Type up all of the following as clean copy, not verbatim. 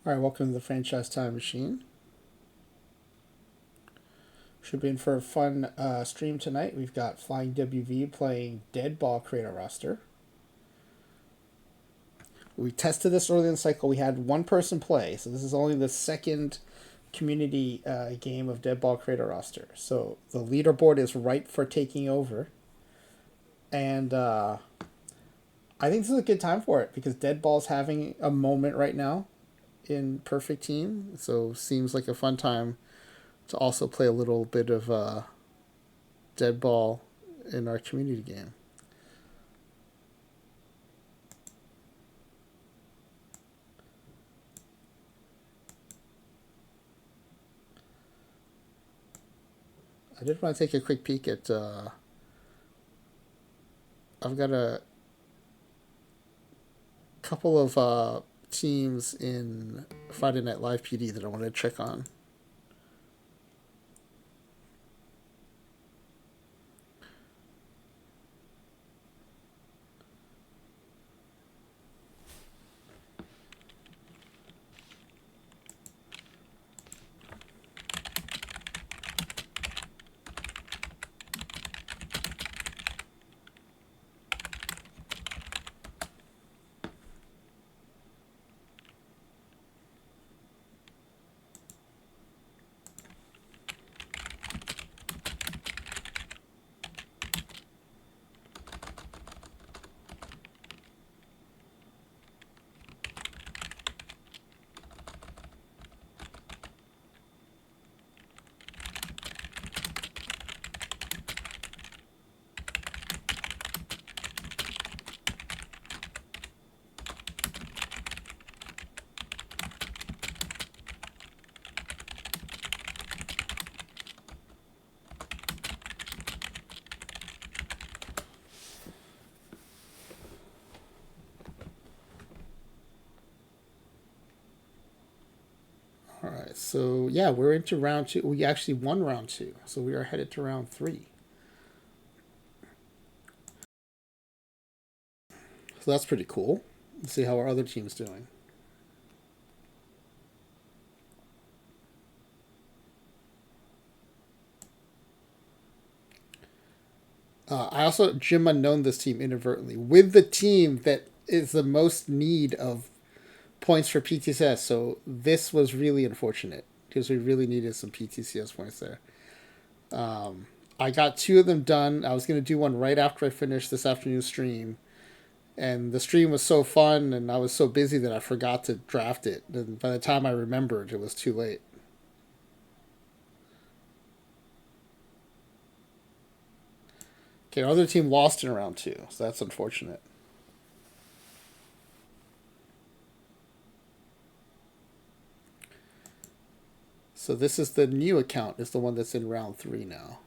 All right, welcome to the Franchise Time Machine. Should be in for a fun stream tonight. We've got FlyingWV playing Deadball Creator Roster. We tested this early in the cycle. We had one person play, so this is only the second community game of Deadball Creator Roster. So the leaderboard is ripe for taking over. And I think this is a good time for it because Deadball's having a moment right now in Perfect Team. So seems like a fun time to also play a little bit of Deadball in our community game. I did want to take a quick peek at. I've got a couple of teams in Friday Night Live PD that I want to check on. All right, so yeah, we're into round two. We actually won round two, so we are headed to round three. So that's pretty cool. Let's see how our other team's doing. I also Jim unknown this team inadvertently with the team that is the most need of points for PTCS. So this was really unfortunate because we really needed some PTCS points there. I got two of them done. I was going to do one right after I finished this afternoon's stream. And the stream was so fun and I was so busy that I forgot to draft it. And by the time I remembered, it was too late. Okay, our other team lost in round two, so that's unfortunate. So this is the new account, is the one that's in round three now.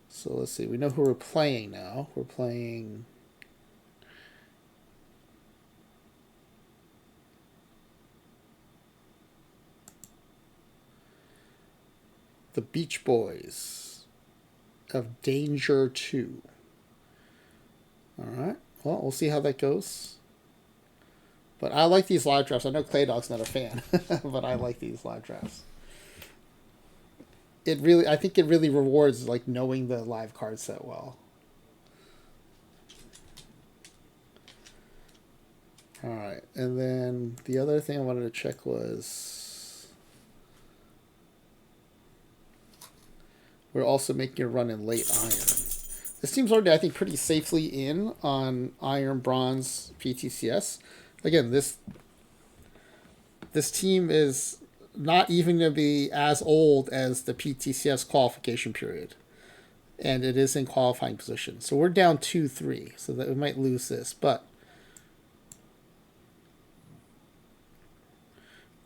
So let's see, we know who we're playing now. We're playing the Beach Boys of Danger 2. Alright, well, we'll see how that goes. But I like these live drafts. I know Clay Dog's not a fan, but I like these live drafts. I think it really rewards like knowing the live card set well. All right, and then the other thing I wanted to check was we're also making a run in late iron. This team's already, I think, pretty safely in on iron, bronze, PTCS. Again, this team is not even going to be as old as the PTCS qualification period. And it is in qualifying position. So we're down 2-3, so that we might lose this. But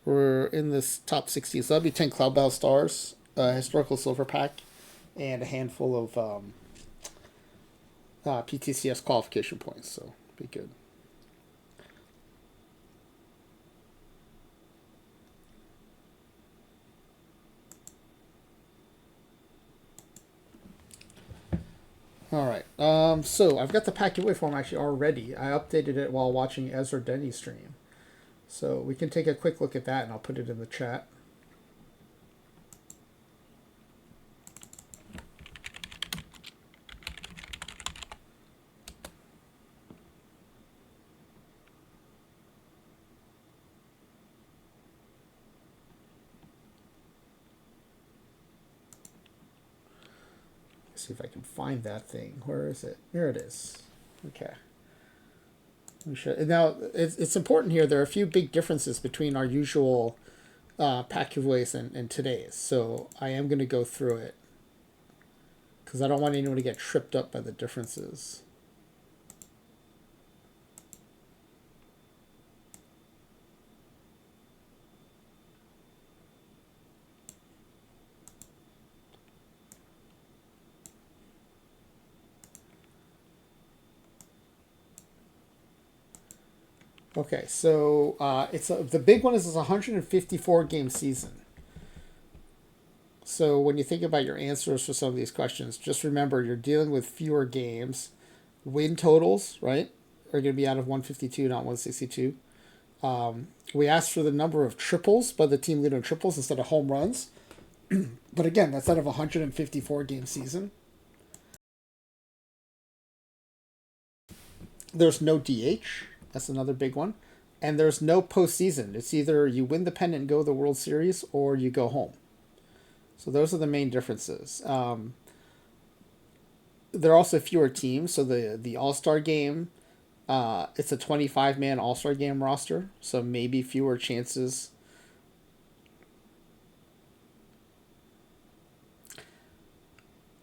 we're in this top 60. So that'll be 10 Cloud Battle Stars, a historical silver pack, and a handful of PTCS qualification points. So be good. All right. So I've got the pack-away form actually already. I updated it while watching Ezra Denny stream. So we can take a quick look at that, and I'll put it in the chat. See if I can find that thing. Where is it? Here it is. Okay. Now, it's important here. There are a few big differences between our usual pack giveaways and today's. So I am going to go through it because I don't want anyone to get tripped up by the differences. Okay, so the big one is this 154 game season. So when you think about your answers for some of these questions, just remember you're dealing with fewer games. Win totals, right, are going to be out of 152, not 162. We asked for the number of triples by the team leader in triples instead of home runs. But again, that's out of a 154 game season. There's no DH. That's another big one. And there's no postseason. It's either you win the pennant and go to the World Series or you go home. So those are the main differences. There are also fewer teams. So the All-Star game, it's a 25-man All-Star game roster. So maybe fewer chances.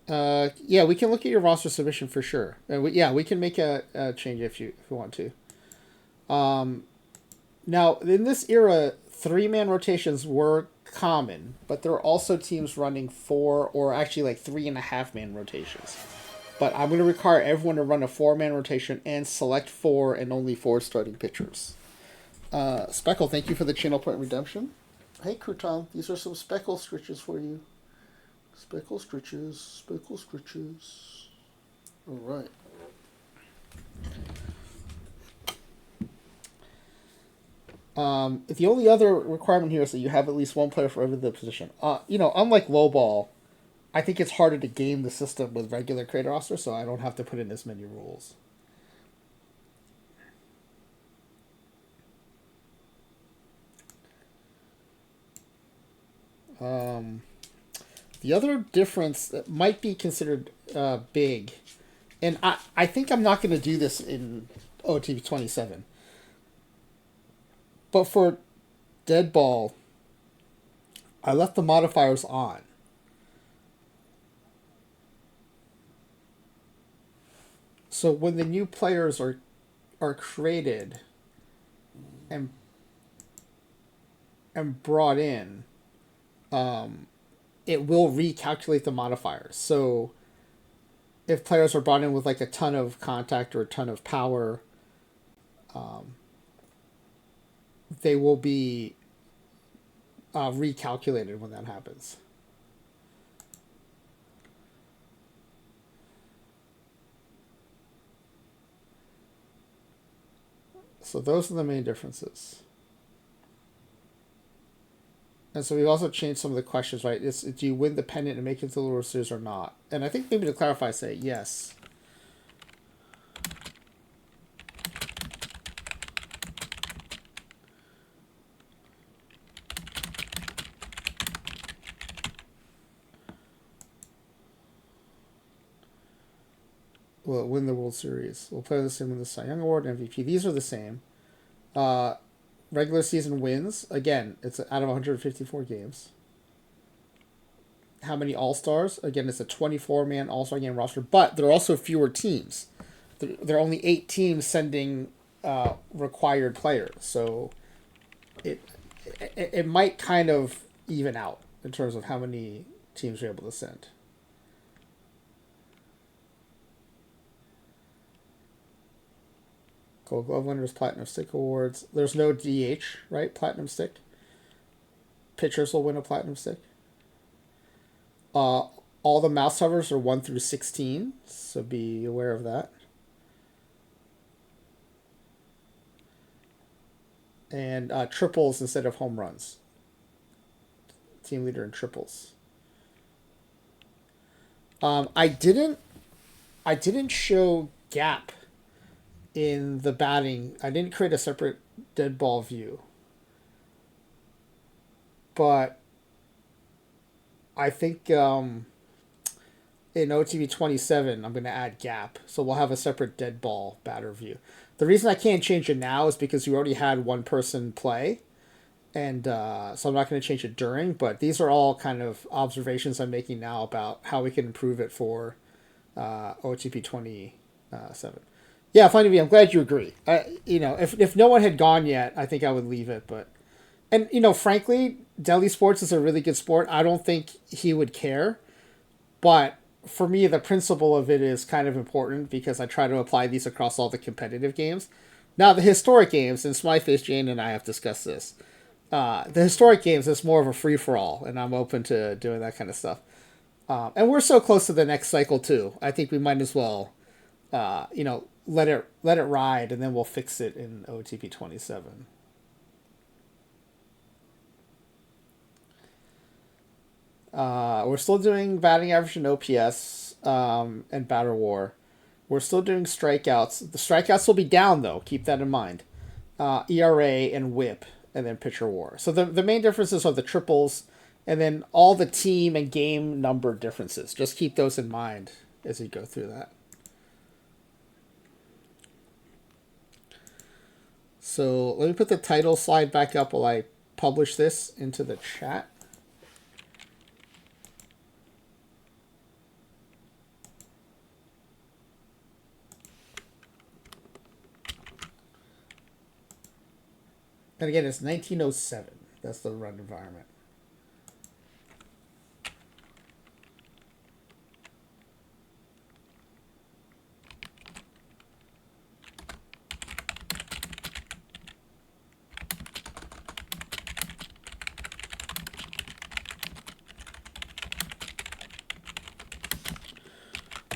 Yeah, we can look at your roster submission for sure. We can make a change if you want to. Now, in this era, 3-man rotations were common, but there are also teams running 4 or actually like 3.5-man rotations. But I'm going to require everyone to run a 4-man rotation and select 4 and only 4 starting pitchers. Speckle, thank you for the channel point redemption. Hey, Crouton, these are some Speckle scritches for you. Speckle scritches, Speckle scritches. All right. The only other requirement here is that you have at least one player for every position. Unlike lowball, I think it's harder to game the system with regular creator roster, so I don't have to put in as many rules. The other difference that might be considered big, and I think I'm not going to do this in OOTP 27, but for Deadball, I left the modifiers on. So when the new players are created and brought in, it will recalculate the modifiers. So if players are brought in with like a ton of contact or a ton of power, they will be recalculated when that happens. So those are the main differences. And so we've also changed some of the questions, right? Do you win the pennant and make it to the World Series or not? And I think maybe to clarify, say yes. Will win the World Series. We'll play the same with the Cy Young Award, MVP. These are the same. Regular season wins. Again, it's out of 154 games. How many All-Stars? Again, it's a 24-man All-Star game roster, but there are also fewer teams. There are only 8 teams sending required players, so it might kind of even out in terms of how many teams you're able to send. Gold Glove winners, Platinum Stick Awards. There's no DH, right? Platinum Stick. Pitchers will win a Platinum Stick. All the mouse hovers are 1 through 16, so be aware of that. And triples instead of home runs. Team leader in triples. I didn't show gap in the batting. I didn't create a separate dead ball view, but I think in OOTP 27 I'm going to add gap, so we'll have a separate dead ball batter view. The reason I can't change it now is because we already had one person play, and so I'm not going to change it during. But these are all kind of observations I'm making now about how we can improve it for OOTP 27. Yeah, FlyingWV, I'm glad you agree. If no one had gone yet, I think I would leave it. But frankly, Deli Sports is a really good sport. I don't think he would care, but for me, the principle of it is kind of important because I try to apply these across all the competitive games. Now, the historic games, and Smyface Jane and I have discussed this. The historic games is more of a free for all, and I'm open to doing that kind of stuff. And we're so close to the next cycle too. I think we might as well, let it ride, and then we'll fix it in OTP 27. We're still doing batting average and OPS and batter war. We're still doing strikeouts. The strikeouts will be down though. Keep that in mind. ERA and WHIP, and then pitcher war. So the main differences are the triples, and then all the team and game number differences. Just keep those in mind as you go through that. So let me put the title slide back up while I publish this into the chat. And again, it's 1907. That's the run environment.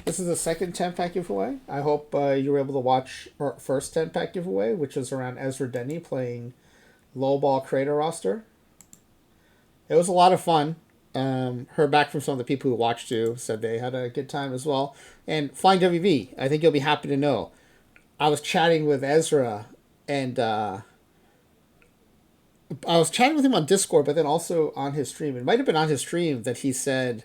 This is the second 10-pack giveaway. I hope you were able to watch our first 10-pack giveaway, which was around Ezra Denny playing low-ball creator roster. It was a lot of fun. Heard back from some of the people who watched too, said they had a good time as well. And FlyingWV, I think you'll be happy to know. I was chatting with Ezra, and I was chatting with him on Discord, but then also on his stream. It might have been on his stream that he said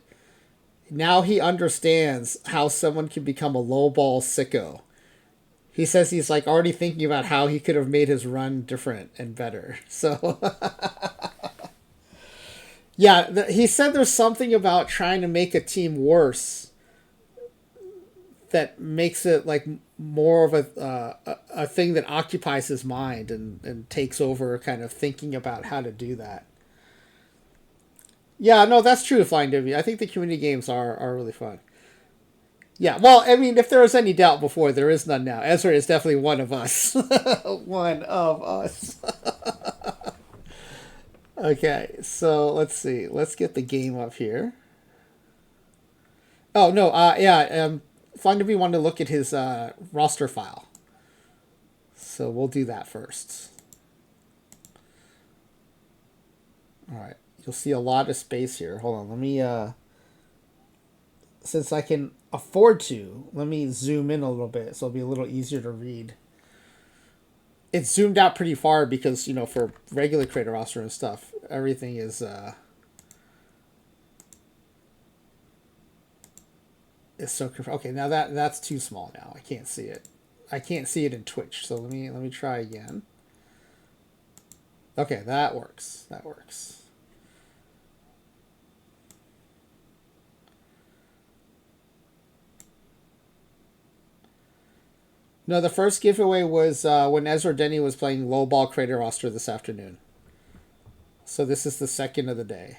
now he understands how someone can become a low ball sicko. He says he's like already thinking about how he could have made his run different and better. So yeah, he said there's something about trying to make a team worse that makes it like more of a thing that occupies his mind and takes over kind of thinking about how to do that. Yeah, no, that's true, Flying W. I think the community games are really fun. Yeah, well, I mean, if there was any doubt before, there is none now. Ezra is definitely one of us. One of us. Okay, so let's see. Let's get the game up here. Oh, no, Flying W wanted to look at his roster file. So we'll do that first. All right. You'll see a lot of space here. Hold on, let me since I can afford to, let me zoom in a little bit so it'll be a little easier to read. It's zoomed out pretty far because, for regular creator roster and stuff, everything is so okay. Now that's too small. Now I can't see it. I can't see it in Twitch. So let me try again. Okay, that works. That works. No, the first giveaway was when Ezra Denny was playing low ball creator roster this afternoon. So this is the second of the day.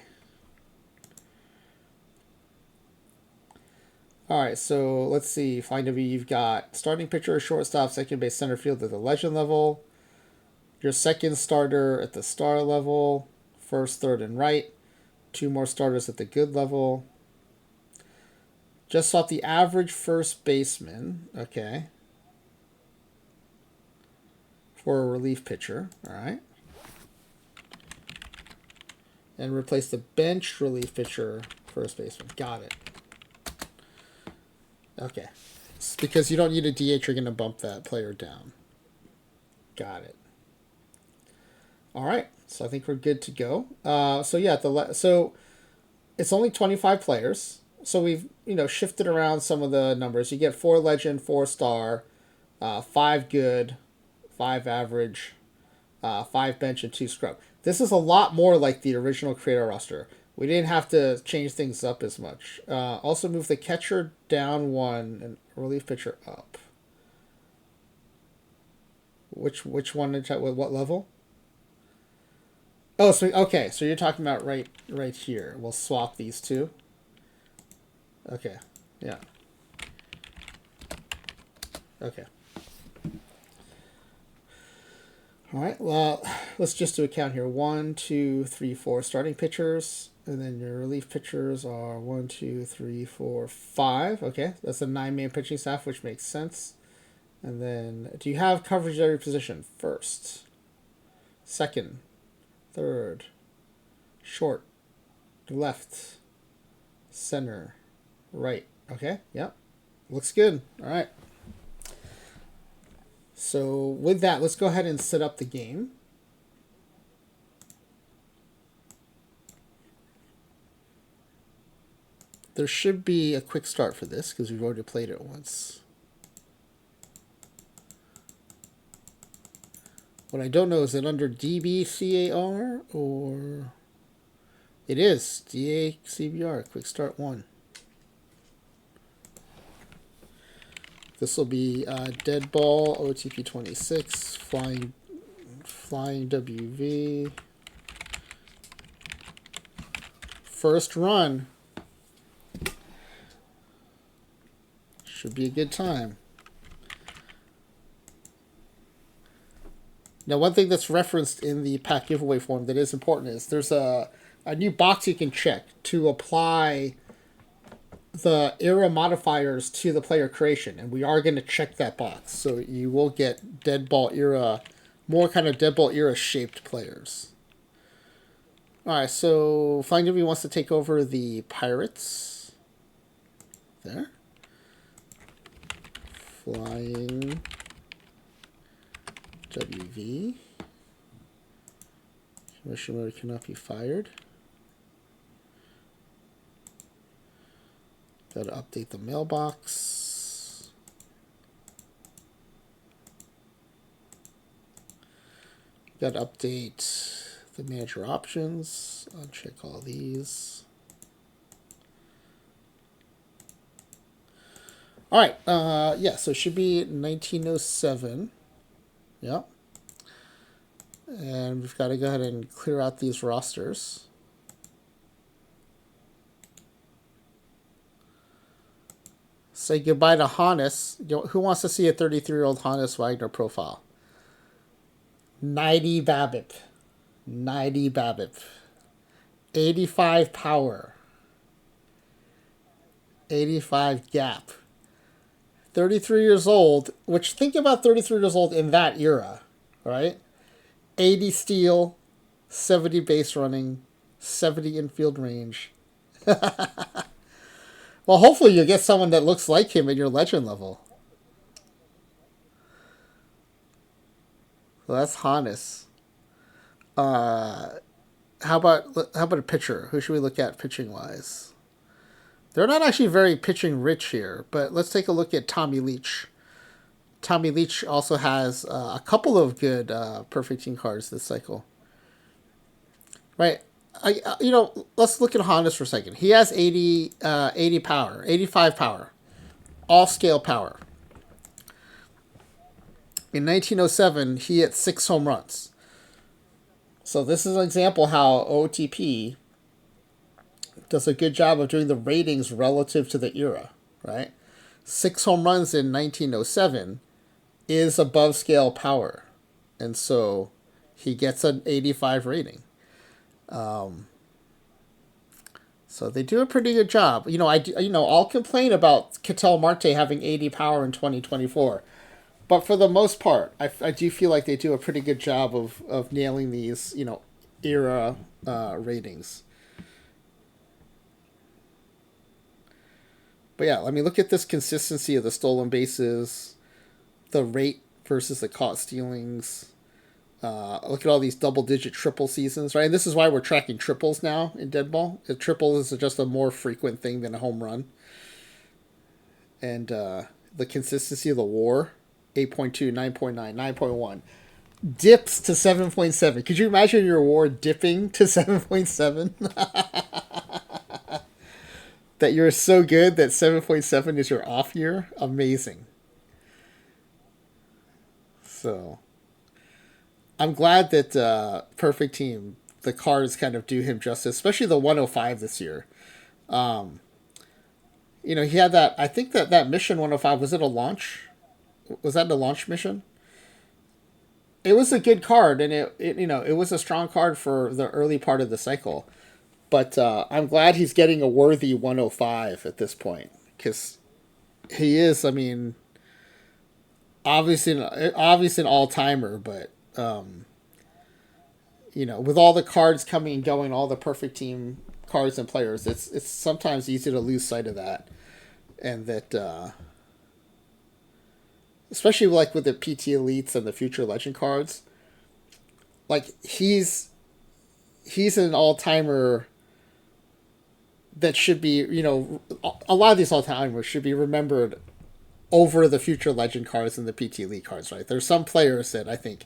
All right, so let's see. FlyingWV, you've got starting pitcher, shortstop, second base, center field at the legend level. Your second starter at the star level. First, third, and right. Two more starters at the good level. Just swap the average first baseman, okay, for a relief pitcher, all right. And replace the bench relief pitcher first baseman. Got it. Okay. It's because you don't need a DH, you're going to bump that player down. Got it. All right. So I think we're good to go. So yeah, so it's only 25 players. So we've shifted around some of the numbers. You get 4 legend, 4 star, 5 good, 5 average, 5 bench, and 2 scrub. This is a lot more like the original creator roster. We didn't have to change things up as much. Also move the catcher down 1 and relief pitcher up. Which one? What level? Oh, so okay. So you're talking about right here. We'll swap these two. Okay. Yeah. Okay. All right. Well, let's just do a count here. 1, 2, 3, 4 starting pitchers, and then your relief pitchers are 1, 2, 3, 4, 5. Okay, that's a 9-man pitching staff, which makes sense. And then, do you have coverage at every position? First, second, third, short, left, center, right. Okay. Yep. Looks good. All right. So with that, let's go ahead and set up the game. There should be a quick start for this because we've already played it once. What I don't know is it under DBCAR or it is DACBR, quick start 1. This will be Deadball, OOTP 26, FlyingWV. First run. Should be a good time. Now, one thing that's referenced in the pack giveaway form that is important is there's a new box you can check to apply the era modifiers to the player creation, and we are going to check that box. So you will get Deadball era, more kind of Deadball era shaped players. All right, so FlyingWV wants to take over the Pirates. There. FlyingWV. Mission mode cannot be fired. Got to update the mailbox. Got to update the manager options. Uncheck all these. All right. Yeah, so it should be 1907. Yep. And we've got to go ahead and clear out these rosters. Say goodbye to Hannes. Who wants to see a 33-year-old Hannes Wagner profile? 90 BABIP. 90 BABIP. 85 power. 85 gap. 33 years old, which think about 33 years old in that era, right? 80 steal, 70 base running, 70 infield range. Well, hopefully you'll get someone that looks like him in your legend level. So that's Hannes. How about a pitcher? Who should we look at pitching wise? They're not actually very pitching rich here, but let's take a look at Tommy Leach. Tommy Leach also has a couple of good perfect team cards this cycle. Right. Let's look at Hondas for a second. He has 80 power, 85 power, all scale power. In 1907, he hit 6 home runs. So this is an example how OOTP does a good job of doing the ratings relative to the era, right? 6 home runs in 1907 is above scale power. And so he gets an 85 rating. So they do a pretty good job. I'll complain about Cattell Marte having 80 power in 2024. But for the most part, I do feel like they do a pretty good job of nailing these, era ratings. But yeah, I mean, look at this consistency of the stolen bases, the rate versus the caught stealings. Look at all these double-digit triple seasons, right? And this is why we're tracking triples now in Deadball. A triple is just a more frequent thing than a home run. And the consistency of the WAR, 8.2, 9.9, 9.1, dips to 7.7. Could you imagine your WAR dipping to 7.7? That you're so good that 7.7 is your off year? Amazing. So I'm glad that Perfect Team, the cards kind of do him justice, especially the 105 this year. He had that, I think that mission 105, was it a launch? Was that the launch mission? It was a good card, and it was a strong card for the early part of the cycle. But I'm glad he's getting a worthy 105 at this point, because he is, I mean, obviously an all timer, but with all the cards coming and going, all the Perfect Team cards and players, it's sometimes easy to lose sight of that, and that especially like with the PT Elites and the Future Legend cards, like he's an all timer that should be, a lot of these all timers should be remembered over the Future Legend cards and the PT Elite cards, right? There's some players that I think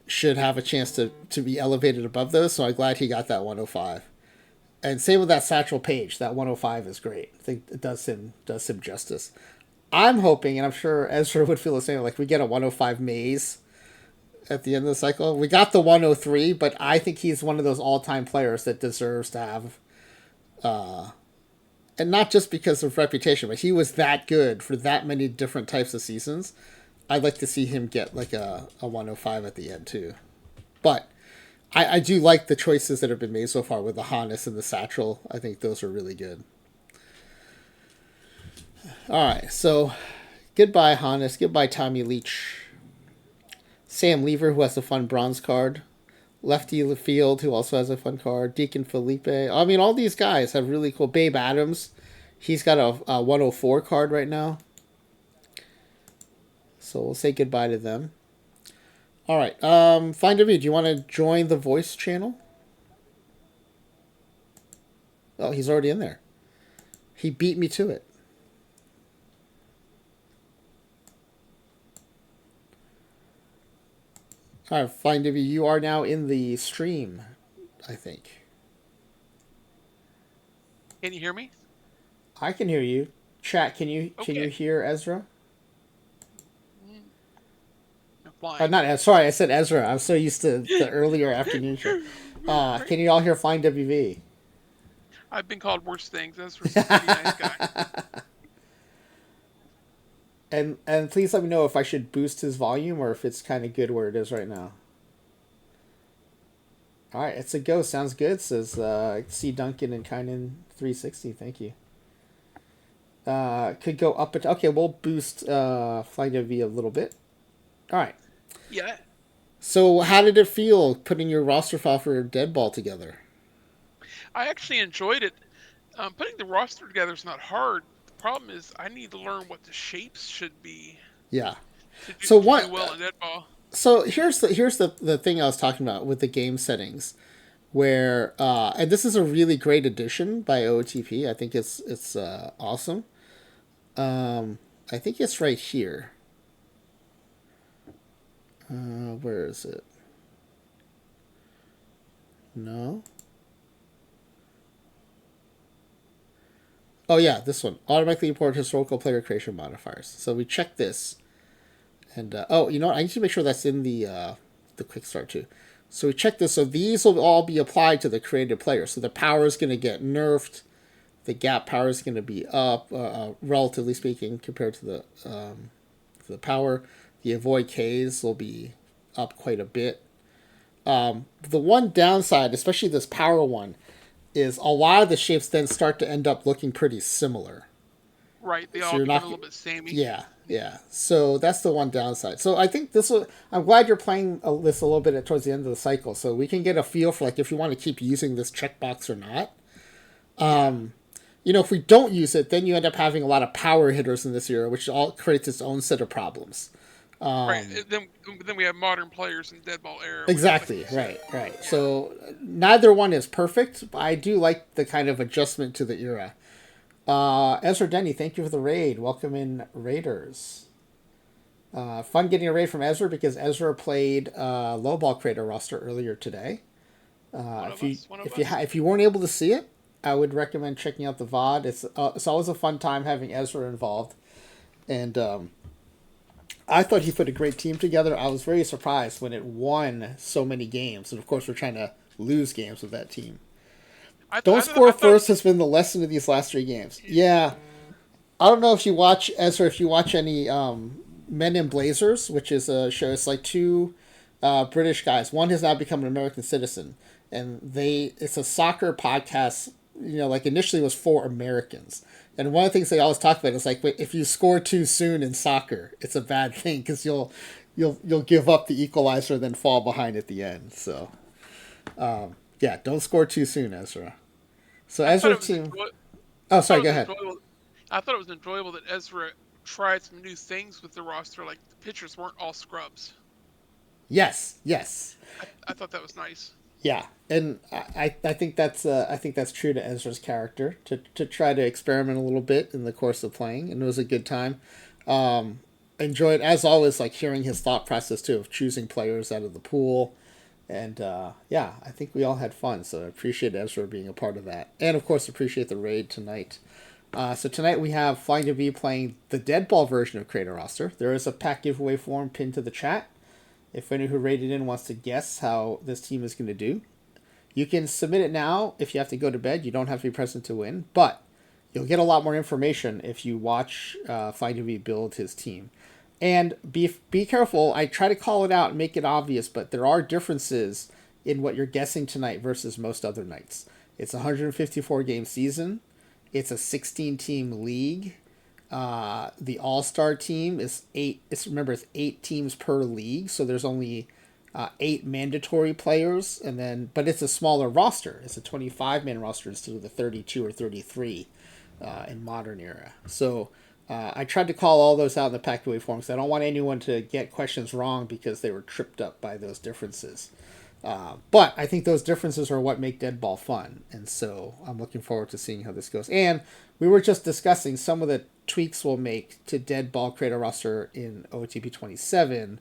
should have a chance to be elevated above those, so I'm glad he got that 105. And same with that Satchel Paige, that 105 is great. I think it does him justice. I'm hoping, and I'm sure Ezra would feel the same, like we get a 105 Maze at the end of the cycle. We got the 103, but I think he's one of those all-time players that deserves to have, and not just because of reputation, but he was that good for that many different types of seasons. I'd like to see him get like a 105 at the end too. But I do like the choices that have been made so far with the Hannes and the Satchel. I think those are really good. All right, so goodbye Hannes, goodbye Tommy Leach. Sam Lever, who has a fun bronze card. Lefty LaField, who also has a fun card. Deacon Felipe. I mean, all these guys have really cool. Babe Adams, he's got a 104 card right now. So we'll say goodbye to them. All right. FlyingWV, do you want to join the voice channel? Oh, he's already in there. He beat me to it. All right, FlyingWV, you are now in the stream, I think. Can you hear me? I can hear you. Chat, can you hear Ezra? Flying. Sorry, I said Ezra. I'm so used to the earlier afternoon show. Can you all hear FlyingWV? I've been called worse things. Ezra's a pretty nice guy. And please let me know if I should boost his volume or if it's kind of good where it is right now. All right, it's a go. Sounds good. Says C Duncan and Kynan 360. Thank you. Could go up. Okay, we'll boost FlyingWV a little bit. All right. Yeah. So how did it feel putting your roster file for Deadball together? I actually enjoyed it. Putting the roster together is not hard. The problem is I need to learn what the shapes should be. Yeah. To So do well in Deadball. So here's the thing I was talking about with the game settings, where and this is a really great addition by OOTP. I think it's awesome. I think it's right here. Where is it? No. Oh yeah, this one. Automatically import historical player creation modifiers. So we check this. And you know what? I need to make sure that's in the quick start too. So we check this. So these will all be applied to the created player. So the power is going to get nerfed. The gap power is going to be up, relatively speaking, compared to the power. The avoid Ks will be up quite a bit. The one downside, especially this power one, is a lot of the shapes then start to end up looking pretty similar. Right. They So all you're become a not, little bit samey. yeah, yeah. So that's the one downside. So I think this will. I'm glad you're playing this a little bit towards the end of the cycle, so we can get a feel for like if you want to keep using this checkbox or not. Yeah. If we don't use it, then you end up having a lot of power hitters in this era, which all creates its own set of problems. Right. Then we have modern players in Deadball era, which is like Exactly. you said. Right. Right. Yeah. So neither one is perfect, but I do like the kind of adjustment to the era. Ezra Denny, thank you for the raid. Welcome in, Raiders. Fun getting a raid from Ezra because Ezra played Lowball Creator roster earlier today. One of us. One of us. If you weren't able to see it, I would recommend checking out the VOD. It's always a fun time having Ezra involved, and I thought he put a great team together. I was very surprised when it won so many games, and of course we're trying to lose games with that team. Don't score I thought first has been the lesson of these last 3 games. Yeah, I don't know if you watch Ezra, if you watch any Men in Blazers, which is a show. It's like two British guys. One has now become an American citizen, and it's a soccer podcast. Like initially it was for Americans, and one of the things they always talk about is like, wait, if you score too soon in soccer, it's a bad thing because you'll give up the equalizer and then fall behind at the end. So yeah, don't score too soon, Ezra. So I thought it Ezra's was team. enjoy. Oh, I thought sorry. it Go was ahead. enjoyable. I thought it was enjoyable that Ezra tried some new things with the roster. Like the pitchers weren't all scrubs. Yes. Yes. I thought that was nice. Yeah, and I think that's true to Ezra's character to try to experiment a little bit in the course of playing, and it was a good time. Enjoyed as always like hearing his thought process too of choosing players out of the pool, and yeah, I think we all had fun. So I appreciate Ezra being a part of that, and of course appreciate the raid tonight. So tonight we have FlyingWV playing the Deadball version of Creator Roster. There is a pack giveaway form pinned to the chat. If anyone who rated in wants to guess how this team is going to do, you can submit it now. If you have to go to bed, you don't have to be present to win, but you'll get a lot more information if you watch FlyingWV build his team. And be careful. I try to call it out and make it obvious, but there are differences in what you're guessing tonight versus most other nights. It's a 154 game season. It's a 16 team league. The All Star team is eight. It's 8 teams per league, so there's only 8 mandatory players, but it's a smaller roster. It's a 25-man roster instead of the 32 or 33 in modern era. So I tried to call all those out in the pack away form because I don't want anyone to get questions wrong because they were tripped up by those differences. But I think those differences are what make Deadball fun, and so I'm looking forward to seeing how this goes. And we were just discussing some of the tweaks we'll make to Deadball Creator Roster in OOTP 27,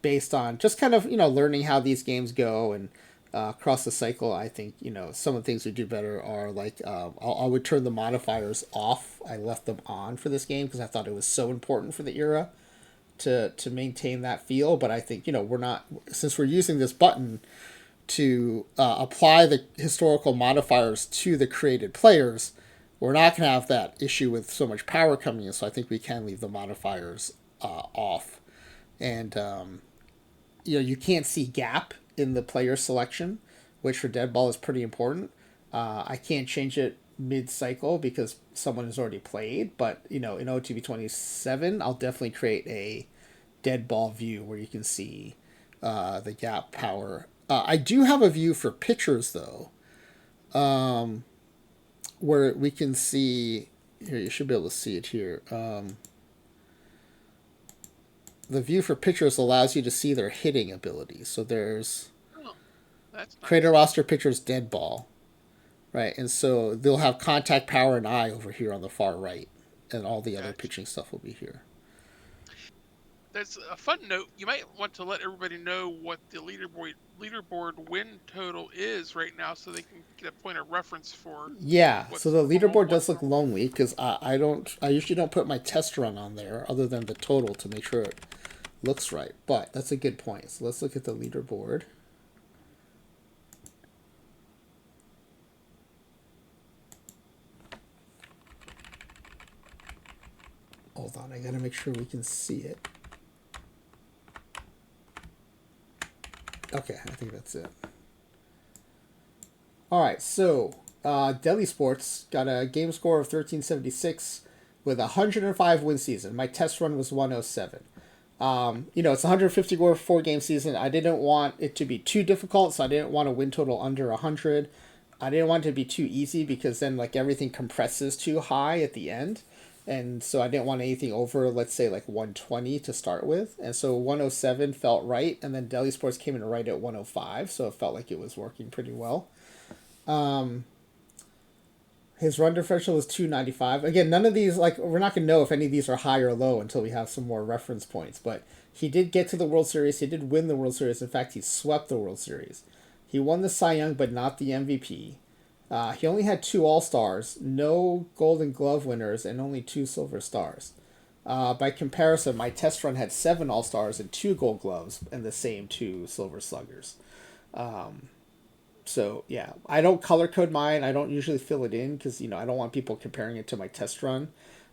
based on just kind of learning how these games go and across the cycle. I think some of the things we do better are like I would turn the modifiers off. I left them on for this game because I thought it was so important for the era to maintain that feel. But I think we're not, since we're using this button to apply the historical modifiers to the created players, we're not going to have that issue with so much power coming in. So I think we can leave the modifiers off, and you can't see gap in the player selection, which for Deadball is pretty important. I can't change it mid-cycle because someone has already played, but in OTB 27 I'll definitely create a Deadball view where you can see the gap power. I do have a view for pitchers though, where we can see here. You should be able to see it here. The view for pitchers allows you to see their hitting abilities. So there's Oh, that's Creator nice. Roster pitchers Deadball, right? And so they'll have contact, power, and eye over here on the far right, and all the other Gotcha. pitching stuff will be here. There's a fun note. You might want to let everybody know what the leaderboard win total is right now, so they can get a point of reference for Yeah, so what's the normal, leaderboard does what's look normal. lonely because I usually don't put my test run on there other than the total to make sure it looks right. But that's a good point. So let's look at the leaderboard. Hold on, I gotta make sure we can see it. Okay, I think that's it. All right, so Delhi Sports got a game score of 1376 with a 105 win season. My test run was 107. It's a 150 score 4 game season. I didn't want it to be too difficult, so I didn't want a win total under 100. I didn't want it to be too easy because then like everything compresses too high at the end. And so I didn't want anything over, let's say, like 120 to start with. And so 107 felt right. And then Delhi Sports came in right at 105. So it felt like it was working pretty well. His run differential is 295. Again, none of these, like, we're not going to know if any of these are high or low until we have some more reference points. But he did get to the World Series. He did win the World Series. In fact, he swept the World Series. He won the Cy Young, but not the MVP. He only had 2 All-Stars, no Golden Glove winners, and only 2 Silver Stars. By comparison, my test run had 7 All-Stars and 2 Gold Gloves and the same 2 Silver Sluggers. So yeah, I don't color code mine. I don't usually fill it in because I don't want people comparing it to my test run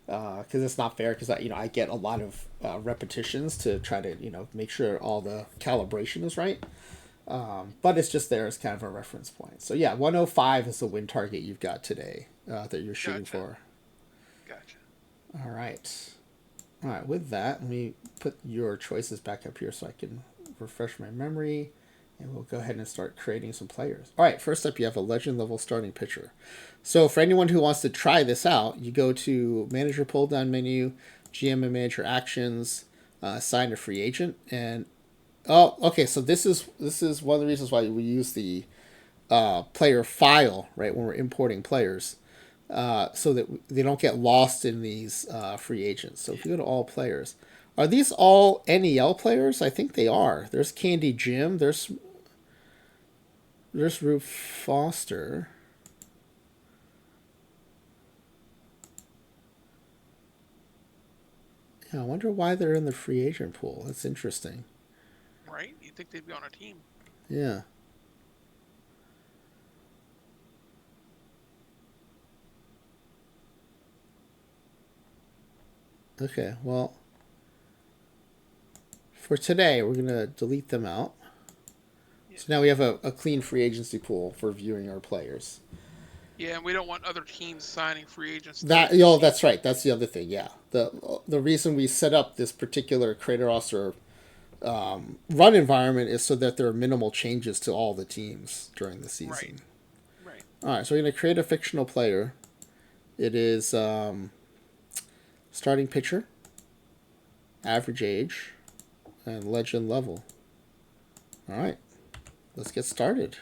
because it's not fair. Because I get a lot of repetitions to try to make sure all the calibration is right. But it's just there as kind of a reference point. So yeah, 105 is the win target you've got today that you're shooting for. Gotcha. All right. All right. With that, let me put your choices back up here so I can refresh my memory. And we'll go ahead and start creating some players. All right, first up, you have a legend level starting pitcher. So for anyone who wants to try this out, you go to Manager pull down menu, GM and Manager actions, assign a free agent, and okay. So this is one of the reasons why we use the player file right when we're importing players, so that they don't get lost in these free agents. So if you go to all players. Are these all NEL players? I think they are. There's Candy Jim. There's Rube Foster. Yeah, I wonder why they're in the free agent pool. That's interesting. Right? You'd think they'd be on a team. Yeah. Okay, well, for today, we're going to delete them out. Yeah. So now we have a clean free agency pool for viewing our players. Yeah, and we don't want other teams signing free agents. That's right. That's the other thing. Yeah, the reason we set up this particular creator roster run environment is so that there are minimal changes to all the teams during the season. Right. All right. So we're going to create a fictional player. It is starting pitcher, average age, and legend level. All right. Let's get started.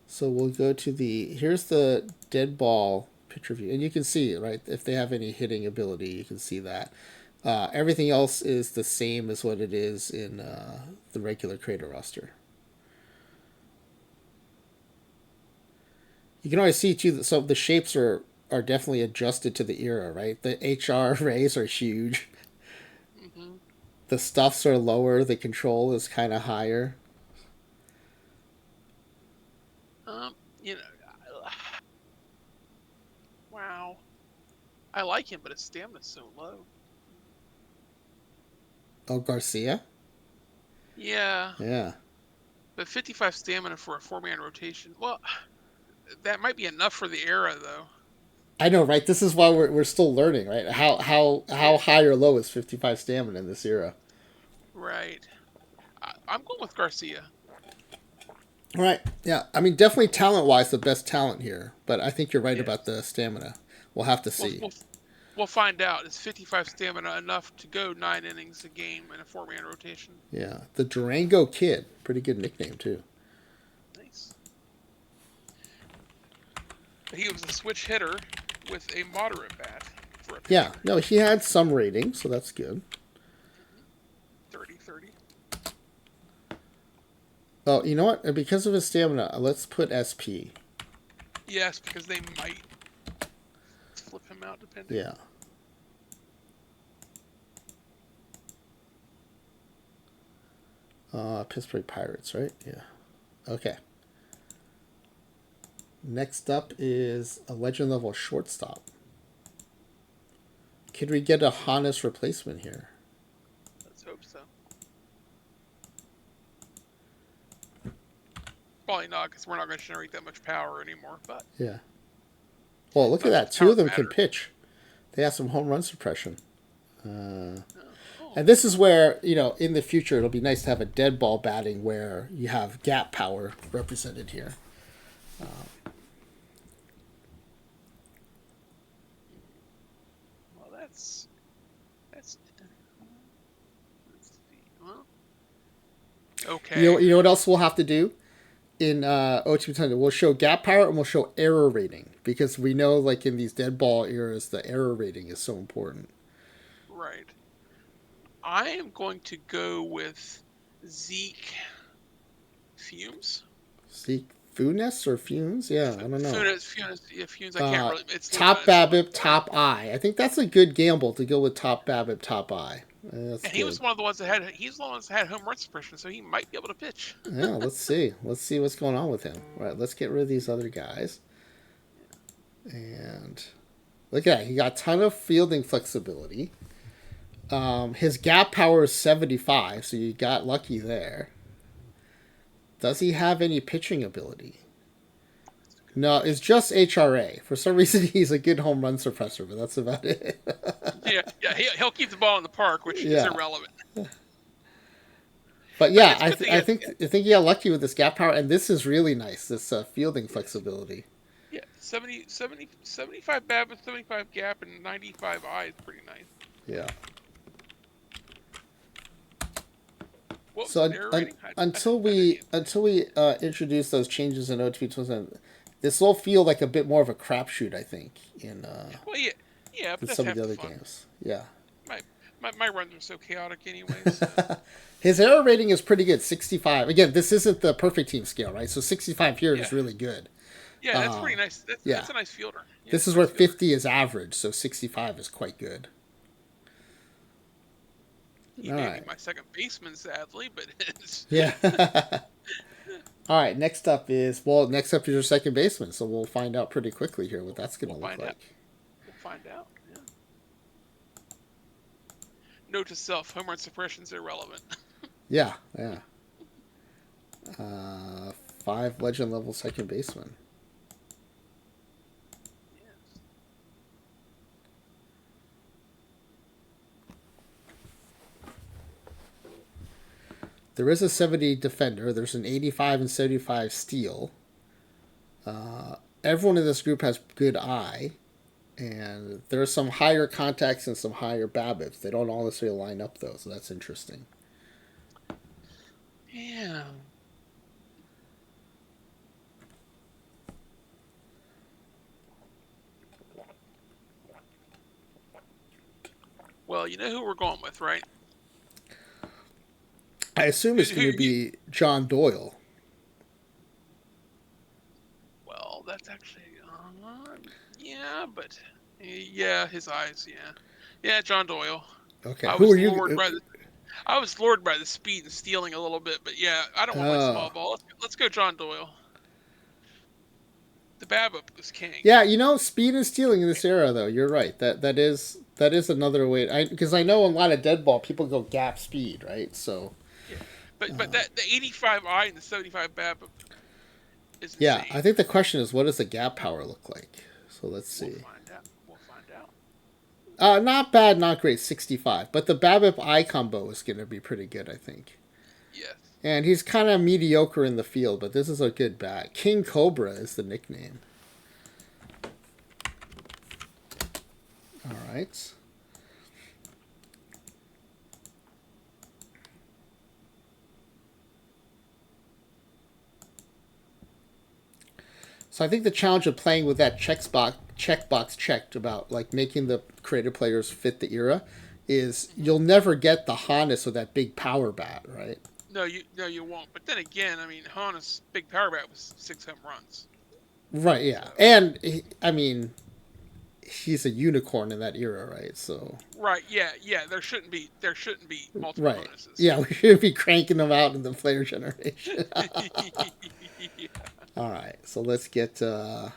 So we'll go to here's the Deadball picture view. And you can see, right, if they have any hitting ability, you can see that. Everything else is the same as what it is in the regular creator roster. You can always see, too, so the shapes are definitely adjusted to the era, right? The HR rays are huge. Mm-hmm. The stuffs are lower. The control is kind of higher. Wow. I like him, but his stamina's so low. Oh, Garcia? Yeah. Yeah. But 55 stamina for a 4-man rotation. Well, that might be enough for the era, though. I know, right? This is why we're still learning, right? How high or low is 55 stamina in this era? Right. I'm going with Garcia. All right. Yeah. I mean, definitely talent-wise, the best talent here. But I think you're right about the stamina. We'll have to see. We'll find out. Is 55 stamina enough to go 9 innings a game in a 4-man rotation? Yeah. The Durango Kid. Pretty good nickname, too. Nice. He was a switch hitter with a moderate bat for a pitcher. Yeah. No, he had some rating, so that's good. 30-30. Oh, you know what? Because of his stamina, let's put SP. Yes, because they might flip him out depending. Yeah. Pittsburgh Pirates, right? Yeah. Okay. Next up is a legend level shortstop. Could we get a Hannes replacement here? Let's hope so. probably not, because we're not going to generate that much power anymore. But Yeah. Well, look not at that that. the Two power of them can matters. pitch. They have some home run suppression. Uh, Oh, and this is where, in the future, it'll be nice to have a dead ball batting where you have gap power represented here. well, that's. Let's see. Well, okay. You know what else we'll have to do? In OOTP, we'll show gap power and we'll show error rating because we know, like in these dead ball eras, the error rating is so important. Right. I am going to go with Zeke Fumes. See, Funes or Fumes? Yeah, I don't know. Funes. I can't really. Top It's a little BABIP, important. top I. I think that's a good gamble to go with top BABIP, top I. That's And he good. was one of the ones that had. He's the one that had home run suppression, so he might be able to pitch. Yeah, let's see. Let's see what's going on with him. All right, let's get rid of these other guys. And look at that. He got a ton of fielding flexibility. His gap power is 75, so you got lucky there. Does he have any pitching ability? No, it's just HRA. For some reason, he's a good home run suppressor, but that's about it. Yeah. He'll keep the ball in the park, which is Yeah, irrelevant. but But yeah, it's a good thing. I think he got lucky with this gap power, and this is really nice. This fielding Yes. flexibility. Yeah. 75 BABIP, 75 gap, and 95 I is pretty nice. Yeah. What was So the error rating? until I didn't we get. introduce those changes in OTP 27, this will feel like a bit more of a crapshoot. I think in Well, yeah, but that's some of half the the other fun. games. Yeah. My my runs are so chaotic anyway. So His error rating is pretty good, 65. Again, this isn't the perfect team scale, right? So 65 here yeah, is really good. yeah, that's Uh, pretty nice. yeah. That's a nice fielder. Yeah, This it's a is where nice fielder. 50 is average, so 65 is quite good. He All may be right. my second baseman, sadly, but it's Yeah. All right, next up is your second baseman, so we'll find out pretty quickly here what that's going we'll to look find out. like. We'll find out. Yeah. Note to self: home run suppression's irrelevant. Yeah, yeah. Uh, 5 legend level second baseman. Yes. There is a 70 defender. There's an 85 and 75 steal. Everyone in this group has good eye, and there are some higher contacts and some higher BABIPs. They don't all necessarily line up though, so that's interesting. Yeah. Well, you know who we're going with, right? I assume it's going to Who be John Doyle. well, that's actually, yeah, but yeah, his eyes, yeah, John Doyle. Okay, I who are was you? lured by the I was lured by the speed and stealing a little bit, but yeah, I don't want to play Oh, small ball. Let's go John Doyle. The BABIP was king. yeah. Speed and stealing in this era, though. You're right. That is another way. Because I know a lot of dead ball people go gap speed, right? So Yeah, but that the 85 I and the 75 BABIP is yeah, I insane. think the question is, what does the gap power look like? So let's We'll see. find out. We'll find out. Not bad, not great, 65. But the BABIP I combo is going to be pretty good, I think. Yes. And he's kind of mediocre in the field, but this is a good bat. King Cobra is the nickname. All right. So I think the challenge of playing with that checkbox checked about like making the creative players fit the era is Hmm. you'll never get the harness of that big power bat, right? No, you won't. But then again, I mean, Hana's big power bat was 6 home runs. Right, yeah. So And I mean, he's a unicorn in that era, right? So right, yeah. There shouldn't be multiple right. bonuses. Yeah, we should be cranking them out in the player generation. Yeah. All right, so let's get 5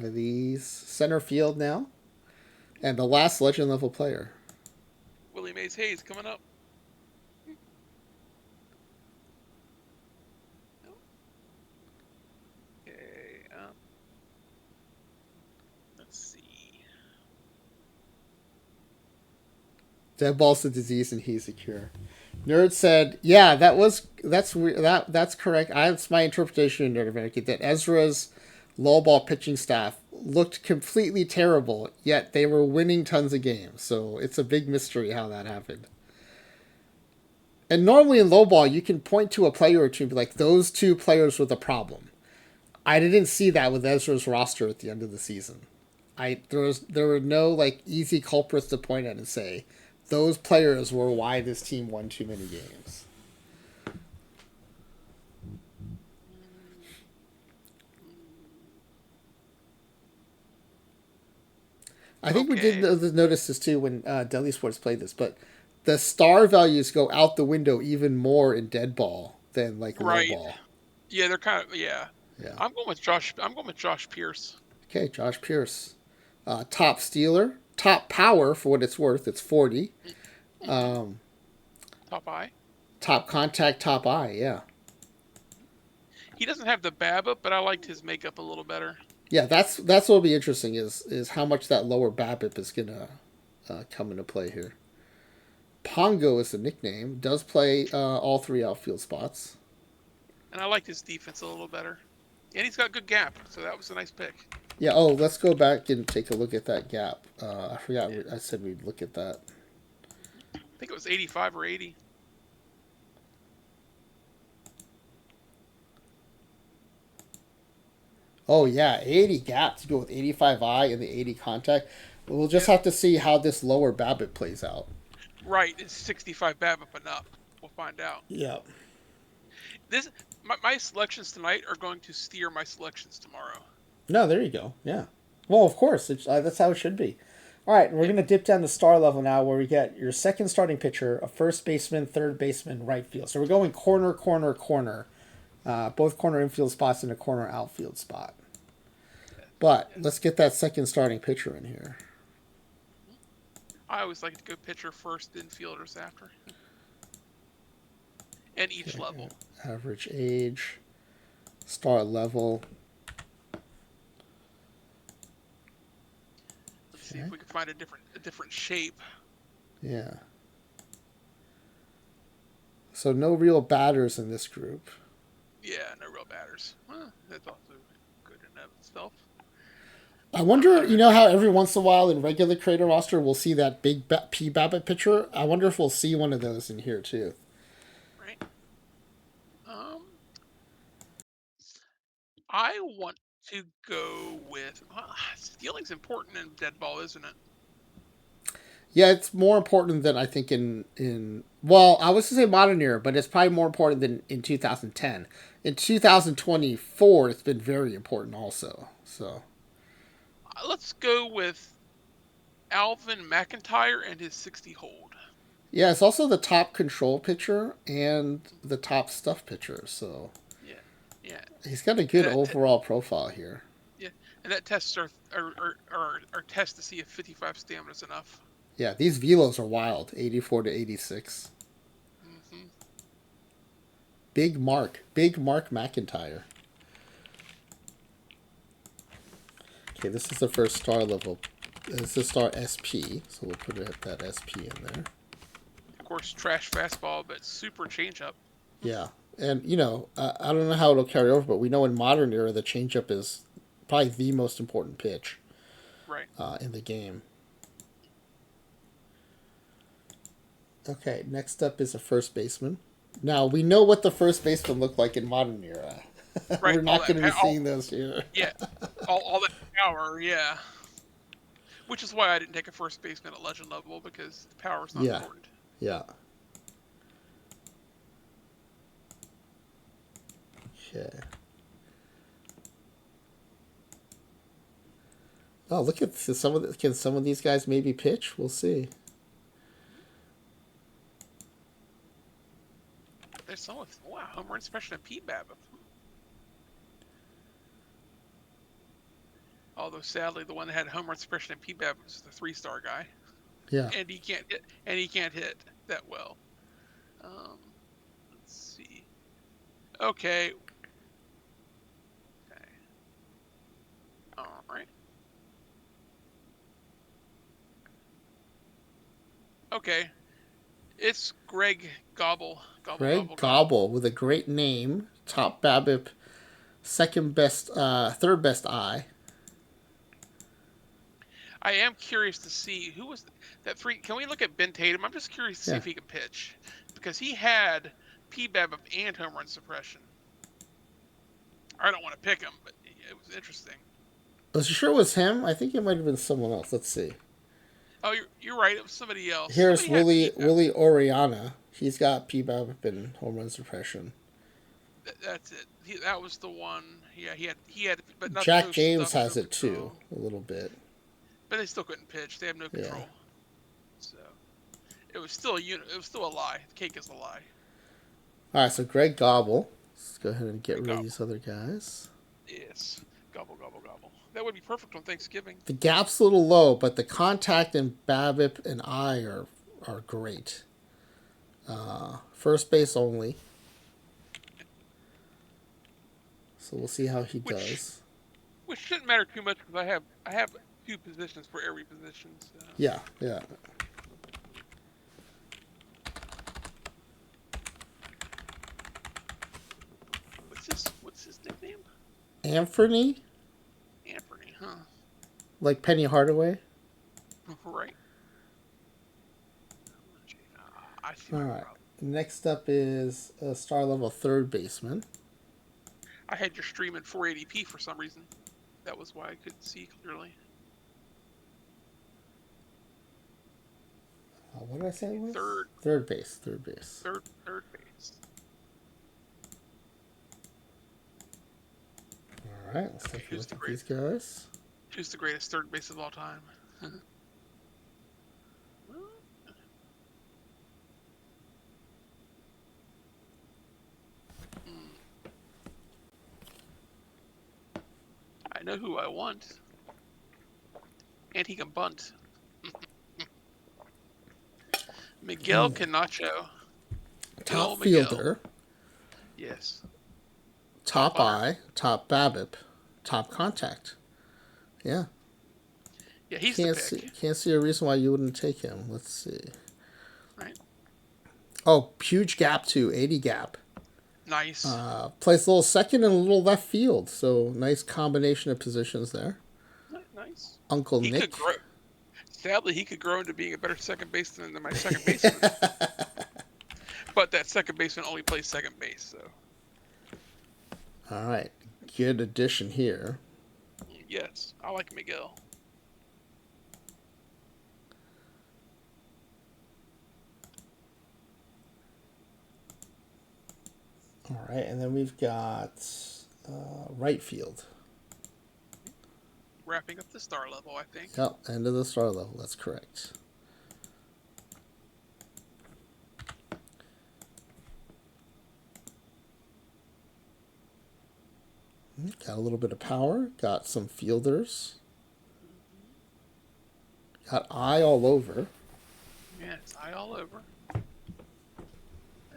of these. Center field now. And the last legend level player. Willie Mays Hayes coming up. No, Deadball's the disease and he's the cure. Nerd said, "Yeah, that's correct. That's my interpretation of Nerd America. That Ezra's lowball pitching staff looked completely terrible, yet they were winning tons of games. So it's a big mystery how that happened. And normally in lowball, you can point to a player or two and be like, those two players were the problem. I didn't see that with Ezra's roster at the end of the season. There were no like easy culprits to point at and say those players were why this team won too many games. I think we did Okay. notice this too when Deli Sports played this, but the star values go out the window even more in dead ball than like low Right. ball. Yeah, they're kind of yeah. Yeah. I'm going with Josh. I'm going with Josh Pierce. Okay, Josh Pierce, top stealer, top power for what it's worth. It's 40. Mm-hmm. Um, Top eye. top contact, top eye. Yeah. He doesn't have the BABIP, but I liked his makeup a little better. Yeah, that's what'll be interesting is how much that lower BABIP is gonna come into play here. Pongo is the nickname. Does play all three outfield spots. And I liked his defense a little better. And he's got good gap, so that was a nice pick. Yeah. Oh, let's go back and take a look at that gap. I forgot. Yeah. I said we'd look at that. I think it was 85 or 80. Oh yeah, 80 gap to go with 85 eye and the 80 contact. We'll just Yep. have to see how this lower BABIP plays out. Right. It's 65 BABIP and up. We'll find out. Yeah. This my selections tonight are going to steer my selections tomorrow. No, there you go. Yeah. Well, of course, that's how it should be. All right, we're Yep. gonna dip down to star level now, where we get your second starting pitcher, a first baseman, third baseman, right field. So we're going corner, corner, corner, both corner infield spots and a corner outfield spot. But let's Yes. get that second starting pitcher in here. I always like to go pitcher first, then fielders after. And each Okay. level. Average age, star level. Let's see Okay. if we can find a different shape. Yeah. So no real batters in this group. Yeah, no real batters. Well, that's also good in of itself. I wonder, you know how every once in a while in regular creator roster we'll see that big P Babbitt pitcher? I wonder if we'll see one of those in here too. Right. Um, I want to go with stealing's important in Deadball, isn't it? Yeah, it's more important than I think in well, I was gonna say modern era, but it's probably more important than in 2010. In 2024, it's been very important also. So Let's go with Alvin McIntyre and his 60 hold. yeah, it's also the top control pitcher and the top stuff pitcher. So Yeah, yeah, he's got a and good overall profile here. yeah, and that tests are tests to see if 55 stamina is enough. Yeah, these velos are wild. 84 to 86. Hmm. Big Mark McIntyre. Okay, this is the first star level. This is star SP, so we'll put it at that SP in there. Of course, trash fastball, but super changeup. Yeah, and you know, I don't know how it'll carry over, but we know in modern era the changeup is probably the most important pitch Right. in the game. Okay, next up is a first baseman. Now we know what the first baseman looked like in modern era. Right. We're All not that going to be power. seeing those here. Yeah. All that power. Yeah. Which is why I didn't take a first baseman at legend level because the power is not Yeah, important. yeah. Okay. Oh, look at some of can some of these guys maybe pitch? We'll see. There's some with home run special and Pete Babbitt. Although sadly, the one that had home run suppression and PBAP was the 3-star guy, Yeah. and he can't hit. And he can't hit that well. Let's see. Okay. Okay. All right. Okay, it's Greg Gobble. Gobble, Greg gobble, gobble. Gobble with a great name. Top BABIP, second best, third best eye. I am curious to see who was that three. Can we look at Ben Tatum? I'm just curious to see Yeah. if he can pitch because he had PBAB and home run suppression. I don't want to pick him, but it was interesting. Was you sure it was him? I think it might have been someone else. Let's see. Oh, you're right. It was somebody else. Here's Somebody had PBAB. Willie Oriana. He's got PBAB and home run suppression. That's it. That was the one. Yeah, he had, but not Jack no James stuff, no has it too, control. a little bit. But they still couldn't pitch. They have no Yeah. control. So it was still a unit. It was still a lie. The cake is a lie. All right, so Greg Gobble. Let's go ahead and get Great rid of gobble. these other guys. Yes. Gobble, gobble, gobble. That would be perfect on Thanksgiving. The gap's a little low, but the contact in BABIP and I are great. First base only. So we'll see how he Which does. which shouldn't matter too much because I have two positions for every position. So. Yeah, yeah. What's his nickname? Anthony, Anthony, huh? like Penny Hardaway. Right. I see All my right. problem. Next up is a star level third baseman. I had your stream in 480p for some reason. That was why I couldn't see clearly. What did I say it was? Third. Third base. Third base. Third base. All right. Let's take a look at these guys. Who's the greatest third base of all time? I know who I want. And he can bunt. Miguel Camacho. Top Miguel. fielder. Yes. Top eye. Top BABIP. Top contact. Yeah. Yeah, he's the pick. Can't see a reason why you wouldn't take him. Let's see. Right. Oh, huge gap too. 80 gap. Nice. Plays a little second and a little left field. So nice combination of positions there. Nice. Uncle He Nick. could grow. Sadly, he could grow into being a better second baseman than my second baseman. But that second baseman only plays second base, so. All right. Good addition here. Yes, I like Miguel. All right, and then we've got right field. Wrapping up the star level, I think. Yep, end of the star level. That's correct. Got a little bit of power. Got some fielders. Got eye all over. Yeah, it's eye all over.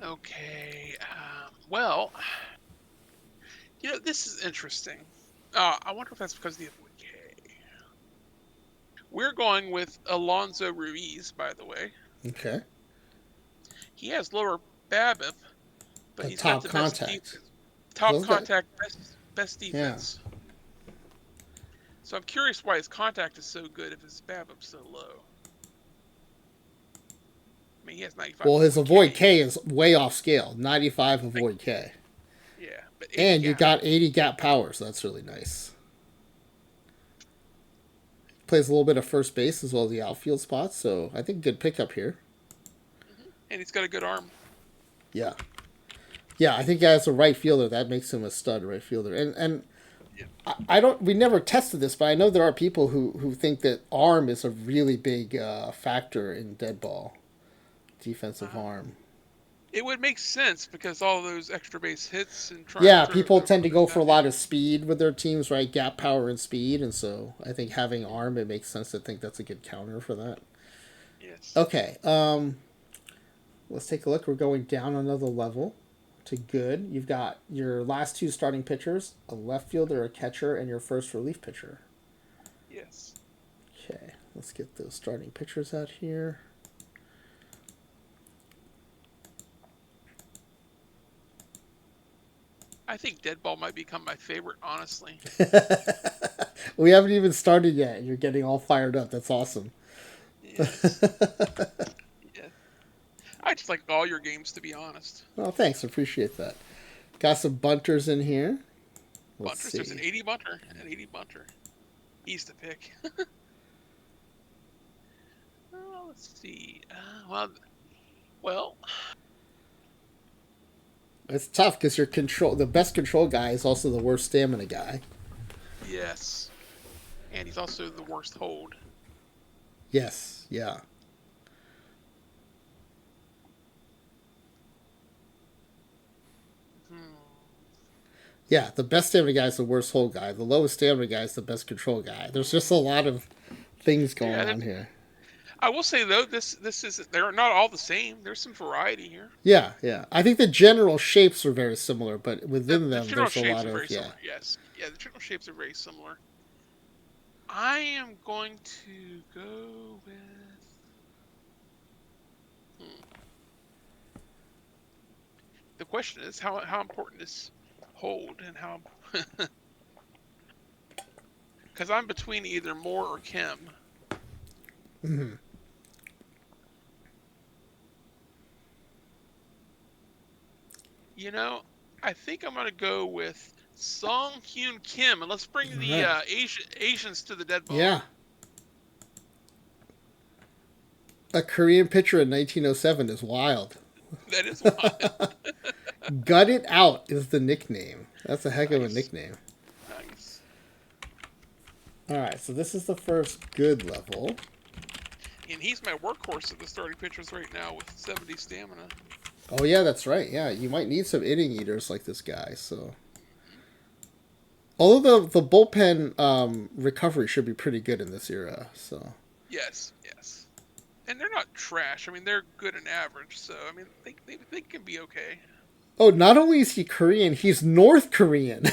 Okay. Well, this is interesting. I wonder if that's because of the avoid K. We're going with Alonso Ruiz, by the way. Okay. He has lower BABIP, but he's got top the contact. best defense. Top contact, best defense. Yeah. So I'm curious why his contact is so good if his BABIP's so low. I mean, he has 95. Well, his avoid K is way off scale. 95 avoid K. Yeah, but and you got 80 gap power, so that's really nice. Plays a little bit of first base as well as the outfield spots, so I think good pickup here. And he's got a good arm. Yeah. Yeah, I think as a right fielder, that makes him a stud right fielder. And yeah. We never tested this, but I know there are people who think that arm is a really big factor in Deadball. Defensive arm. It would make sense because all those extra base hits and people tend to go for a lot of speed with their teams, right? Gap power and speed, and so I think having arm, it makes sense to think that's a good counter for that. Yes. Okay. Let's take a look. We're going down another level to good. You've got your last two starting pitchers, a left fielder, a catcher, and your first relief pitcher. Yes. Okay. Let's get those starting pitchers out here. I think Deadball might become my favorite, honestly. We haven't even started yet, and you're getting all fired up. That's awesome. Yes. Yeah. I just like all your games, to be honest. Oh, thanks. Appreciate that. Got some bunters in here. Let's Bunters. There's an see. 80 bunter. An 80 bunter. He's the pick. Let's see. Well. It's tough because your control, the best control guy, is also the worst stamina guy. Yes. And he's also the worst hold. Yes. Yeah. Hmm. Yeah. The best stamina guy is the worst hold guy. The lowest stamina guy is the best control guy. There's just a lot of things going Yeah. on here. I will say though, this is they're not all the same. There's some variety here. Yeah. Yeah. I think the general shapes are very similar, but within The them, general there's a shapes lot are of very yeah. similar. Yes. Yeah. The general shapes are very similar. I am going to go with. Hmm. The question is how important is hold and how because I'm between either Moore or Kim. Mm-hmm. You know, I think I'm gonna go with Song Hyun Kim, and let's bring All the right. Asians to the dead ball. Yeah. A Korean pitcher in 1907 is wild. That is wild. Gut It Out is the nickname. That's a heck of a Nice, nickname. nice. All right, so this is the first good level. And he's my workhorse of the starting pitchers right now with 70 stamina. Oh yeah, that's right. Yeah, you might need some inning eaters like this guy. So, although the bullpen recovery should be pretty good in this era. So, Yes, yes. And they're not trash. I mean, they're good and average. So I mean, they can be okay. oh, not only is he Korean, he's North Korean.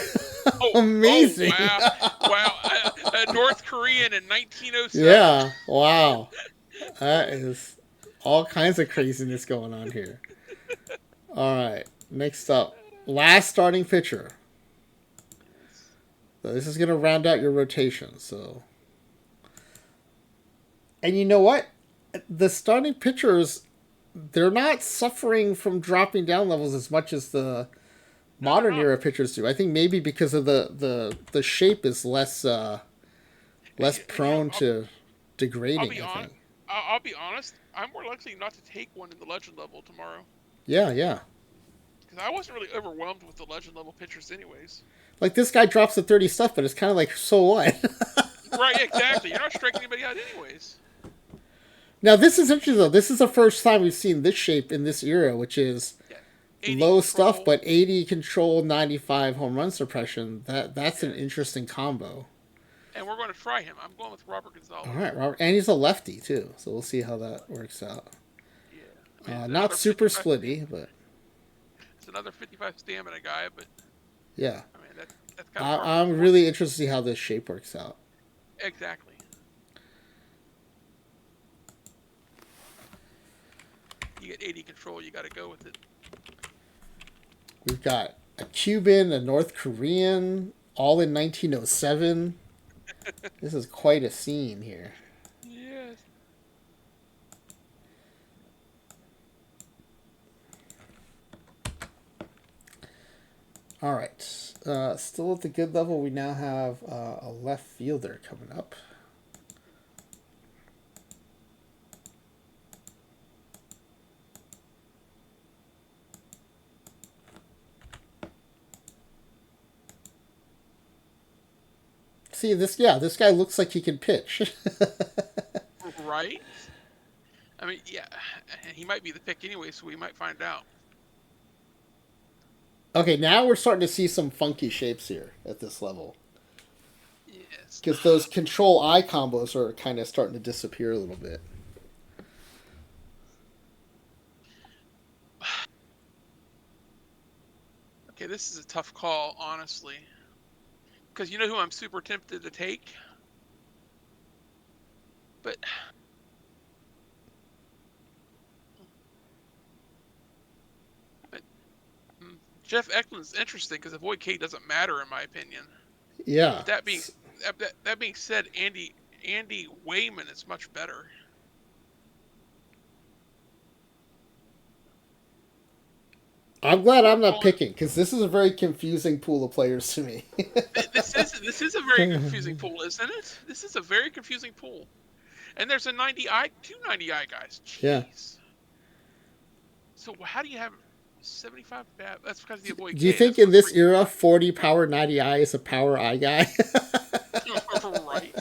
Oh, Amazing. wow, wow. North Korean in 1907. Yeah. Wow. That is all kinds of craziness going on here. All right. Next up, last starting pitcher. Yes. So this is going to round out your rotation. So, and you know what? The starting pitchers, they're not suffering from dropping down levels as much as the No, they're modern not. era pitchers do. I think maybe because of the shape is less prone to I'll degrading. be I on. think. I'll be honest. I'm more likely not to take one in the legend level tomorrow Yeah, yeah. because I wasn't really overwhelmed with the legend level pitchers, anyways. Like this guy drops the 30 stuff, but it's kind of like so what? Right? Yeah, exactly. You're not striking anybody out, anyways. Now this is interesting though. This is the first time we've seen this shape in this era, which is Yeah. 80 low stuff, control. but 80 control, 95 home run suppression. That's an Yes. interesting combo. And we're going to try him. I'm going with Robert All Gonzalez. right, Robert, and he's a lefty too, so we'll see how that works out. Yeah. I mean, Not another super 55 splitty, but It's another 55 stamina guy, but yeah, I mean that's kind of par for the I'm course. really interested to see how this shape works out. Exactly. You get 80 control. You got to go with it. We've got a Cuban, a North Korean, all in 1907. This is quite a scene here. Yes. All right. Still at the good level, we now have a left fielder coming up. See this? Yeah, this guy looks like he can pitch. Right. I mean, yeah, he might be the pick anyway, so we might find out. Okay, now we're starting to see some funky shapes here at this level. Yes. Because those control eye combos are kind of starting to disappear a little bit. Okay, this is a tough call, honestly. Because you know who I'm super tempted to take? But but Jeff Eklund's interesting because Avoid K doesn't matter in my opinion. Yeah. But that being said, Andy Wayman is much better. I'm glad I'm not picking, because this is a very confusing pool of players to me. This is a very confusing pool, isn't it? This is a very confusing pool. And there's a 90i, two 90i guys. Yeah. Jeez. So how do you have 75 bad? That's because of the Avoid Do you K. think That's in what this freaks me era, out. 40 power 90i is a power I guy? Right?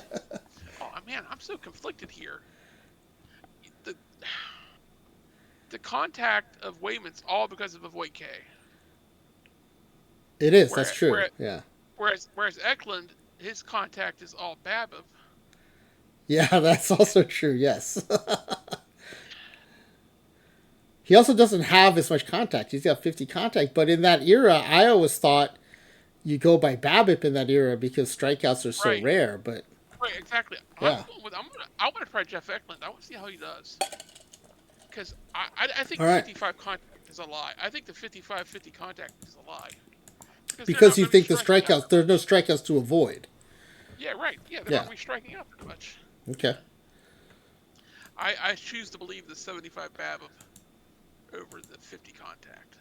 Oh man, I'm so conflicted here. The the contact of Wayman's all because of Avoid K. It is. That's Where, true. where, Yeah. whereas Eklund, his contact is all Babbitt. Yeah, that's also true. Yes. He also doesn't have as much contact. He's got 50 contact, but in that era, I always thought you go by BABIP in that era because strikeouts are so Right. rare. But Right. Exactly. yeah, I want to try Jeff Eklund. I want to see how he does. Because I think all the right. 55 contact is a lie. I think the 55-50 contact is a lie. Because they're Because not you going to be think the striking out strikeouts, that there's no much. strikeouts to avoid. Yeah, right. Yeah, they're not Yeah. going to be striking out that much. Okay. Yeah. I choose to believe the 75 Babbitt over the 50 contact.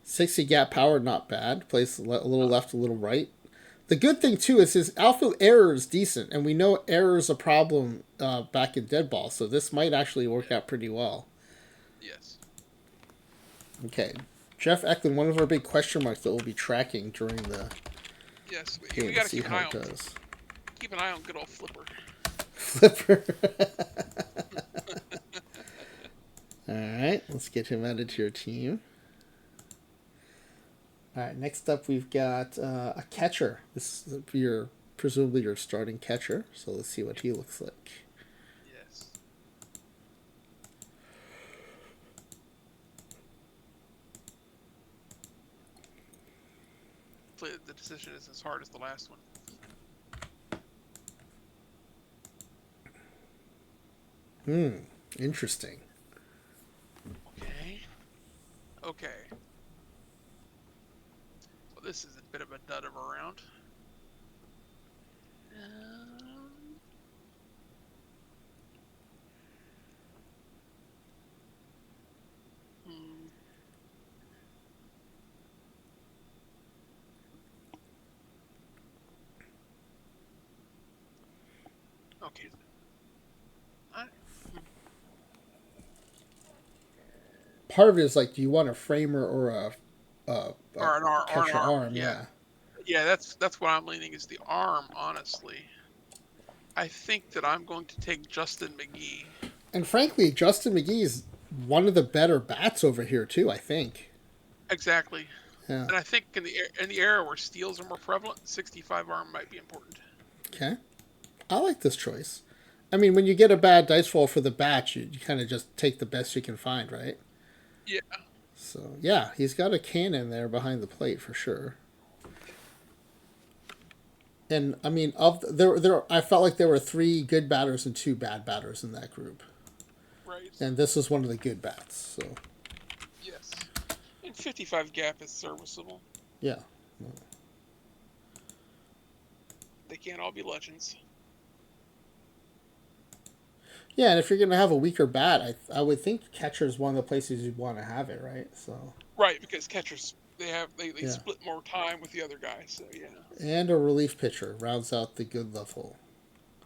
60 gap power, not bad. Plays a little left, a little right. The good thing too is his outfield error is decent, and we know error is a problem back in Deadball, so this might actually work Yeah. out pretty well. Yes. Okay, Jeff Eklund, one of our big question marks that we'll be tracking during the Yes. game. We We'll got to see keep an how eye it on does. good old Flipper. Flipper. All right, let's get him added to your team. All right, next up we've got a catcher. This is presumably your starting catcher. So let's see what he looks like. Yes. The decision is as hard as the last one. Interesting. Okay. Okay. So this is a bit of a dud of a round. Hmm. Okay. I, Part of it is like, do you want a framer or a or an catcher arm. arm? Yeah. Yeah. Yeah, that's what I'm leaning is the arm, honestly. I think that I'm going to take Justin McGee. And frankly, Justin McGee is one of the better bats over here too. I think. Exactly. Yeah. And I think in the era where steals are more prevalent, 65 arm might be important. Okay. I like this choice. I mean, when you get a bad dice roll for the bat, you kind of just take the best you can find, right? Yeah. So yeah, he's got a cannon there behind the plate for sure. And I mean, I felt like there were 3 good batters and 2 bad batters in that group, Right. and this is one of the good bats. So Yes. And 55 gap is serviceable. yeah, They can't all be legends. yeah. And if you're gonna have a weaker bat, I would think catcher is one of the places you'd want to have it, right? So Right, because catchers they yeah, split more time with the other guy, so yeah. and a relief pitcher rounds out the good level.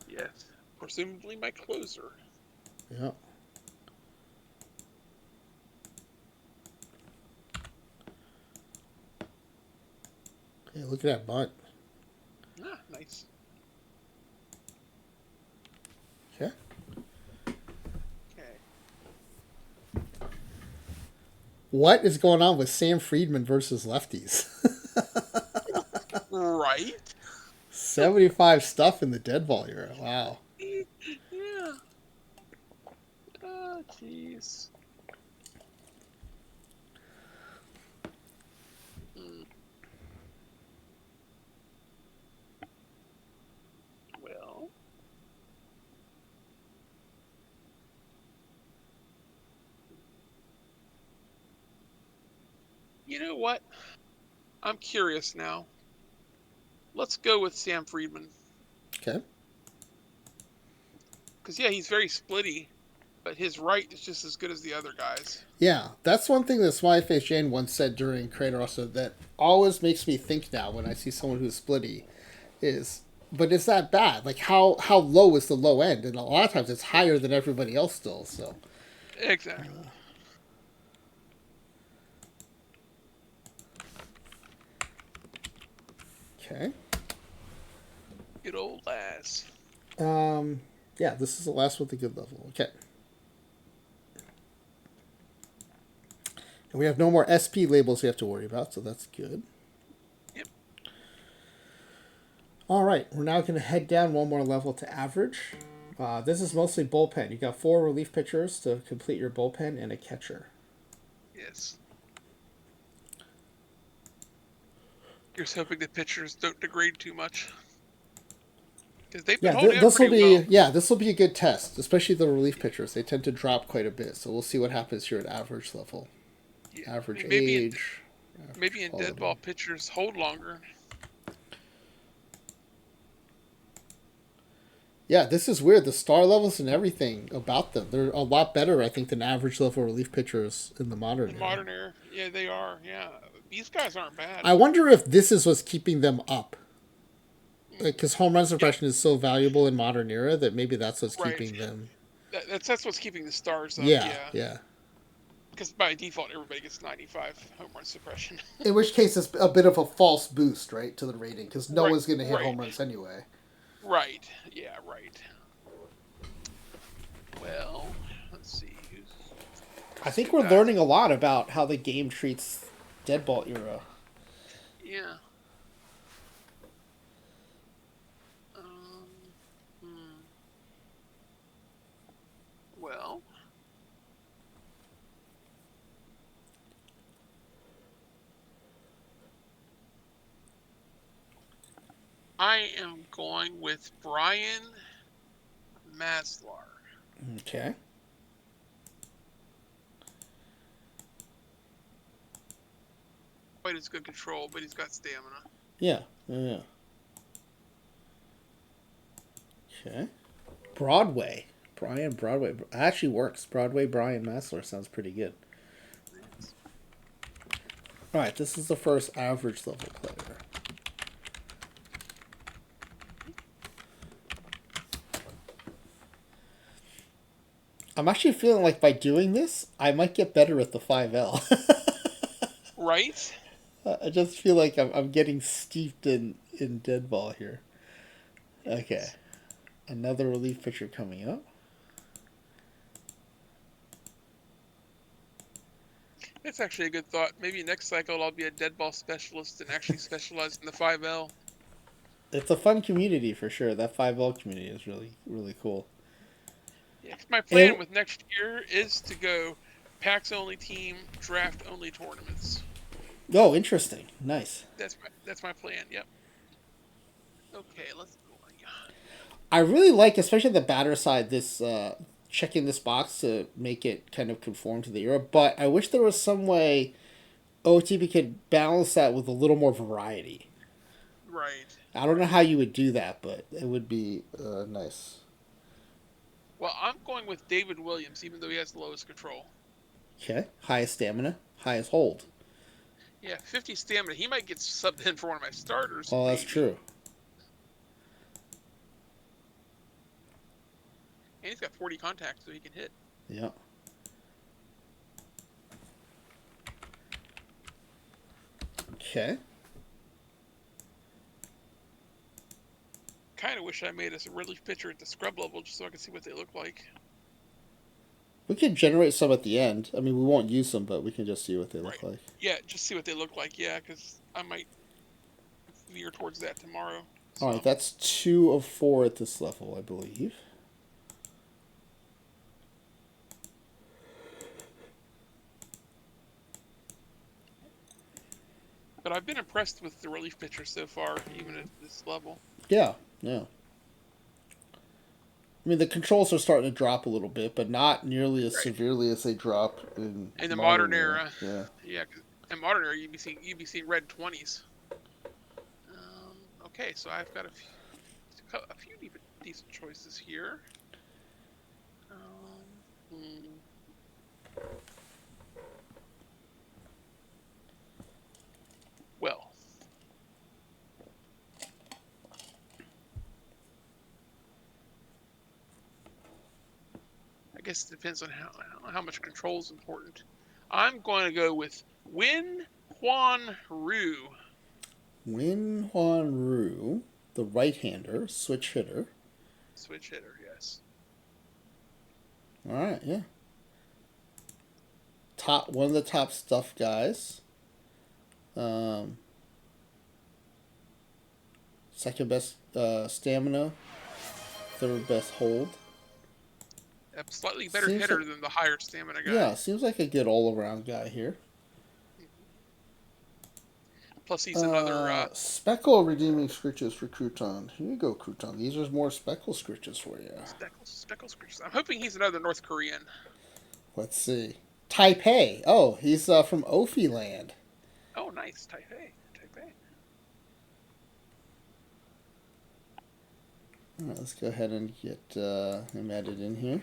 Yes. Presumably my closer. Yeah. Hey, look at that bunt. Ah, nice. Okay. Okay. What is going on with Sam Friedman versus lefties? Right? 75 stuff in the Deadball era. Wow. Yeah. Oh, jeez. Hmm. Well. You know what? I'm curious now. Let's go with Sam Friedman. Okay. Because, yeah, he's very splitty, but his right is just as good as the other guys. Yeah, that's one thing that Smiley Face Jane once said during Creator also that always makes me think now when I see someone who's splitty is, but is that bad? Like how low is the low end? And a lot of times it's higher than everybody else still. So Exactly. okay. Good old ass. Yeah, this is the last with the good level. Okay. And we have no more SP labels we have to worry about, so that's good. Yep. All right, we're now going to head down one more level to average. This is mostly bullpen. You got 4 relief pitchers to complete your bullpen and a catcher. Yes. Here's hoping the pitchers don't degrade too much. Because they've been Yeah, holding up this will pretty be well. this will be a good test, especially the relief pitchers. They tend to drop quite a bit, so we'll see what happens here at average level. Yeah. I Average mean, age, maybe average in quality. Deadball, pitchers hold longer. Yeah, this is weird. The star levels and everything about them, they're a lot better, I think, than average level relief pitchers in the modern In era. modern era, yeah, they are. Yeah, these guys aren't bad. I wonder if this is what's keeping them up. Mm. Because home run Yeah, suppression is so valuable in modern era that maybe that's what's right. keeping them. That's what's keeping the stars up. Yeah, Yeah, yeah. because by default everybody gets 95 home run suppression. In which case, it's a bit of a false boost, right, to the rating, because no Right, one's going to hit right, home runs anyway. right. Yeah, right. Well, let's see. I Let's think do we're that. learning a lot about how the game treats Deadball era. Yeah. Um. Hmm. Well, I am going with Brian Maslar. Okay. Quite as good control, but he's got stamina. Yeah. Yeah. Okay. Broadway. Brian Broadway. Actually works. Broadway Brian Massler sounds pretty good. Yes. Alright, this is the first average level player. I'm actually feeling like by doing this, I might get better at the 5L. Right? I just feel like I'm getting steeped in Deadball here. Okay. Yes. Another relief pitcher coming up. That's actually a good thought. Maybe next cycle I'll be a dead ball specialist and actually specialize in the 5L. It's a fun community for sure. That 5L community is really, really cool. Yeah, 'cause my And plan with next year is to go PAX only team, draft only tournaments. oh, interesting. Nice. That's my plan. Yep. Okay, let's go. I really like, especially the batter side, this checking this box to make it kind of conform to the era. But I wish there was some way OTP could balance that with a little more variety. Right. I don't know Right. how you would do that, but it would be nice. Well, I'm going with David Williams, even though he has the lowest control. Okay. Highest stamina, highest hold. Yeah, 50 stamina. He might get subbed in for one of my starters, Oh, that's maybe. true. And he's got 40 contacts, so he can hit. Yeah. Okay. Kind of wish I made us a relief pitcher at the scrub level just so I could see what they look like. We can generate some at the end. I mean, we won't use them, but we can just see what they look Right. like. Yeah, just see what they look like. Yeah, because I might veer towards that tomorrow. All right, So, that's 2 of 4 at this level, I believe. but I've been impressed with the relief pitchers so far, even at this level. Yeah, yeah. I mean, the controls are starting to drop a little bit, but not nearly as Right. severely as they drop in In the modern modern era. era, Yeah. yeah, In modern era, you'd be seeing red 20s. Okay, so I've got a few decent choices here. Hmm. Well, I guess it depends on how much control is important. I'm going to go with Win Huan Ru. Win Huan Ru, the right-hander, switch hitter. Switch hitter, yes. All right, yeah. One of the top stuff guys. Um, second best stamina, third best hold. A slightly better Seems hitter like than the higher stamina guy. yeah, seems like a good all-around guy here. Plus, he's another Speckle redeeming scritches for Crouton. Here you go, Crouton. These are more speckle scritches for you. speckle scratches. I'm hoping he's another North Korean. Let's see. Taipei. Oh, he's from Ophi Land. Oh, nice. Taipei. Taipei. All right, let's go ahead and get him added in here.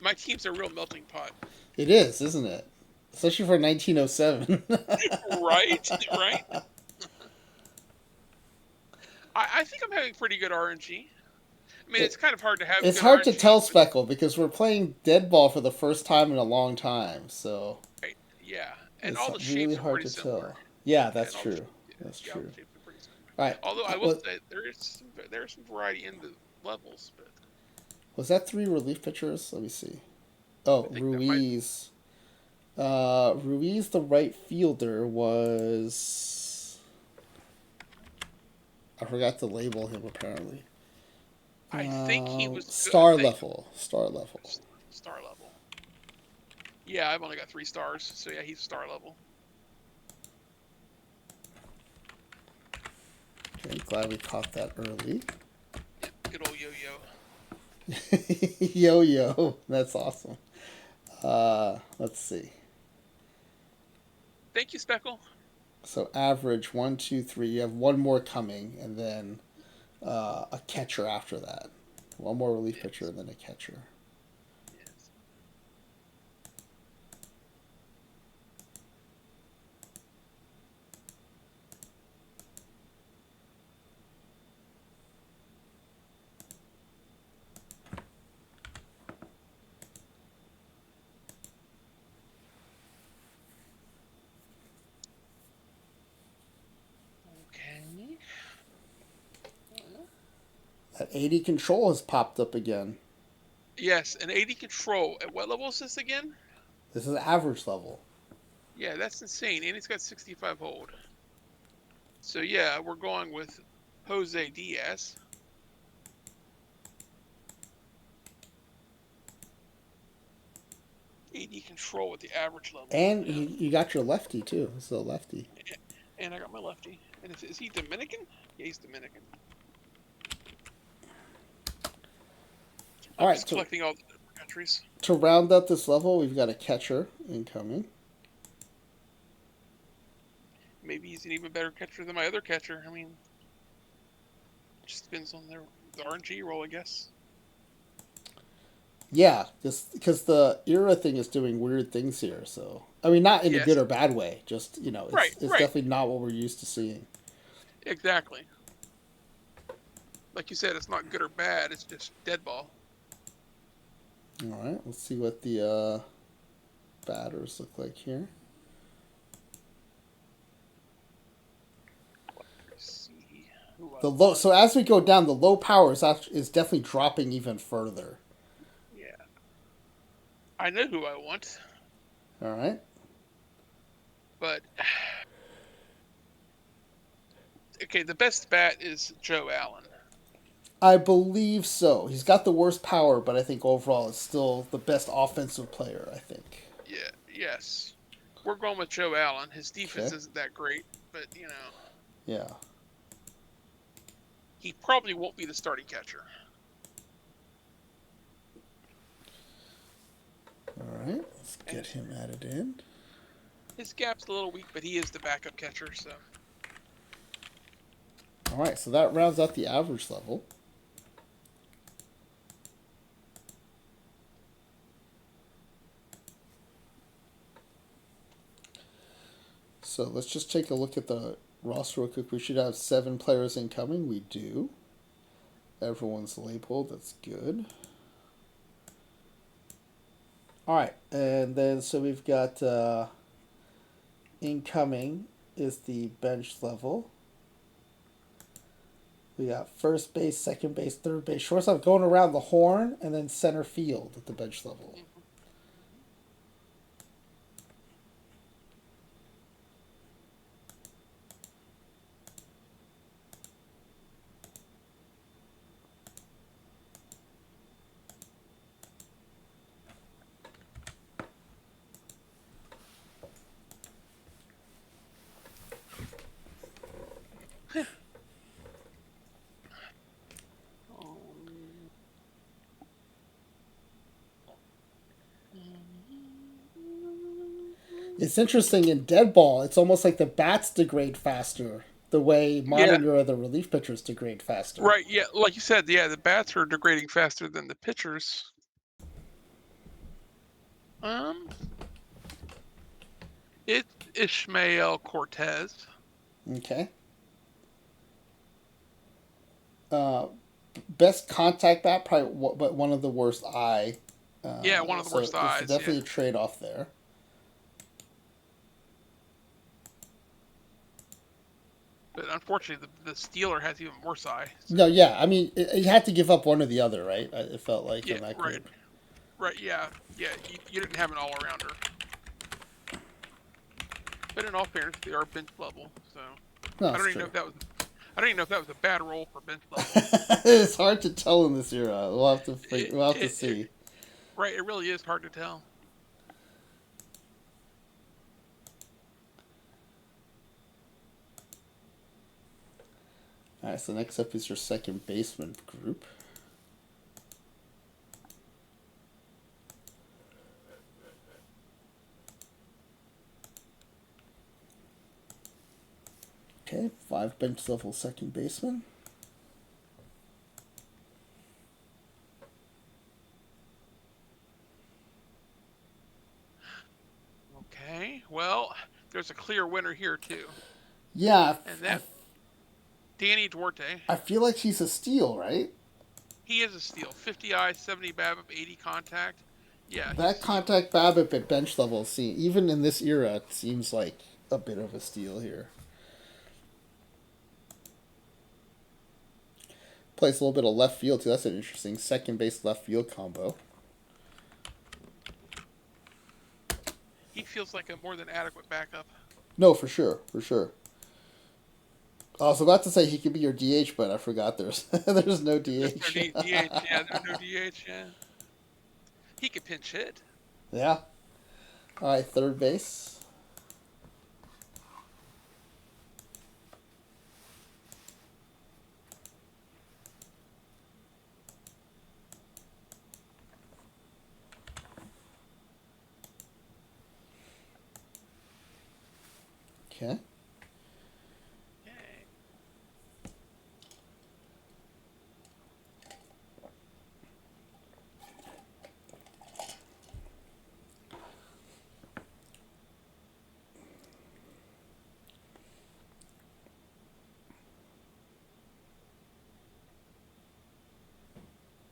My team's a real melting pot. It is, isn't it? Especially for 1907. Right? Right? I think I'm having pretty good RNG. I mean, it's kind of hard to have It's good hard to RNG, tell, but Speckle, because we're playing Deadball for the first time in a long time, so right, yeah. And it's all the really shapes are hard pretty to similar. tell. Yeah, Yeah, that's and all the true. That's yeah, all true. the shapes are pretty similar. All right. Although I will say there's some variety in the levels, but Was that 3 relief pitchers? Let me see. I Oh, think that might. Ruiz. Ruiz, the right fielder, was. I forgot to label him, apparently. I think he was good. Star level. Star level. Star level. Yeah, I've only got 3 stars, so yeah, he's star level. Okay, glad we caught that early. Yeah, good old yo-yo. Yo yo, that's awesome. Let's see. Thank you, Speckle. So average 1, 2, 3. You have one more coming, and then a catcher after that. One more relief pitcher, Yes. and then a catcher. Yes. Okay. That 80 control has popped up again. Yes, an 80 control. At what level is this again? This is average level. Yeah, that's insane. And he's got 65 hold. So yeah, we're going with Jose Diaz. AD control at the average level. And Yeah. you got your lefty, too. This is a lefty. And I got my lefty. And is he Dominican? Yeah, he's Dominican. All I'm right, just collecting all the different countries. to round up this level, we've got a catcher incoming. Maybe he's an even better catcher than my other catcher. I mean, it just depends on the RNG roll, I guess. Yeah, because the era thing is doing weird things here. So I mean, not in a good Yes. or bad way. Just Right, it's right. definitely not what we're used to seeing. Exactly. Like you said, it's not good or bad. It's just deadball. All right, let's see what the batters look like here. Let's see who I The low. want. So as we go down, the low power is definitely dropping even further. Yeah. I know who I want, All right. but okay, the best bat is Joe Allen. I believe so. He's got the worst power, but I think overall it's still the best offensive player. I think. Yeah, yes. We're going with Joe Allen. His defense Okay. isn't that great, but Yeah. he probably won't be the starting catcher. All right. Let's And get him added in. His gap's a little weak, but he is the backup catcher, so. All right, so that rounds out the average level. So let's just take a look at the roster real quick. We should have 7 players incoming. We do. Everyone's labeled. That's good. All right, and then so we've got incoming is the bench level. We got first base, second base, third base, shortstop going around the horn, and then center field at the bench level. It's interesting in Deadball, it's almost like the bats degrade faster, the way Yeah, modern era the relief pitchers degrade faster. right. Yeah, like you said, yeah, the bats are degrading faster than the pitchers. Um, it's Ishmael Cortez. Okay. Uh, Best contact bat, probably, but one of the worst eye. Yeah, one of the So worst it's eyes. Yeah, definitely a trade off there. but unfortunately, the Steeler has even worse eye. So. No, yeah, I mean, you had to give up one or the other, right? It felt like Yeah, in that right, group. right. Yeah, yeah. You didn't have an all-arounder. But in all fairness, they are bench level, so No, I that's don't even true. know if that was. I don't even know if that was a bad role for bench level. It's hard to tell in this era. It, We'll have to it, it, see. right, it really is hard to tell. All right, so next up is your second baseman group. Okay, 5 bench level second baseman. Okay, well, there's a clear winner here too, Yeah, and that Danny Duarte. I feel like he's a steal, right? He is a steal. 50 eyes, 70 BABIP, 80 contact. Yeah, he's a That steal. contact BABIP at bench level, even in this era, it seems like a bit of a steal here. Plays a little bit of left field too. That's an interesting second base left field combo. He feels like a more than adequate backup. No, for sure, for sure. I was about to say he could be your DH, but I forgot there's there's no There's no DH. DH. Yeah, there's no DH. Yeah, he could pinch hit. Yeah. All right, third base. Okay. Okay.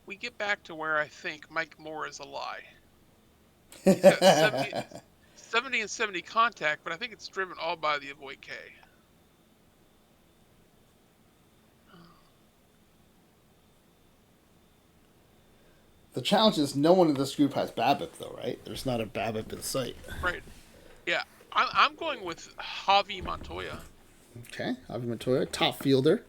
We get back to where I think Mike Moore is a lie. He's got 70 and 70 contact, but I think it's driven all by the avoid K. The challenge is no one in this group has BABIP, though, right? There's not a BABIP in sight. Right. Yeah. I'm going with Javi Montoya. Okay, Javi Montoya, top fielder.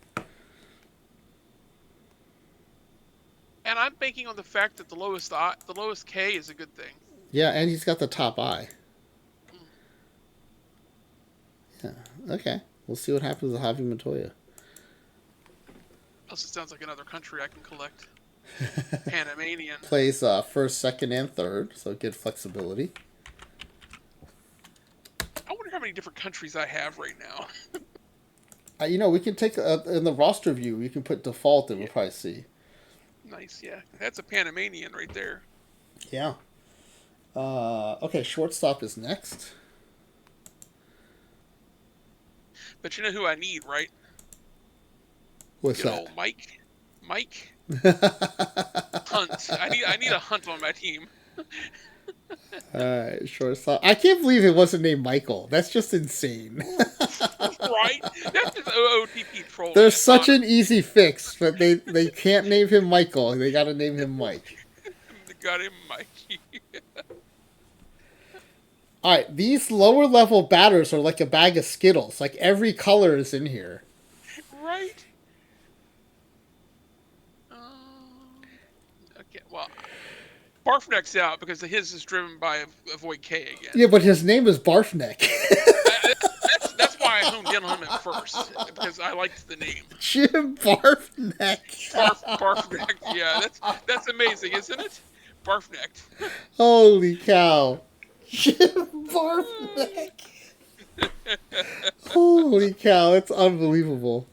And I'm banking on the fact that the lowest K is a good thing. Yeah, and he's got the top eye. Mm. Yeah, okay. We'll see what happens with Javi Montoya. Plus, it sounds like another country I can collect. Panamanian. Plays first, second, and third, so good flexibility. many different countries I have right now. We can take in the roster view. You can put default, and Yeah, we'll probably see. nice. Yeah, that's a Panamanian right there. Yeah. Okay, shortstop is next. But you know who I need, right? What's Good that? old Mike. Mike Hunt. I need a Hunt on my team. All right, shortstop. I can't believe it wasn't named Michael. That's just insane. Right? That's just OOTP trolling. There's It's such honest. an easy fix, but they can't name him Michael. They got to name him Mike. Got him, Mikey. All right, these lower level batters are like a bag of Skittles. Like every color is in here. Right? Um, okay, well, Barfneck's out because his is driven by Avoid K again. Yeah, but his name is Barfneck. That's why I honed in on him at first, because I liked the name. Jim Barfneck. Barfneck. Yeah, that's amazing, isn't it? Barfneck. Holy cow. Jim Barfneck. Holy cow, it's unbelievable.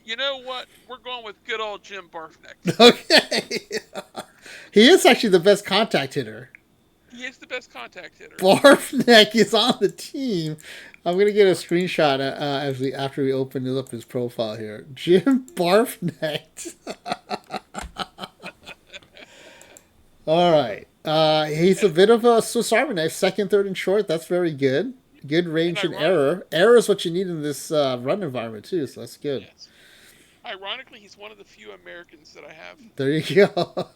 You know what? We're going with good old Jim Barfneck. Okay. He is actually the best contact hitter. He is the best contact hitter. Barfneck is on the team. I'm gonna get a screenshot after we open up his profile here. Jim Barfneck. All right. He's a bit of a Swiss Army knife. Second, third, and short. That's very good. Good range and error. Error is what you need in this run environment too, so that's good. Yes. Ironically, he's one of the few Americans that I have. There you go.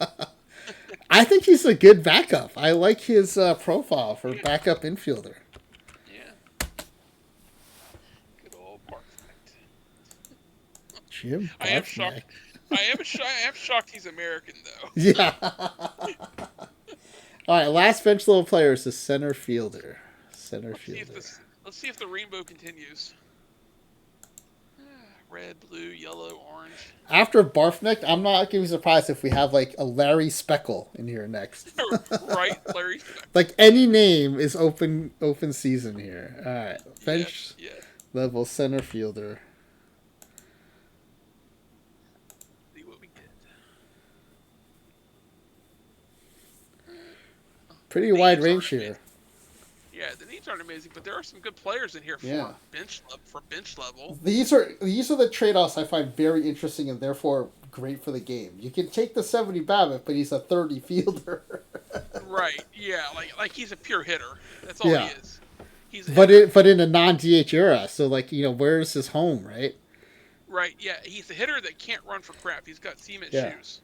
I think he's a good backup. I like his profile for backup infielder. Yeah. Good old Barfneck. Jim Barfneck. I am shocked he's American though. Yeah. All right, last bench level player is the center fielder. Let's see if the rainbow continues. Red, blue, yellow, orange. After Barfneck, I'm not going to be surprised if we have like a Larry Speckle in here next. Right, Larry Speckle. Like any name is open season here. All right, bench level center fielder. See what we get. Pretty wide range here. Yeah, the needs aren't amazing, but there are some good players in here for bench level. These are the trade-offs I find very interesting and therefore great for the game. You can take the 70 BABIP, but he's a 30 fielder. Right. Yeah, like he's a pure hitter. That's all he is. But in a non-DH era, so where's his home, right? Right. Yeah, he's a hitter that can't run for crap. He's got cement shoes.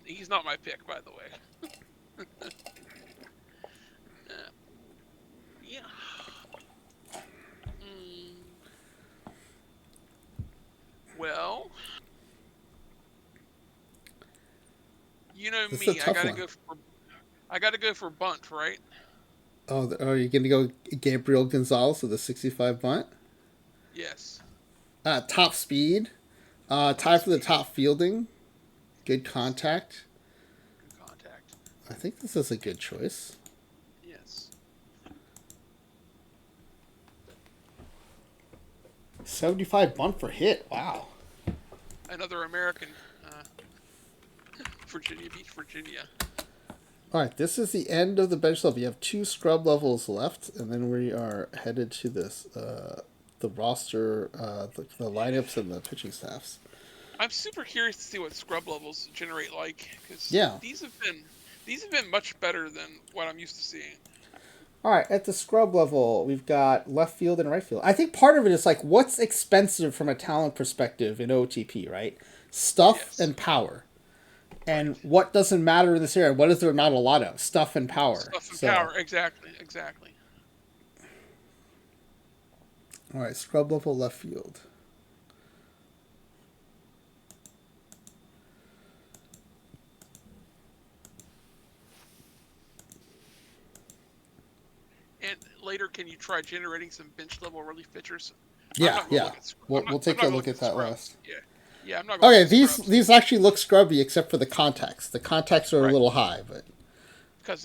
He's not my pick, by the way. Yeah. Well, you know me. I gotta go for bunt, right? Oh, are you gonna go Gabriel Gonzalez with a 65 bunt? Yes. Top speed. Tie for the top fielding. Good contact. I think this is a good choice. Yes. 75 bunt for hit. Wow. Another American. Virginia Beach, Virginia. All right, this is the end of the bench level. You have 2 scrub levels left, and then we are headed to this the roster, the lineups, and the pitching staffs. I'm super curious to see what scrub levels generate like, because these have been much better than what I'm used to seeing. All right, at the scrub level, we've got left field and right field. I think part of it is what's expensive from a talent perspective in OOTP, right? Stuff and power. And what doesn't matter in this area? What is there not a lot of? Stuff and power. Power, exactly. All right, scrub level left field. And later, can you try generating some bench level relief pitchers? Yeah. We'll take a look at that last. Yeah, I'm not. Okay, these actually look scrubby except for the contacts. The contacts are a little high, but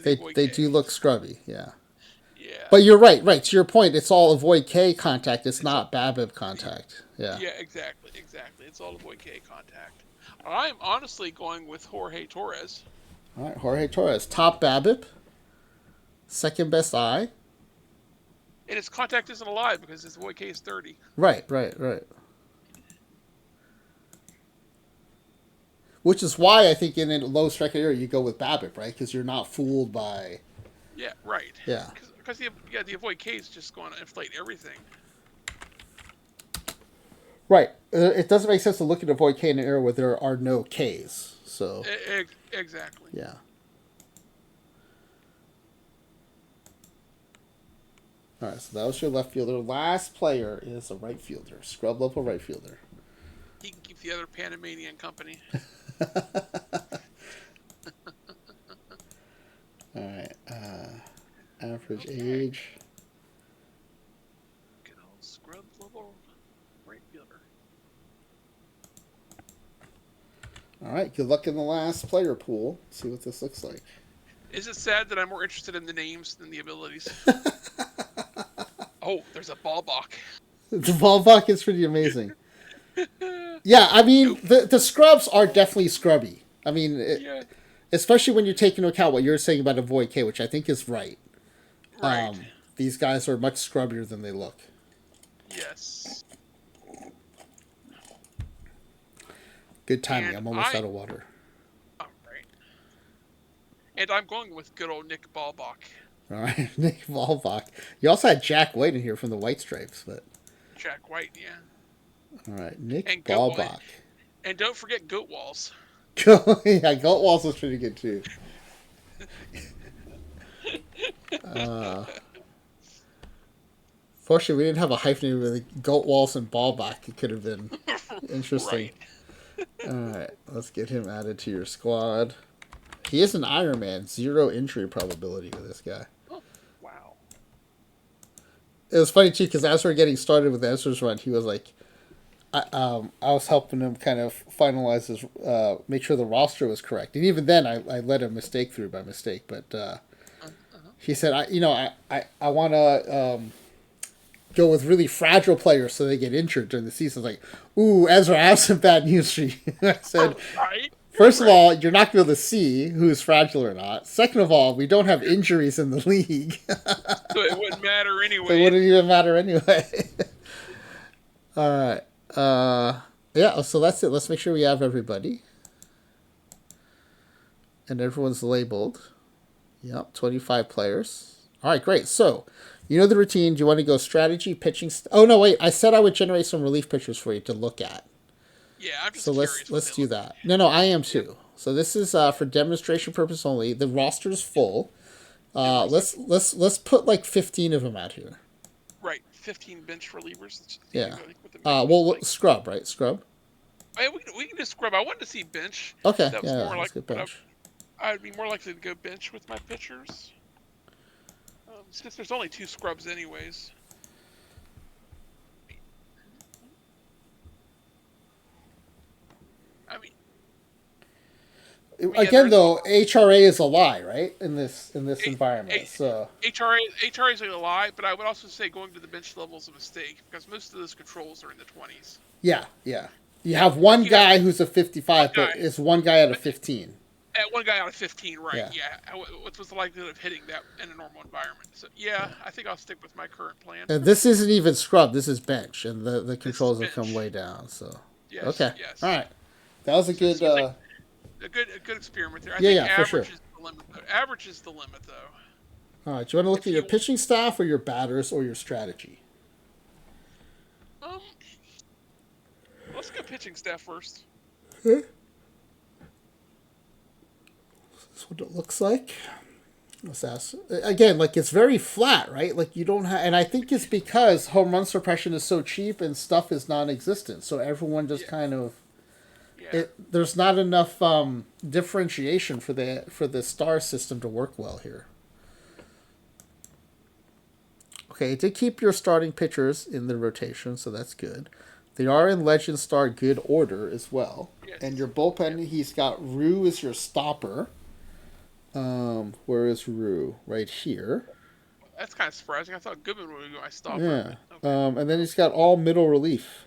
they do look scrubby. Yeah. Yeah. But you're right. Right, to your point, it's all avoid K contact. It's not BABIP contact. Yeah. Yeah, exactly. It's all avoid K contact. I'm honestly going with Jorge Torres. All right, Jorge Torres, top BABIP, second best I. And his contact isn't alive because his avoid K is 30. Right, right, right. Which is why I think in a low strike area you go with BABIP, right? Because you're not fooled by. Yeah, right. Yeah. Because the avoid K is just going to inflate everything. Right. It doesn't make sense to look at avoid K in an area where there are no Ks. So. Exactly. Yeah. All right, so that was your left fielder. Last player is a right fielder, scrub level right fielder. He can keep the other Panamanian company. All right. Average age. Good old scrub level right fielder. All right. Good luck in the last player pool. See what this looks like. Is it sad that I'm more interested in the names than the abilities? Oh, there's a Ballbach. The Volbach is pretty amazing. Yeah, I mean, the scrubs are definitely scrubby. I mean, Yeah. especially when you take into account what you're saying about avoid K, which I think is right. Right. These guys are much scrubbier than they look. Yes. Good timing. And I'm almost out of water. All right. And I'm going with good old Nick Ballbach. All right, Nick Volbach. You also had Jack White in here from the White Stripes, but Jack White, yeah. all right, Nick And Volbach. And don't forget Goat Walls. Yeah, Goat Walls was pretty good too. Fortunately, we didn't have a hyphen with Goat Walls and Ballback. It could have been interesting. All right, let's get him added to your squad. He is an Iron Man. 0 injury probability with this guy. Oh, wow. It was funny too because as we were getting started with the Ezra's run, he was like, I was helping him kind of finalize his, make sure the roster was correct, and even then, I let a mistake through by mistake. But he said, I want to go with really fragile players so they get injured during the season. I was like, ooh, Ezra, I have some bad news for you. I said, Right. first of all, you're not going to be able to see who's fragile or not. Second of all, we don't have injuries in the league. So it wouldn't matter anyway. So it wouldn't even matter anyway. All right. Yeah, so that's it. Let's make sure we have everybody. And everyone's labeled. Yep, 25 players. All right, great. So, you know the routine. Do you want to go strategy, pitching? Oh, no, wait. I said I would generate some relief pictures for you to look at. Yeah, I'm just so curious. let's do that. No, I am too. Yep. So this is for demonstration purpose only. The roster is full. Let's put like 15 of them out here. Right, 15 bench relievers. Yeah. Scrub, right? Scrub. We can just scrub. I wanted to see bench. Okay. That was more like bench. I'd be more likely to go bench with my pitchers. Since there's only 2 scrubs anyways. I mean, again, though, HRA is a lie, right? In this environment, so HRA is a lie, but I would also say going to the bench level is a mistake because most of those controls are in the 20s. Yeah. You have one guy who's a 55, but it's one guy out of 15. One guy out of 15, right? Yeah. What's the likelihood of hitting that in a normal environment? So yeah, I think I'll stick with my current plan. And this isn't even scrub. This is bench, and the controls have come way down. So yes, okay, yes. All right, that was a good. A good experiment there. I think average for sure. Is the limit. Average is the limit, though. All right, do you want to look at your pitching staff or your batters or your strategy? Let's go pitching staff first. Okay. That's what it looks like. Let's ask again. Like it's very flat, right? Like you don't have, and I think it's because home run suppression is so cheap and stuff is non-existent. So everyone just kind of. Yeah. There's not enough differentiation for the star system to work well here. Okay, it did keep your starting pitchers in the rotation, so that's good. They are in Legend Star good order as well. Yes. And your bullpen, he's got Rue as your stopper. Where is Rue? Right here. That's kind of surprising. I thought Goodman would be my stopper, Yeah. but okay. And then he's got all middle relief.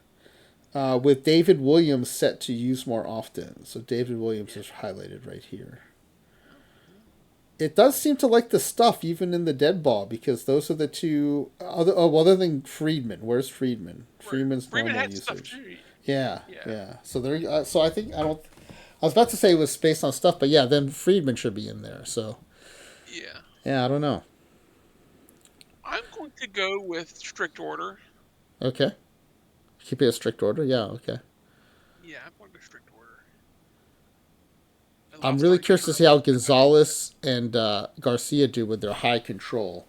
With David Williams set to use more often. So David Williams Yeah. is highlighted right here. Oh, yeah. It does seem to like the stuff even in the Deadball because those are the two other than Friedman. Where's Friedman? Right. Friedman's Freeman normal had stuff usage. too. Yeah, Yeah. yeah. So there. So I think I don't. I was about to say it was based on stuff, but yeah, then Friedman should be in there. So Yeah. yeah, I don't know. I'm going to go with strict order. Okay, keep it a strict order. Yeah, okay. Yeah, I'm going to go strict order. I'm Allow really starting curious to control. see how Gonzalez and Garcia do with their high control.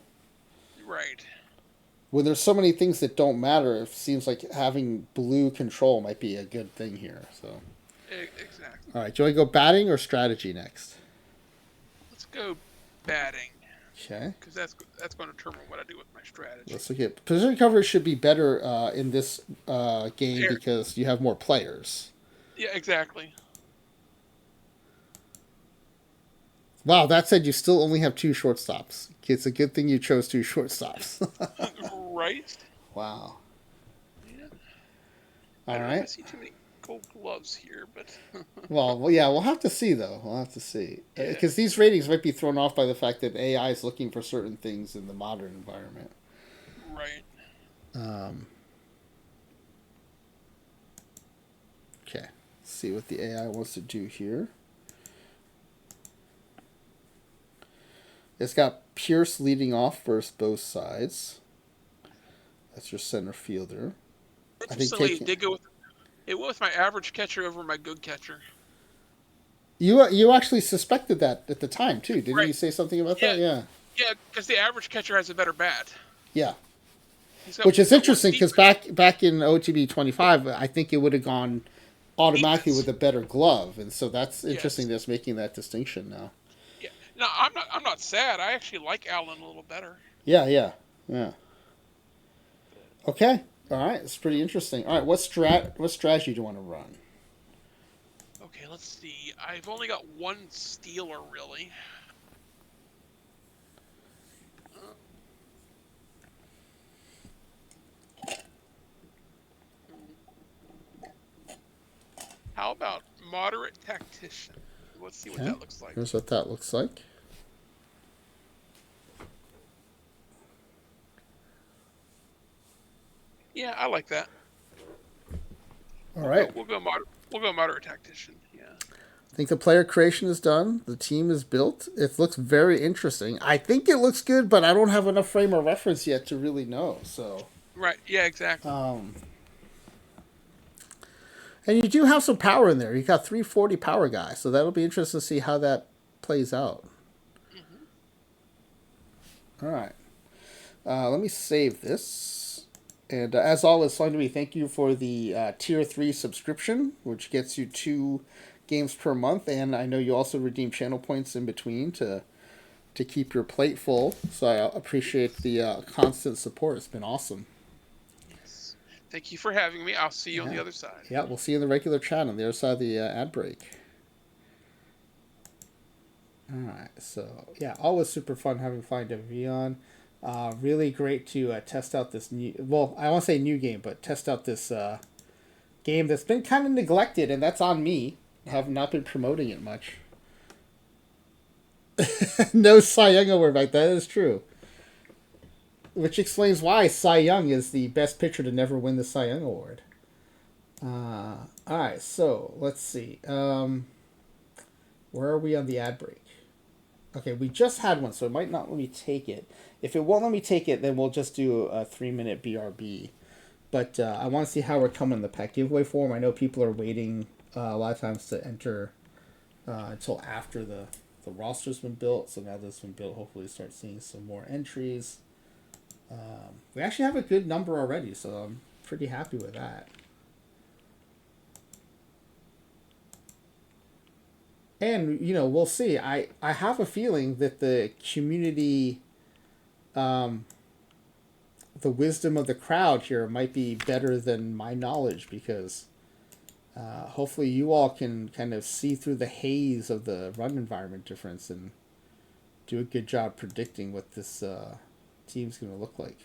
Right. When there's so many things that don't matter, it seems like having blue control might be a good thing here. So, Exactly. all right, do you want to go batting or strategy next? Let's go batting Okay, because that's going to determine what I do with my strategy. let's look at position coverage. Should be better in this game There. because you have more players. Yeah, exactly. Wow, that said, you still only have two shortstops. It's a good thing you chose two shortstops. Right. Wow. Yeah. I All don't know if I right. see too many gold gloves here, but Well, yeah, we'll have to see though. We'll have to see yeah. because these ratings might be thrown off by the fact that AI is looking for certain things in the modern environment. Right. Um, okay, let's see what the AI wants to do here. It's got Pierce leading off versus both sides. That's your center fielder. I think Interestingly, taking it went with my average catcher over my good catcher. you actually suspected that at the time too, didn't Right. you say something about Yeah. that? Yeah, Yeah, because the average catcher has a better bat. yeah. He's got Which he's is got worse interesting because defense. back in OTB 25, I think it would have gone automatically Defense. with a better glove, and so that's interesting. Yes. That's making that distinction now. Yeah. No, I'm not sad. I actually like Allen a little better. Yeah, yeah, yeah. Okay, all right. It's pretty interesting. All right, what strategy do you want to run? Okay, let's see. I've only got one stealer really. Uh, How about moderate tactician? Let's see what Okay, that looks like. here's what that looks like. Yeah, I like that. All right. We'll go moderate tactician. Yeah. I think the player creation is done. The team is built. It looks very interesting. I think it looks good, but I don't have enough frame of reference yet to really know. So, Right. Yeah. Exactly. and you do have some power in there. You got 340 power guys, so that'll be interesting to see how that plays out. Hmm. All right. Let me save this. And as always, Slime to me, thank you for the tier 3 subscription, which gets you 2 games per month. And I know you also redeem channel points in between to keep your plate full. So I appreciate the constant support. It's been awesome. Yes. Thank you for having me. I'll see you on Yeah. the other side. Yeah, we'll see you in the regular chat on the other side of the ad break. All right. So, yeah, always super fun having FlyingWV on. Really great to test out this new, well, I won't say new game, but test out this game that's been kind of neglected, and that's on me. I have not been promoting it much. No Cy Young award back. That is true. Which explains why Cy Young is the best pitcher to never win the Cy Young award. All right, so let's see. Where are we on the ad break? Okay, we just had one, so it might not let me take it. If it won't let me take it, then we'll just do a 3-minute BRB. But I want to see how we're coming in the pack giveaway form. I know people are waiting a lot of times to enter until after the roster's been built. So now that's been built, hopefully start seeing some more entries. We actually have a good number already, so I'm pretty happy with that. And, we'll see. I have a feeling that the community, the wisdom of the crowd here might be better than my knowledge because hopefully you all can kind of see through the haze of the run environment difference and do a good job predicting what this team's going to look like.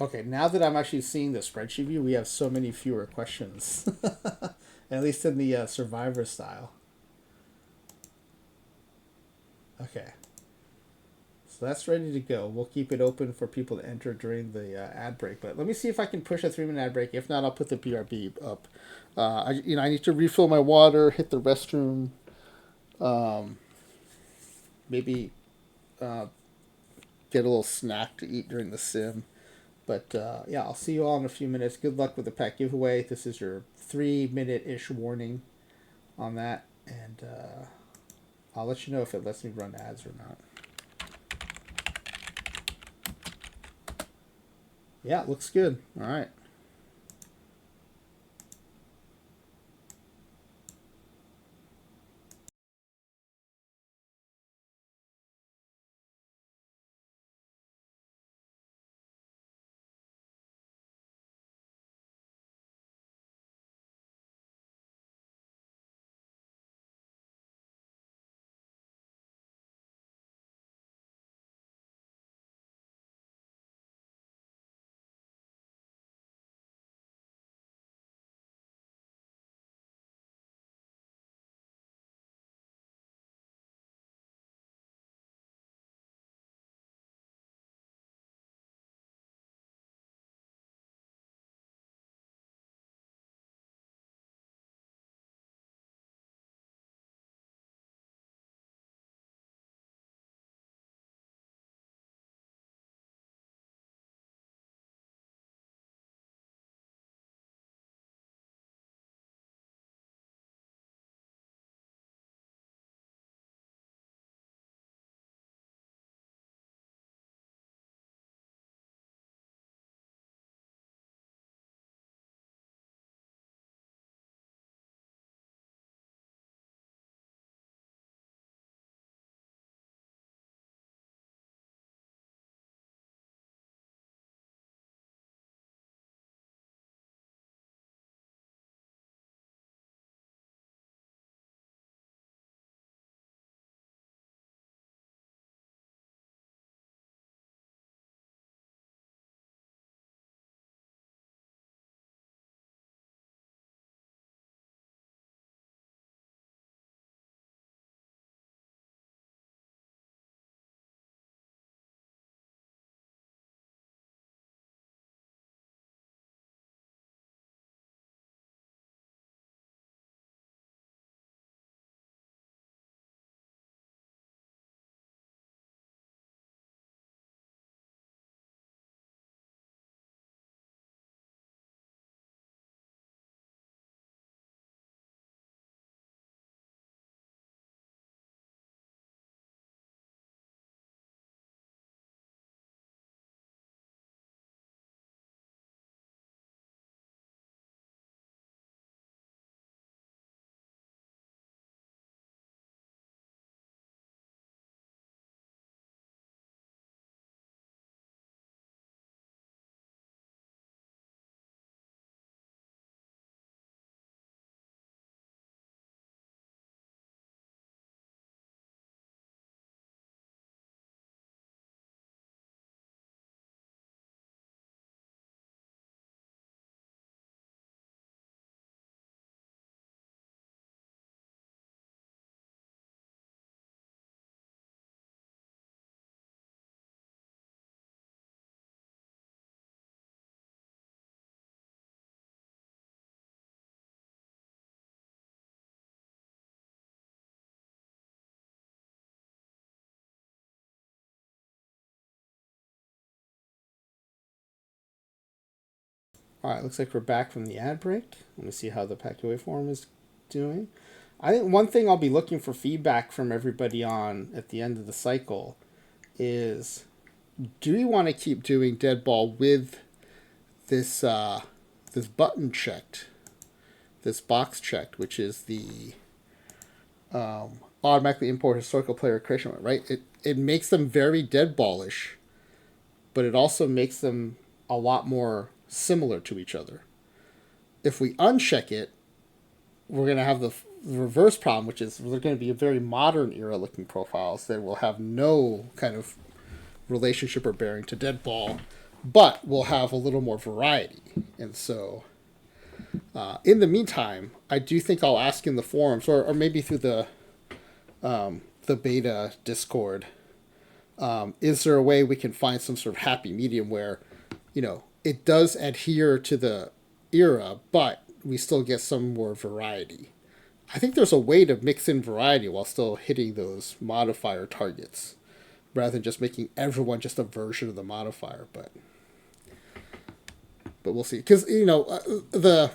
Okay, now that I'm actually seeing the spreadsheet view, we have so many fewer questions. At least in the Survivor style. Okay. So that's ready to go. We'll keep it open for people to enter during the ad break. But let me see if I can push a 3-minute ad break. If not, I'll put the BRB up. I need to refill my water, hit the restroom, maybe get a little snack to eat during the sim. But yeah, I'll see you all in a few minutes. Good luck with the pack giveaway. This is your 3-minute-ish warning on that. And I'll let you know if it lets me run ads or not. Yeah, it looks good. All right. All right, looks like we're back from the ad break. Let me see how the pack giveaway form is doing. I think one thing I'll be looking for feedback from everybody on at the end of the cycle is, do we want to keep doing Deadball with this this button checked, this box checked, which is the automatically import historical player creation, right? It makes them very Deadballish, but it also makes them a lot more similar to each other. If we uncheck it, we're gonna have the the reverse problem, which is they're going to be a very modern era looking profiles that will have no kind of relationship or bearing to Deadball, but will have a little more variety. And so, in the meantime, I do think I'll ask in the forums, or maybe through the beta Discord, is there a way we can find some sort of happy medium where, it does adhere to the era, but we still get some more variety. I think there's a way to mix in variety while still hitting those modifier targets, rather than just making everyone just a version of the modifier. But we'll see, because the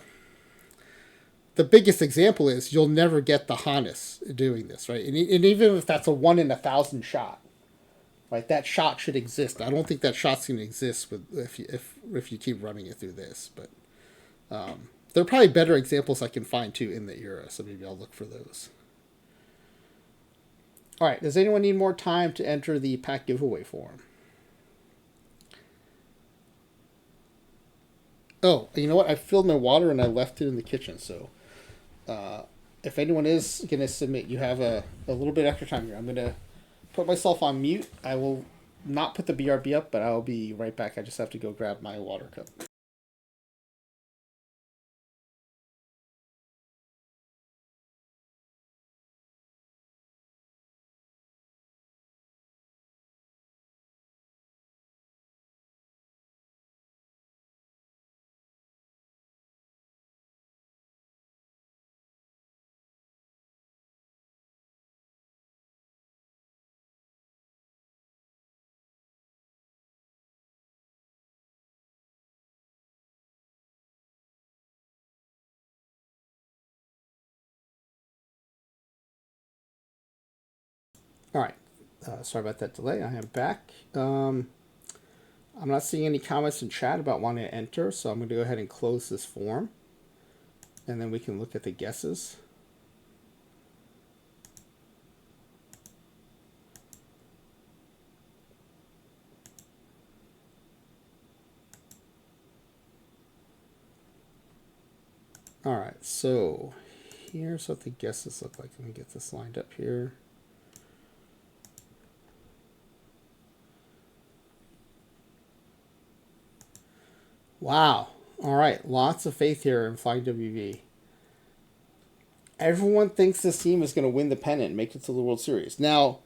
biggest example is you'll never get the Hannes doing this, right? And even if that's a 1 in 1,000 shot, right? That shot should exist. I don't think that shot's going to exist if you keep running it through this, but there are probably better examples I can find too in the era, so maybe I'll look for those. All right, does anyone need more time to enter the pack giveaway form? Oh, you know what? I filled my water and I left it in the kitchen, so if anyone is going to submit, you have a little bit extra time here. I'm going to put myself on mute. I will not put the BRB up, but I'll be right back. I just have to go grab my water cup. All right. Sorry about that delay. I am back. I'm not seeing any comments in chat about wanting to enter, so I'm going to go ahead and close this form. And then we can look at the guesses. All right, so here's what the guesses look like. Let me get this lined up here. Wow. All right, lots of faith here in FlyingWV. Everyone thinks this team is going to win the pennant and make it to the World Series. Now,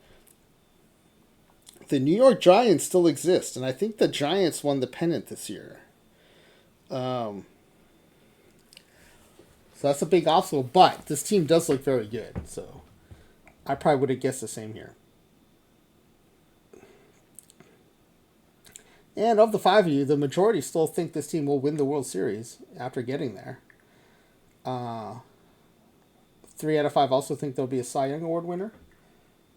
the New York Giants still exist, and I think the Giants won the pennant this year. So that's a big obstacle, but this team does look very good. So I probably would have guessed the same here. And of the 5 of you, the majority still think this team will win the World Series after getting there. 3 out of 5 also think there'll be a Cy Young Award winner.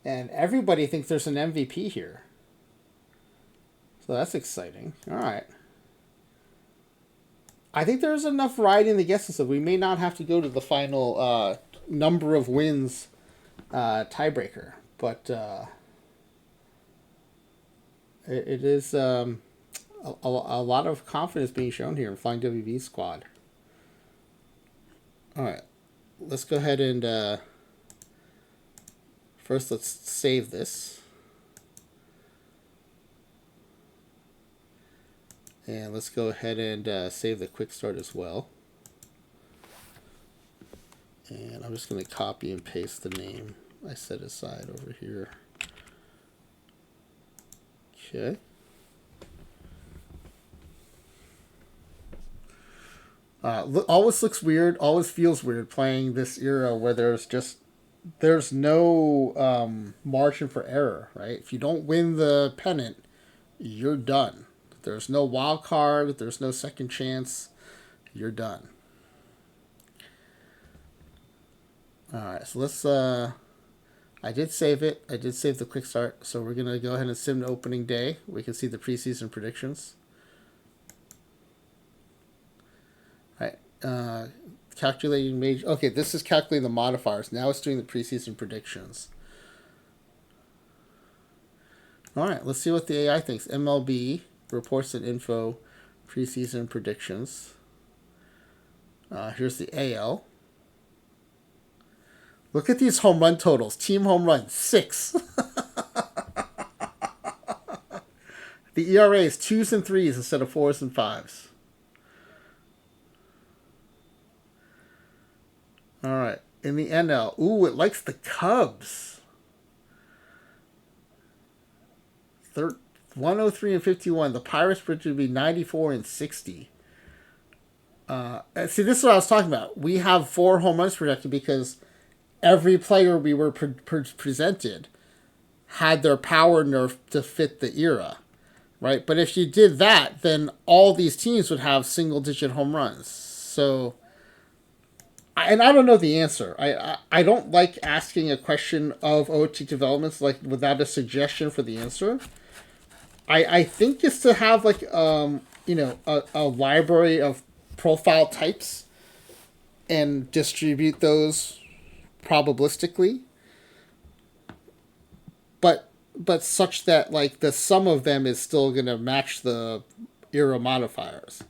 And everybody thinks there's an MVP here. So that's exciting. All right. I think there's enough variety in the guesses that we may not have to go to the final number of wins tiebreaker. But it is a lot of confidence being shown here in FlyingWV's squad. All right. Let's go ahead and first let's save this. And let's go ahead and save the quick start as well. And I'm just going to copy and paste the name I set aside over here. Okay. Always looks weird, always feels weird playing this era where there's no margin for error, right? If you don't win the pennant, you're done. There's no wild card, there's no second chance, you're done. Alright, so let's I did save it. I did save the quick start, so we're gonna go ahead and sim to opening day. We can see the preseason predictions. Calculating major. Okay, this is calculating the modifiers. Now it's doing the preseason predictions. All right, let's see what the AI thinks. MLB reports and info preseason predictions. Here's the AL. Look at these home run totals. Team home runs 6. The ERA is 2s and 3s instead of 4s and 5s. All right. In the NL, ooh, it likes the Cubs. 103 and 51. The Pirates projected to be 94 and 60. See, this is what I was talking about. We have 4 home runs projected because every player we were presented had their power nerf to fit the era, right? But if you did that, then all these teams would have single-digit home runs. So, and I don't know the answer. I don't like asking a question of OT developments like without a suggestion for the answer. I think it's to have like a library of profile types and distribute those probabilistically, but such that like the sum of them is still going to match the era modifiers.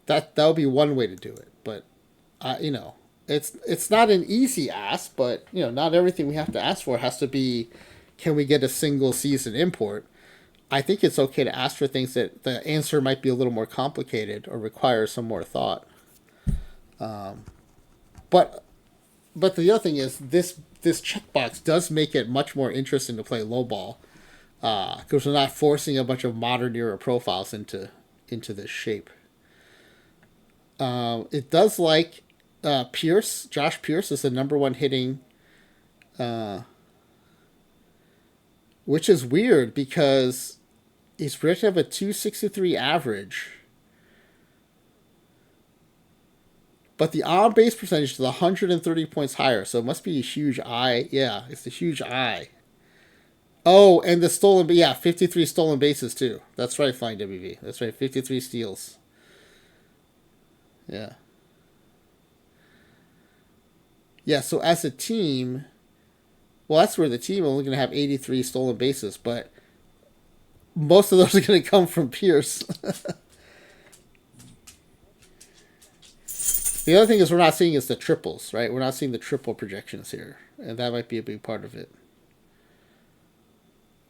That would be one way to do it, but it's not an easy ask, but not everything we have to ask for has to be can we get a single season import. I think it's okay to ask for things that the answer might be a little more complicated or require some more thought. But the other thing is this checkbox does make it much more interesting to play low ball because we're not forcing a bunch of modern era profiles into this shape. It does like Pierce. Josh Pierce is the number 1 hitting, which is weird because he's projected to have a 263 average. But the on base percentage is 130 points higher, so it must be a huge eye. Yeah, it's a huge eye. Oh, and the 53 stolen bases too. That's right, FlyingWV. That's right, 53 steals. Yeah. Yeah, so as a team, well, that's where the team is only going to have 83 stolen bases, but most of those are going to come from Pierce. The other thing is we're not seeing is the triples, right? We're not seeing the triple projections here, and that might be a big part of it.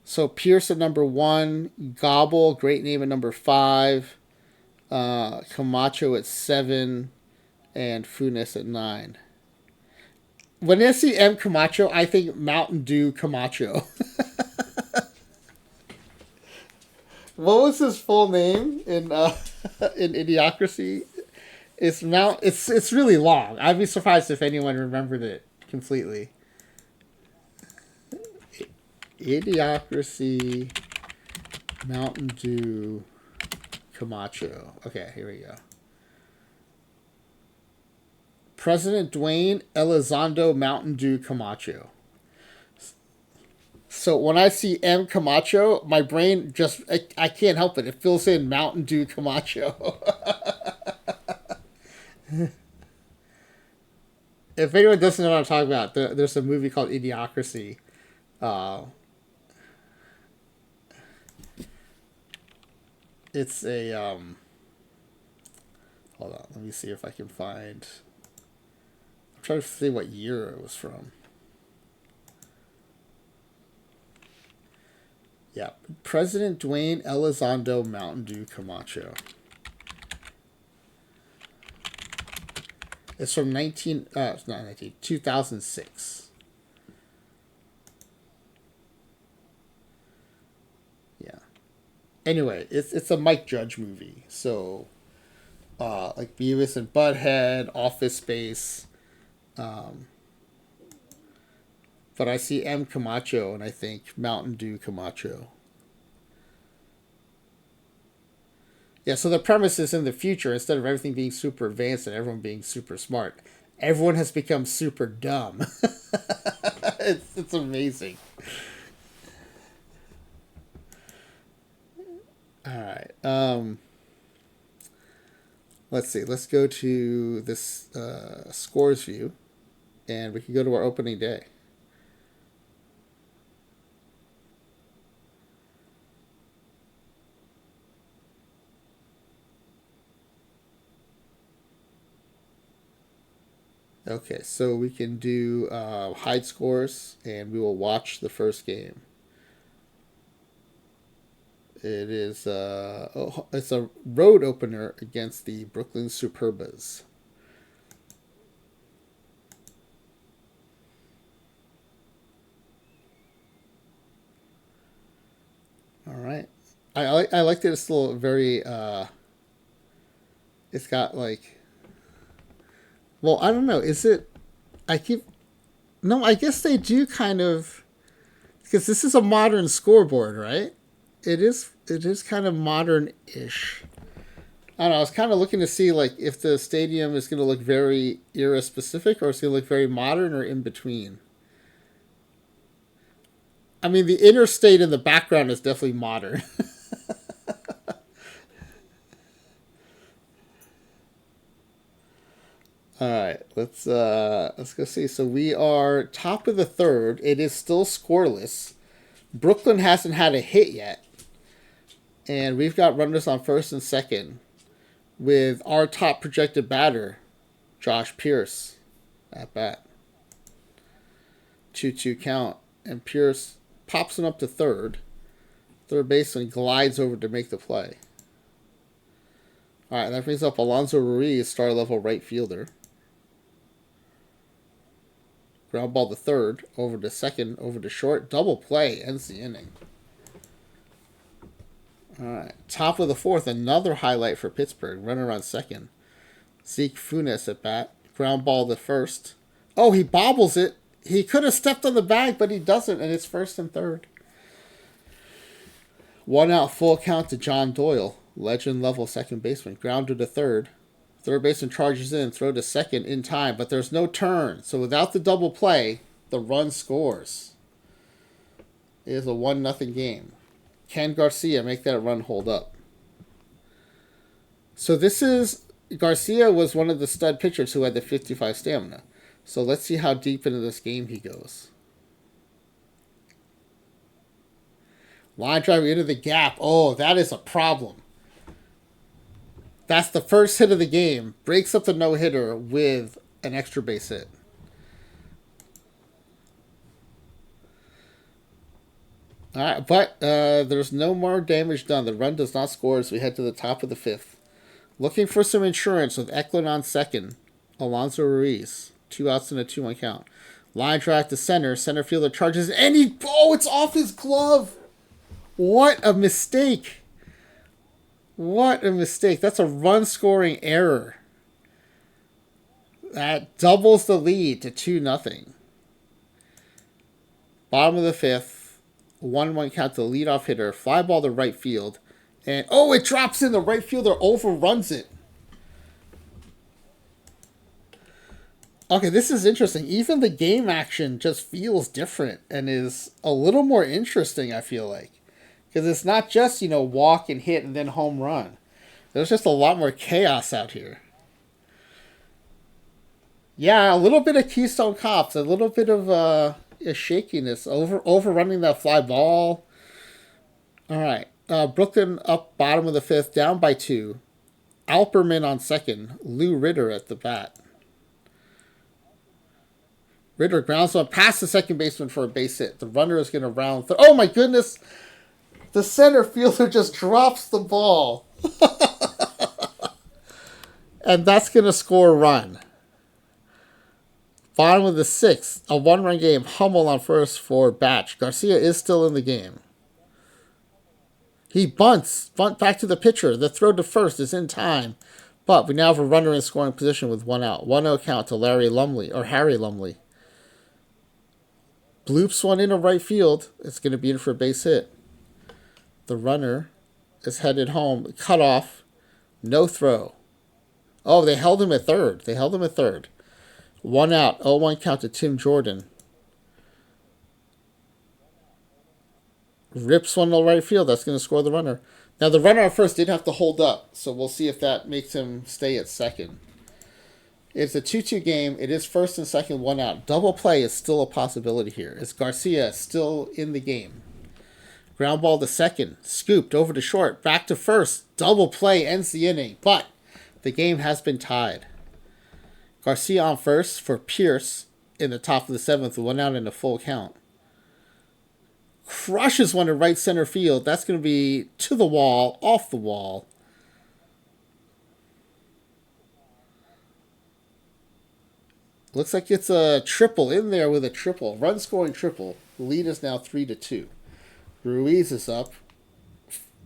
So Pierce at number 1, Gobble, great name at number 5, Camacho at 7, and Funes at 9. When I see M. Camacho, I think Mountain Dew Camacho. What was his full name in Idiocracy? It's really long. I'd be surprised if anyone remembered it completely. Idiocracy, Mountain Dew, Camacho. Okay, here we go. President Dwayne Elizondo Mountain Dew Camacho. So when I see M. Camacho, my brain I can't help it. It fills in Mountain Dew Camacho. If anyone doesn't know what I'm talking about, there's a movie called Idiocracy. It's a hold on, let me see if I can find. I'm trying to see what year it was from. Yeah, President Dwayne Elizondo Mountain Dew Camacho. It's from 2006. Yeah. Anyway, it's a Mike Judge movie. So, like Beavis and Butthead, Office Space. But I see M. Camacho and I think Mountain Dew Camacho. Yeah, so the premise is in the future, instead of everything being super advanced and everyone being super smart, everyone has become super dumb. It's amazing. All right. Let's see. Let's go to this scores view, and we can go to our opening day. Okay, so we can do hide scores, and we will watch the first game. It is it's a road opener against the Brooklyn Superbas. All right, I like that it's still very. It's got like, well, I don't know. Is it? I keep no. I guess they do kind of, because this is a modern scoreboard, right? It is. It is kind of modern-ish. I don't know. I was kind of looking to see like if the stadium is going to look very era specific or it's going to look very modern or in between. I mean, the interstate in the background is definitely modern. All right, let's go see. So we are top of the third. It is still scoreless. Brooklyn hasn't had a hit yet, and we've got runners on first and second with our top projected batter, Josh Pierce, at bat. 2-2 count, and Pierce pops him up to third. Third baseman glides over to make the play. All right, that brings up Alonso Ruiz, star level right fielder. Ground ball to third, over to second, over to short. Double play ends the inning. All right, top of the fourth, another highlight for Pittsburgh. Runner on second. Zeke Funes at bat. Ground ball to first. Oh, he bobbles it. He could have stepped on the bag, but he doesn't, and it's first and third. One out, full count to John Doyle, legend level second baseman. Grounder to third. Third baseman charges in, throw to second in time, but there's no turn. So without the double play, the run scores. It is a 1-0 game. Can Garcia make that run hold up? So this is Garcia was one of the stud pitchers who had the 55 stamina. So let's see how deep into this game he goes. Line drive into the gap. Oh, that is a problem. That's the first hit of the game. Breaks up the no-hitter with an extra base hit. All right, but there's no more damage done. The run does not score as we head to the top of the fifth. Looking for some insurance with Eklund on second. Alonso Ruiz. 2 outs and a 2-1 count. Line drive to center. Center fielder charges, and it's off his glove. What a mistake. What a mistake. That's a run-scoring error. That doubles the lead to 2-0. Bottom of the fifth. 1-1 count to leadoff hitter. Fly ball to right field. And, it drops in. The right fielder overruns it. Okay, this is interesting. Even the game action just feels different and is a little more interesting, I feel like. Because it's not just, walk and hit and then home run. There's just a lot more chaos out here. Yeah, a little bit of Keystone Cops, a little bit of a shakiness, overrunning that fly ball. All right, Brooklyn up bottom of the fifth, down by 2. Alperman on second, Lou Ritter at the bat. Ritter grounds one past the second baseman for a base hit. The runner is going to round third. Oh my goodness! The center fielder just drops the ball. And that's going to score a run. Bottom of the sixth, a 1-run game. Hummel on first for Batch. Garcia is still in the game. He bunts. Bunt back to the pitcher. The throw to first is in time. But we now have a runner in scoring position with 1 out. 1-0 count to Harry Lumley. Bloops one into right field. It's going to be in for a base hit. The runner is headed home. Cut off. No throw. Oh, they held him at third. 1 out. 0-1 count to Tim Jordan. Rips one to right field. That's going to score the runner. Now, the runner at first did have to hold up, so we'll see if that makes him stay at second. It's a 2-2 game. It is first and second, 1 out. Double play is still a possibility here. Is Garcia still in the game? Ground ball to second. Scooped over to short. Back to first. Double play ends the inning. But the game has been tied. Garcia on first for Pierce in the top of the seventh, one out in a full count. Crushes one to right center field. That's going to be to the wall, off the wall. Looks like it's a triple in there with a triple. Run scoring triple. The lead is now 3-2. Ruiz is up.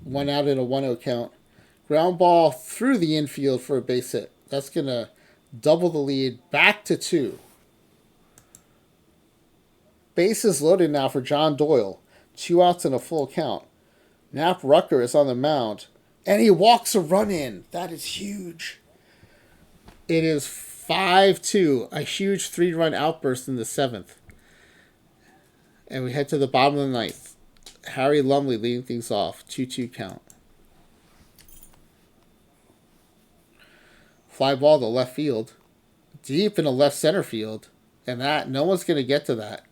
One out in a 1-0 count. Ground ball through the infield for a base hit. That's going to double the lead back to 2. Bases loaded now for John Doyle. 2 outs in a full count. Knapp Rucker is on the mound. And he walks a run in. That is huge. It is 5-2. A huge 3-run outburst in the seventh. And we head to the bottom of the ninth. Harry Lumley leading things off. 2-2 count. Fly ball to left field. Deep in the left center field. And that, no one's going to get to that.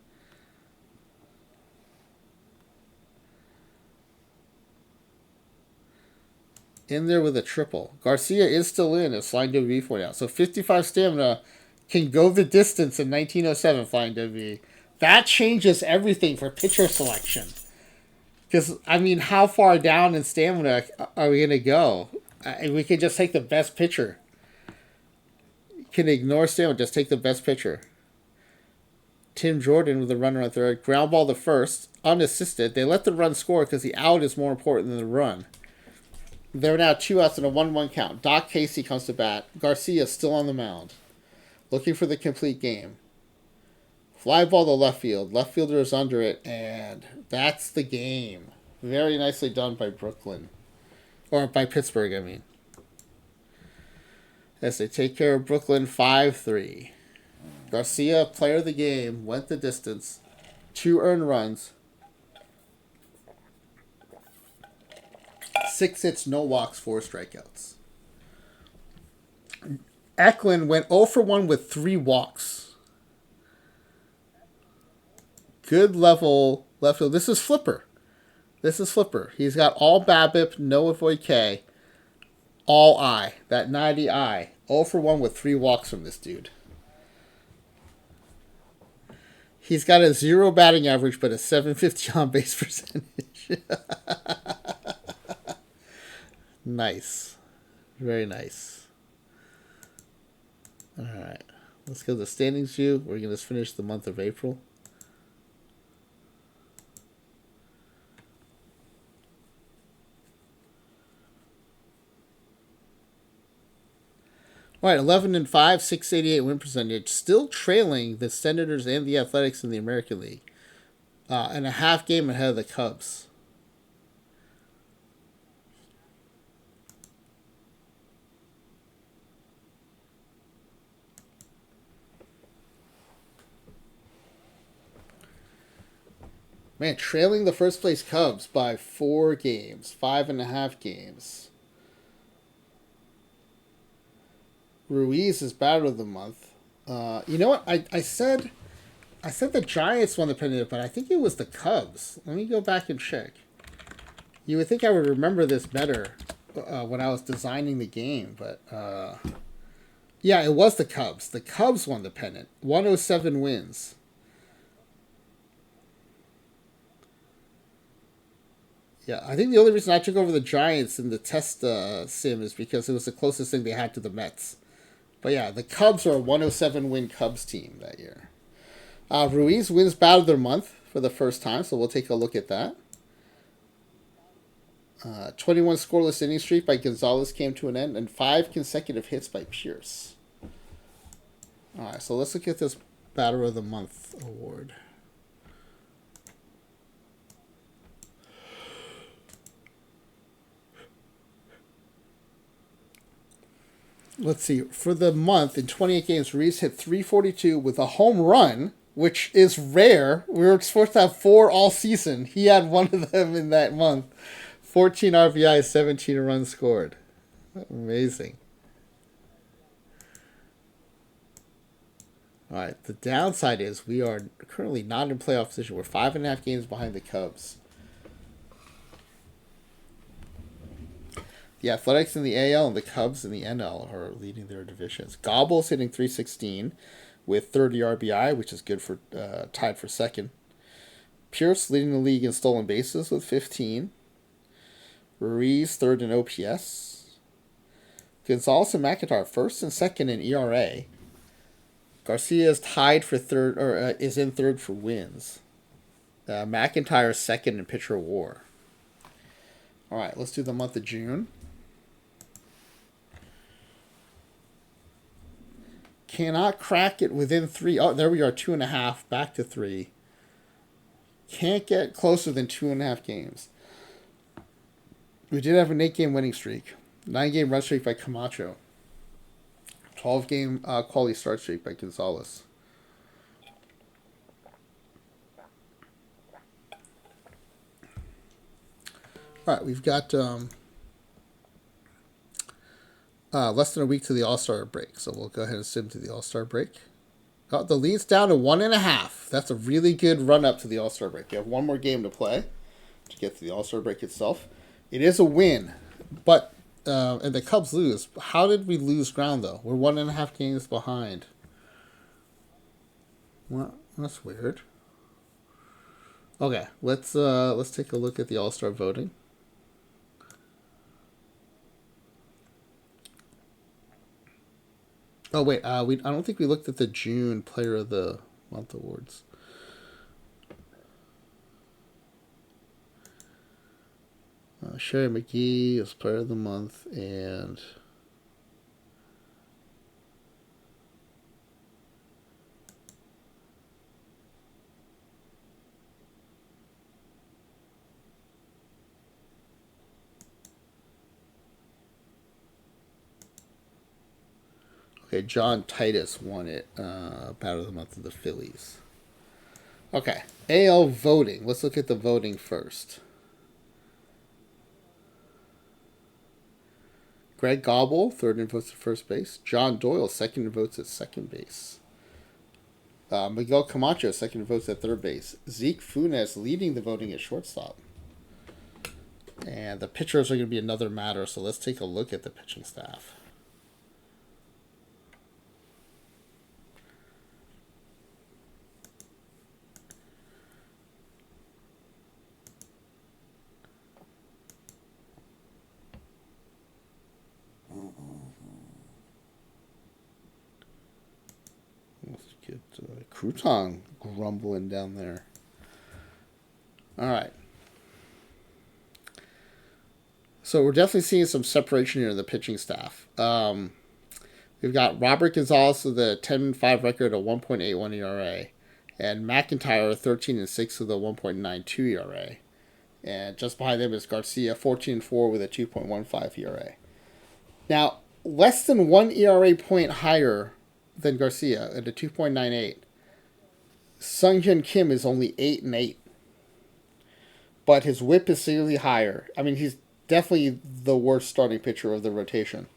In there with a triple. Garcia is still in as FlyingWV pointed out. So 55 stamina can go the distance in 1907 FlyingWV. That changes everything for pitcher selection. Because, I mean, how far down in stamina are we going to go? We can just take the best pitcher. Can ignore stamina, just take the best pitcher. Tim Jordan with a runner on third. Ground ball to first, unassisted. They let the run score because the out is more important than the run. They're now 2 outs in a 1-1 count. Doc Casey comes to bat. Garcia still on the mound. Looking for the complete game. Fly ball to left field. Left fielder is under it, and that's the game. Very nicely done by Brooklyn. Or by Pittsburgh, I mean. As they take care of Brooklyn 5-3. Garcia, player of the game, went the distance. 2 earned runs. 6 hits, no walks, 4 strikeouts. Eklund went 0 for 1 with 3 walks. Good level left field. This is Flipper. He's got all BABIP, no avoid K, all I. That 90 I. 0 for 1 with 3 walks from this dude. He's got a 0 batting average, but a 750 on base percentage. Nice. Very nice. Alright. Let's go to the standings view. We're going to finish the month of April. Alright, 11-5, 688 win percentage. Still trailing the Senators and the Athletics in the American League. And a half game ahead of the Cubs. Man, trailing the first place Cubs by 4 games, 5.5 games. Ruiz is batter of the month. You know what? I said the Giants won the pennant, but I think it was the Cubs. Let me go back and check. You would think I would remember this better when I was designing the game, but yeah, it was the Cubs. The Cubs won the pennant. 107 wins. Yeah, I think the only reason I took over the Giants in the test sim is because it was the closest thing they had to the Mets. But yeah, the Cubs are a 107-win Cubs team that year. Ruiz wins Bat of the Month for the first time, so we'll take a look at that. 21 scoreless inning streak by Gonzalez came to an end, and 5 consecutive hits by Pierce. All right, so let's look at this Batter of the Month award. Let's see. For the month, in 28 games, Ruiz hit 342 with a home run, which is rare. We were supposed to have 4 all season. He had 1 of them in that month. 14 RBIs, 17 runs scored. Amazing. All right. The downside is we are currently not in playoff position. We're 5.5 games behind the Cubs. The Athletics in the AL and the Cubs in the NL are leading their divisions. Gobble's hitting 316 with 30 RBI, which is good for tied for second. Pierce leading the league in stolen bases with 15. Ruiz third in OPS. Gonzalez and McIntyre first and second in ERA. Garcia is tied for third, or is in third for wins. McIntyre is second in pitcher WAR. All right, let's do the month of June. Cannot crack it within 3. Oh, there we are, 2.5, back to 3. Can't get closer than 2.5 games. We did have an 8-game winning streak. 9-game run streak by Camacho. 12-game quality start streak by Gonzalez. All right, we've got less than a week to the All-Star break, so we'll go ahead and sim to the All-Star break. Oh, the lead's down to 1.5. That's a really good run-up to the All-Star break. You have one more game to play to get to the All-Star break itself. It is a win, but and the Cubs lose. How did we lose ground, though? We're 1.5 games behind. Well, that's weird. Okay, let's take a look at the All-Star voting. Oh wait, I don't think we looked at the June Player of the Month awards. Sherry McGee is Player of the Month, and okay, John Titus won it. Batter of the Month of the Phillies. Okay, AL voting. Let's look at the voting first. Greg Gobble, third in votes at first base. John Doyle, second in votes at second base. Miguel Camacho, second in votes at third base. Zeke Funes leading the voting at shortstop. And the pitchers are going to be another matter, so let's take a look at the pitching staff. Let's get Crouton grumbling down there. All right. So we're definitely seeing some separation here in the pitching staff. We've got Robert Gonzalez with a 10-5 record, a 1.81 ERA, and McIntyre 13-6 with a 1.92 ERA. And just behind them is Garcia, 14-4 with a 2.15 ERA. Now, less than 1 ERA point higher than Garcia at a 2.98. Sunghyun Kim is only 8-8. But his whip is seriously higher. I mean, he's definitely the worst starting pitcher of the rotation.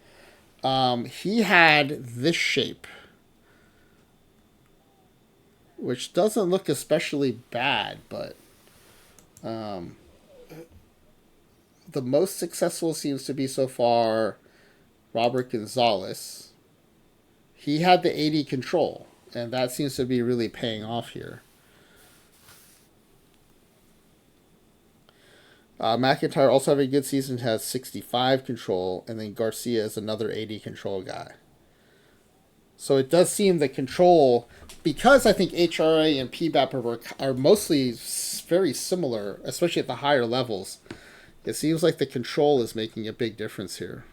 He had this shape, which doesn't look especially bad, but the most successful seems to be so far Robert Gonzalez. He had the 80 control, and that seems to be really paying off here. McIntyre also having a good season, has 65 control, and then Garcia is another 80 control guy. So it does seem the control, because I think HRA and PBAP are mostly very similar, especially at the higher levels. It seems like the control is making a big difference here.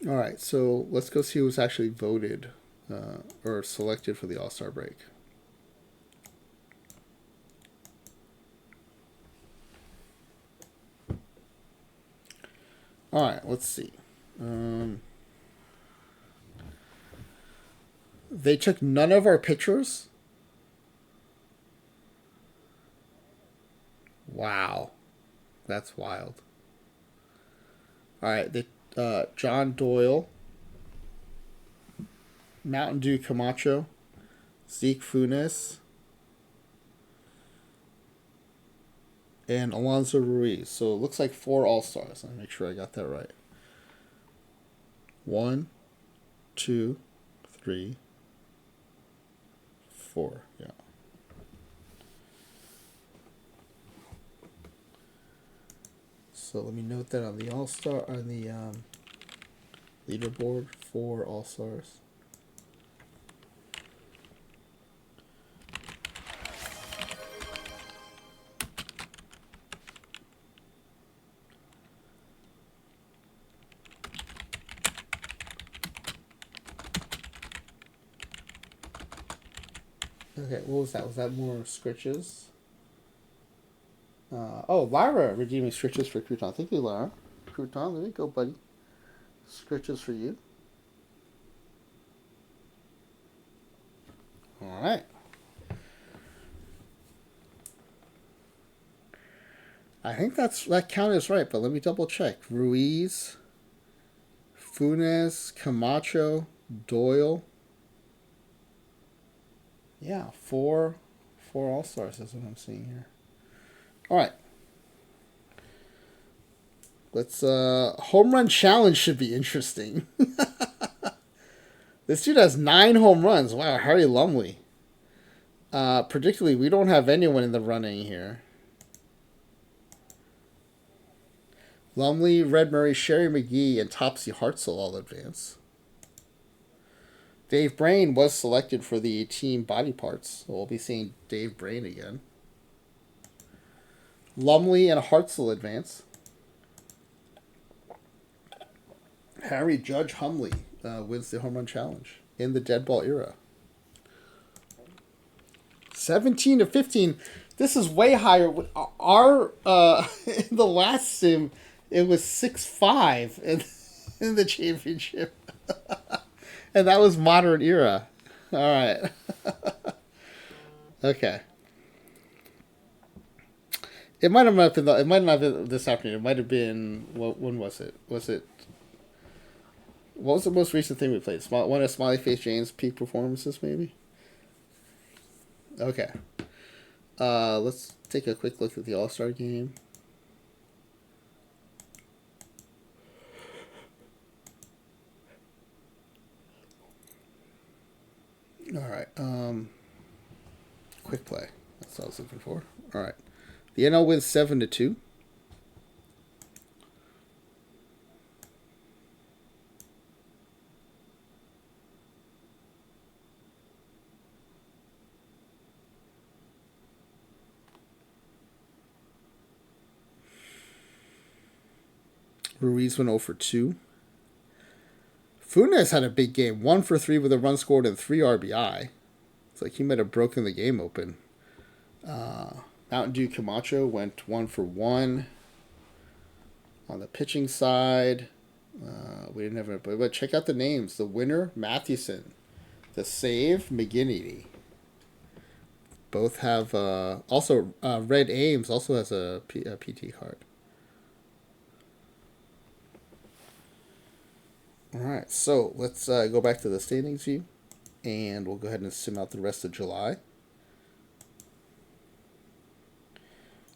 All right, so let's go see who's actually voted or selected for the All-Star break. All right, let's see. They took none of our pitchers. Wow, that's wild. All right, John Doyle, Mountain Dew Camacho, Zeke Funes, and Alonso Ruiz. So it looks like 4 All-Stars. Let me make sure I got that right. 1, 2, 3, 4. Yeah. So let me note that on the All-Star, on the leaderboard, 4 All-Stars. Okay, what was that? Was that more Scritches? Lyra redeeming Scritches for Crouton. Thank you, Lyra. Crouton, there you go, buddy. Scritches for you. Alright. I think that count is right, but let me double check. Ruiz, Funes, Camacho, Doyle. Yeah, 4 All-Stars is what I'm seeing here. Alright. Let's home run challenge should be interesting. This dude has 9 home runs. Wow, Harry Lumley. Predictably, we don't have anyone in the running here. Lumley, Red Murray, Sherry McGee, and Topsy Hartzell all advance. Dave Brain was selected for the team body parts, so we'll be seeing Dave Brain again. Lumley and Hartzell advance. Harry Judge Humley wins the home run challenge in the Deadball era. 17-15. This is way higher. Our in the last sim, it was 6-5 in the championship, and that was modern era. All right. Okay. It might not have been. It might not have been this afternoon. It might have been. When was it? Was it? What was the most recent thing we played? One of Smiley Face Jane's peak performances, maybe. Okay. Let's take a quick look at the All-Star game. All right. Quick play. That's what I was looking for. All right. The NL wins 7-2. Ruiz went 0 for 2. Funes had a big game. 1 for 3 with a run scored and 3 RBI. It's like he might have broken the game open. Mountain Dew Camacho went 1 for 1. On the pitching side, we didn't have it, but check out the names. The winner, Mathewson. The save, McGinnity. Both have also Red Ames also has a PT card. All right, so let's go back to the standings view, and we'll go ahead and sim out the rest of July.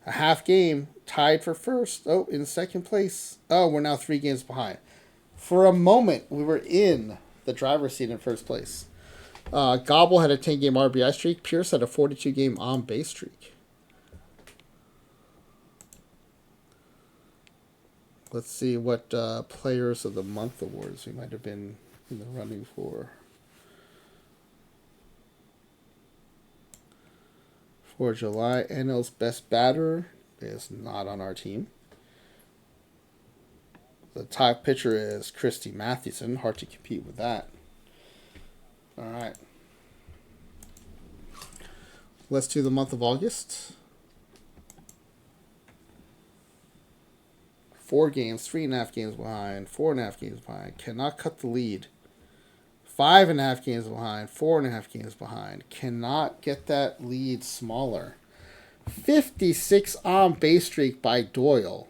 A half game, tied for first. Oh, in second place. Oh, we're now 3 games behind. For a moment, we were in the driver's seat in first place. Gobble had a 10-game RBI streak. Pierce had a 42-game on-base streak. Let's see what Players of the Month awards we might have been in the running for. For July, NL's best batter is not on our team. The top pitcher is Christy Mathewson. Hard to compete with that. All right. Let's do the month of August. 4 games, 3.5 games behind, 4.5 games behind. Cannot cut the lead. 5.5 games behind, 4.5 games behind. Cannot get that lead smaller. 56 on base streak by Doyle.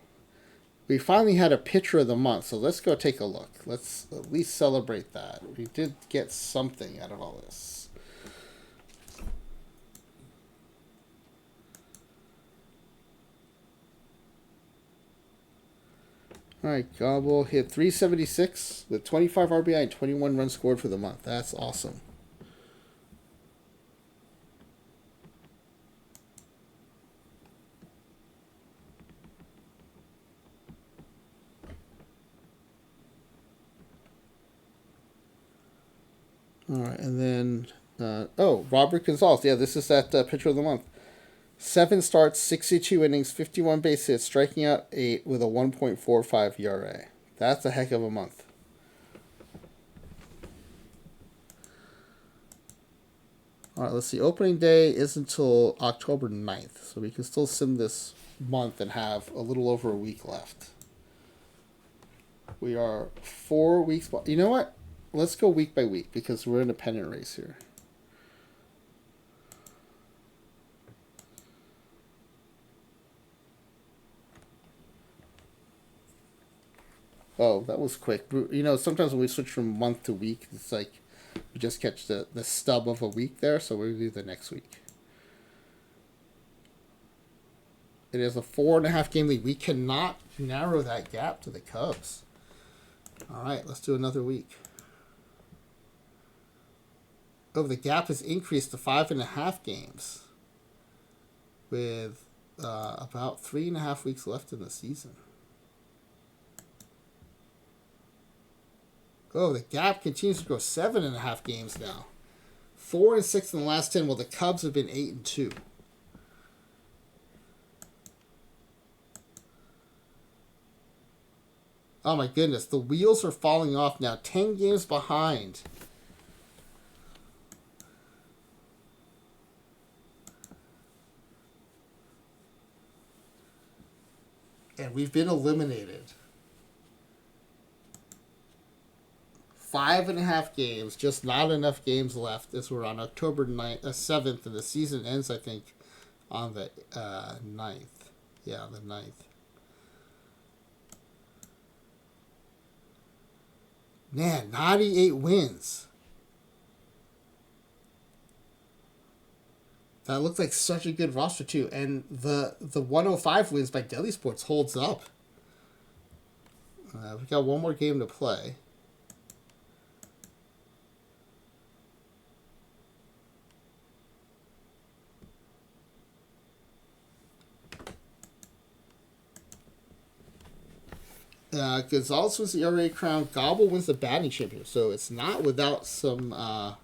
We finally had a pitcher of the month, so let's go take a look. Let's at least celebrate that. We did get something out of all this. All right, Gobble hit 376 with 25 RBI and 21 runs scored for the month. That's awesome. All right, and then Robert Gonzalez. Yeah, this is that pitcher of the month. 7 starts, 62 innings, 51 base hits, striking out 8 with a 1.45 ERA. That's a heck of a month. All right, let's see. Opening day is until October 9th, so we can still sim this month and have a little over a week left. We are 4 weeks. You know what? Let's go week by week because we're in a pennant race here. Oh, that was quick. You know, sometimes when we switch from month to week, it's like we just catch the stub of a week there, so we'll do the next week. It is a 4.5 game lead. We cannot narrow that gap to the Cubs. All right, let's do another week. Oh, the gap has increased to 5.5 games with about 3.5 weeks left in the season. Oh, the gap continues to grow. 7.5 games now. 4-6 in the last 10. Well, the Cubs have been 8-2. Oh my goodness, the wheels are falling off now. 10 games behind. And we've been eliminated. 5.5 games, just not enough games left as we're on October 7th, and the season ends, I think, on the 9th. Yeah, the 9th. Man, 98 wins. That looks like such a good roster, too. And the 105 wins by Deli Sports holds up. We've got one more game to play. Gonzalez wins the ERA crown. Gobble wins the batting championship. So it's not without some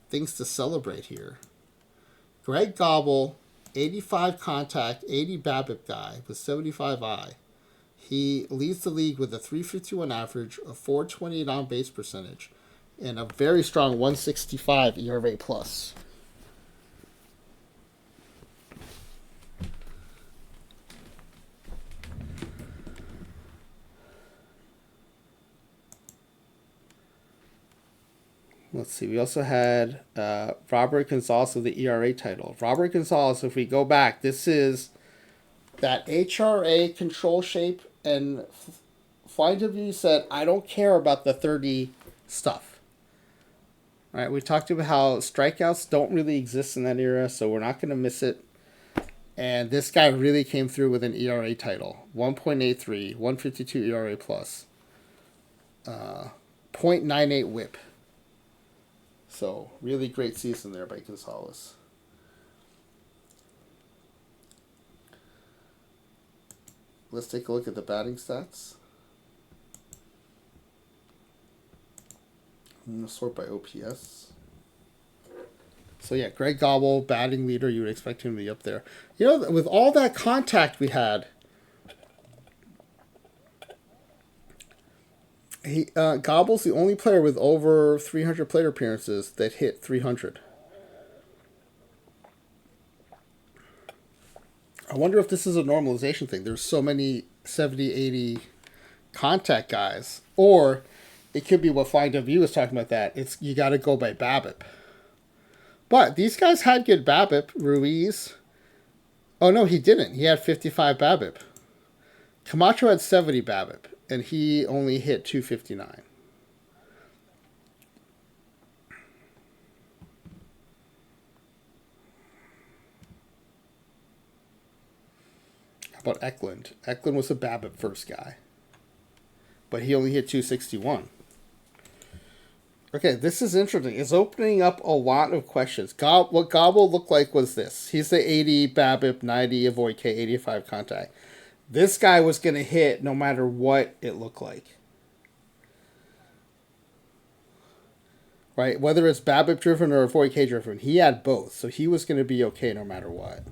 things to celebrate here. Greg Gobble, 85 contact, 80 BABIP guy with 75 I. He leads the league with a 351 average, a 428 on base percentage, and a very strong 165 ERA plus. Let's see. We also had Robert Gonzalez with the ERA title. Robert Gonzalez, if we go back, this is that HRA control shape, and FlyingWV said, I don't care about the 30 stuff. All right, we talked about how strikeouts don't really exist in that era, so we're not going to miss it. And this guy really came through with an ERA title. 1.83, 152 ERA plus. 0.98 whip. So, really great season there by Gonzalez. Let's take a look at the batting stats. I'm going to sort by OPS. So, yeah, Greg Gobble, batting leader. You would expect him to be up there. You know, with all that contact we had, Gobble's the only player with over 300 plate appearances that hit 300. I wonder if this is a normalization thing. There's so many 70, 80 contact guys. Or it could be what FlyingWV was talking about, that it's you got to go by BABIP. But these guys had good BABIP. Ruiz. Oh, no, he didn't. He had 55 BABIP. Camacho had 70 BABIP, and he only hit 259. How about Eklund? Eklund was a BABIP first guy, but he only hit 261. Okay, this is interesting. It's opening up a lot of questions. What Gobble looked like was this. He's the 80 BABIP, 90 avoid K, 85 contact. This guy was going to hit no matter what it looked like. Right? Whether it's BABIP driven or avoid K driven, he had both. So he was going to be okay no matter what.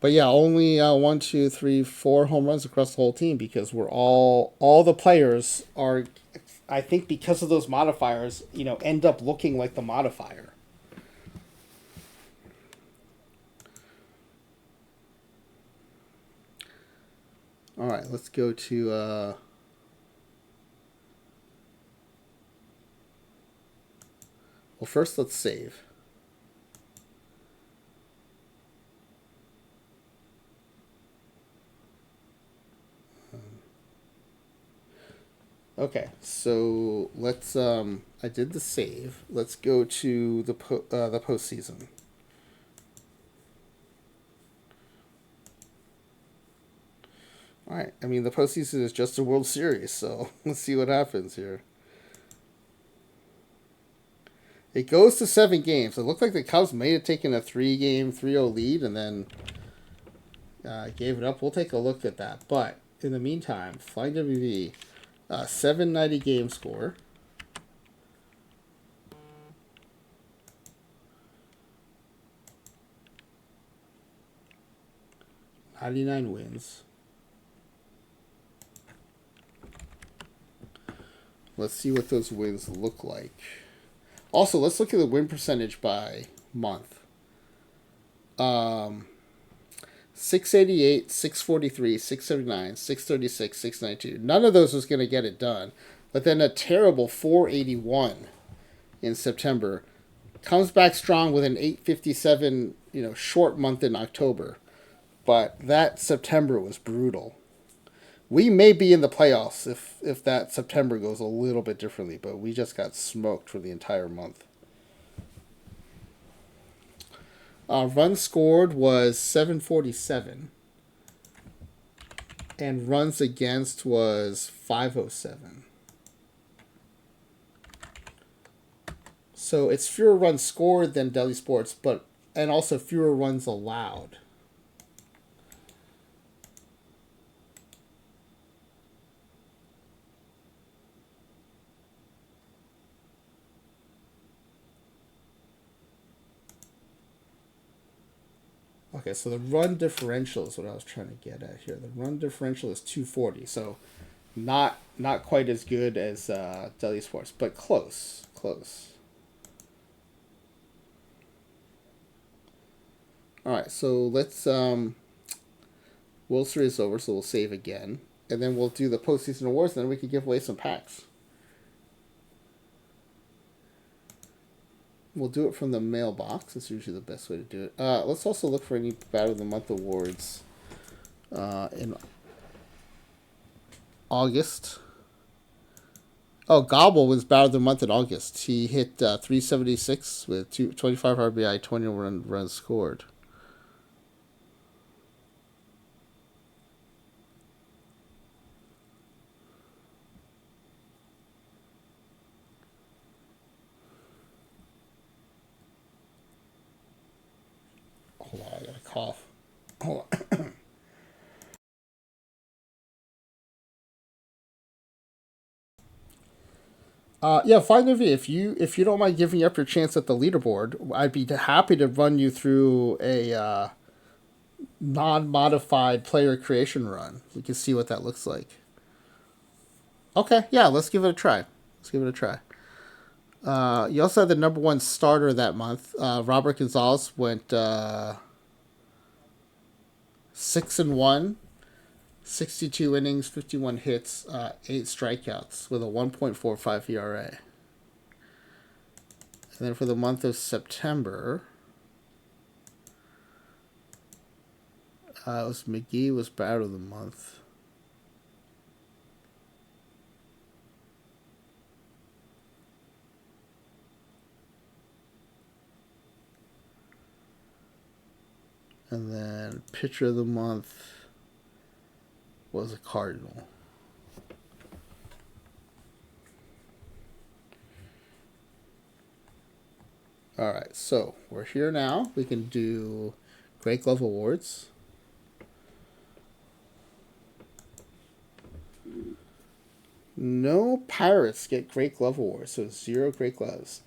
But yeah, only 1, 2, 3, 4 home runs across the whole team because we're all the players are, I think because of those modifiers, end up looking like the modifier. All right, let's go to well, first let's save. Okay, so let's I did the save. Let's go to the postseason. All right, I mean the postseason is just a World Series, so let's see what happens here. It goes to 7 games. It looked like the Cubs may have taken a 3-game 3-0 lead and then gave it up. We'll take a look at that. But in the meantime, FlyingWV, 790 game score. $99 wins. Let's see what those wins look like. Also, let's look at the win percentage by month. 688, 643, 679, 636, 692. None of those was going to get it done. But then a terrible 481 in September. Comes back strong with an 857, short month in October. But that September was brutal. We may be in the playoffs if that September goes a little bit differently, but we just got smoked for the entire month. Runs scored was 747, and runs against was 507. So it's fewer runs scored than Delhi Sports, and also fewer runs allowed. Okay, so the run differential is what I was trying to get at here. The run differential is 240, so not quite as good as Delhi Sports, but close. All right, so let's World Series is over, so we'll save again, and then we'll do the postseason awards, and then we can give away some packs. We'll do it from the mailbox. It's usually the best way to do it. Let's also look for any Battle of the Month awards in August. Oh, Gobble was Battle of the Month in August. He hit 376 with 25 RBI, 20 runs scored. Hold on, I got a cough. Hold on. Yeah, FlyingWV, if you don't mind giving up your chance at the leaderboard, I'd be happy to run you through a non-modified player creation run. We can see what that looks like. Okay, yeah, let's give it a try. You also had the number 1 starter that month. Robert Gonzalez went 6-1, 62 innings, 51 hits, 8 strikeouts with a 1.45 ERA. And then for the month of September, It was McGee was Batter of the Month. And then Pitcher of the Month was a Cardinal. All right, so we're here now. We can do Great Glove Awards. No Pirates get Great Glove Awards, so 0 Great Gloves.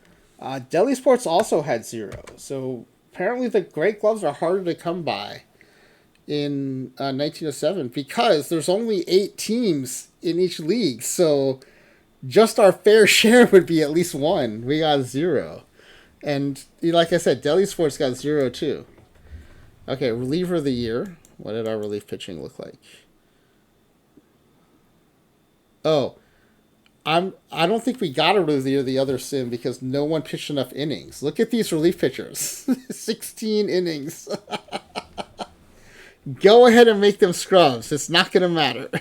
Delhi Sports also had 0, so apparently the Great Gloves are harder to come by in 1907 because there's only 8 teams in each league, so just our fair share would be at least 1. We got 0. And like I said, Delhi Sports got 0 too. Okay, reliever of the year. What did our relief pitching look like? Oh, I don't think we got a reliever of the other sim because no one pitched enough innings. Look at these relief pitchers. 16 innings. Go ahead and make them scrubs. It's not going to matter.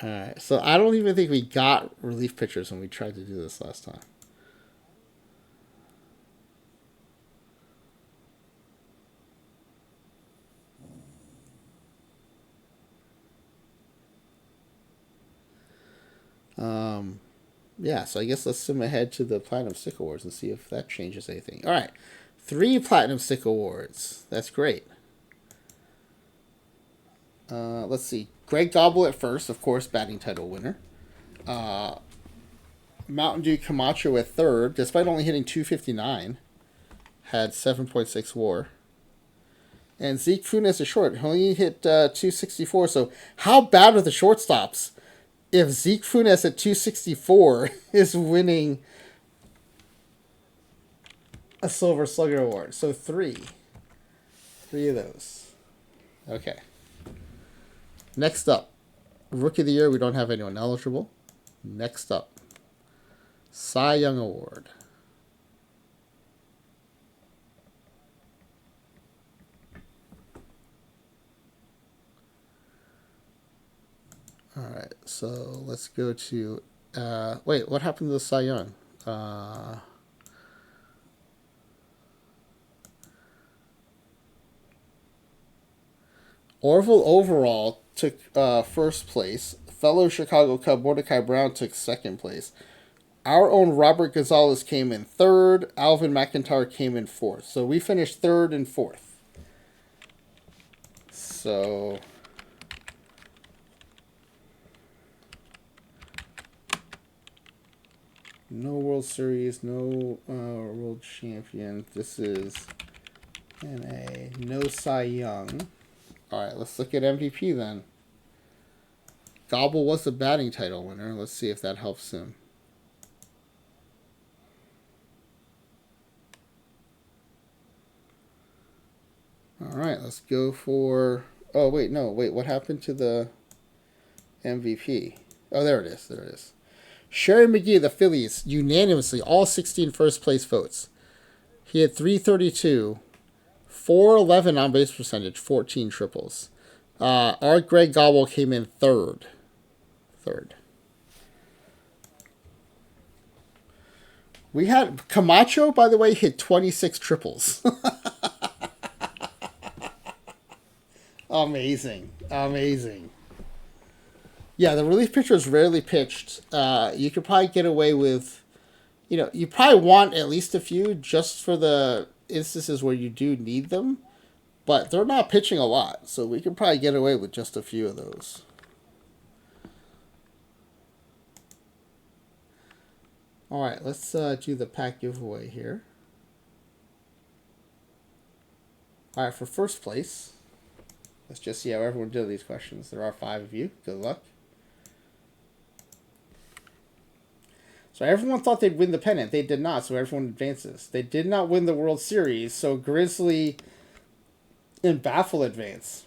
Alright, so I don't even think we got relief pitchers when we tried to do this last time. Yeah, so I guess let's sim ahead to the Platinum Stick Awards and see if that changes anything. Alright, 3 Platinum Stick Awards. That's great. Let's see. Greg Gobble at first, of course, batting title winner. Mountain Dew Camacho at third, despite only hitting 259, had 7.6 WAR. And Zeke Funes at short, only hit 264. So how bad are the shortstops if Zeke Funes at 264 is winning a Silver Slugger Award? So 3 of those. Okay. Next up, Rookie of the Year, we don't have anyone eligible. Next up, Cy Young Award. All right, so let's go to... wait, what happened to the Cy Young? Orville Overall took first place. Fellow Chicago Cub Mordecai Brown took second place. Our own Robert Gonzalez came in third. Alvin McIntyre came in fourth. So we finished third and fourth. So... no World Series, no World Champion. This is NA. No Cy Young. Alright, let's look at MVP then. Gobble was the batting title winner. Let's see if that helps him. Alright, let's go for... oh, wait, no. Wait, what happened to the MVP? Oh, there it is. There it is. Sherry McGee of the Phillies, unanimously, all 16 first place votes. He had 332, 411 on base percentage, 14 triples. Our Greg Gobble came in third. We had Camacho, by the way, hit 26 triples. Amazing. Yeah, the relief pitchers rarely pitched. You could probably get away with, you probably want at least a few just for the instances where you do need them. But they're not pitching a lot, so we could probably get away with just a few of those. Alright, let's do the pack giveaway here. Alright, for first place, let's just see how everyone did these questions. There are 5 of you. Good luck. So everyone thought they'd win the pennant. They did not, so everyone advances. They did not win the World Series, so Grizzly and Baffle advance.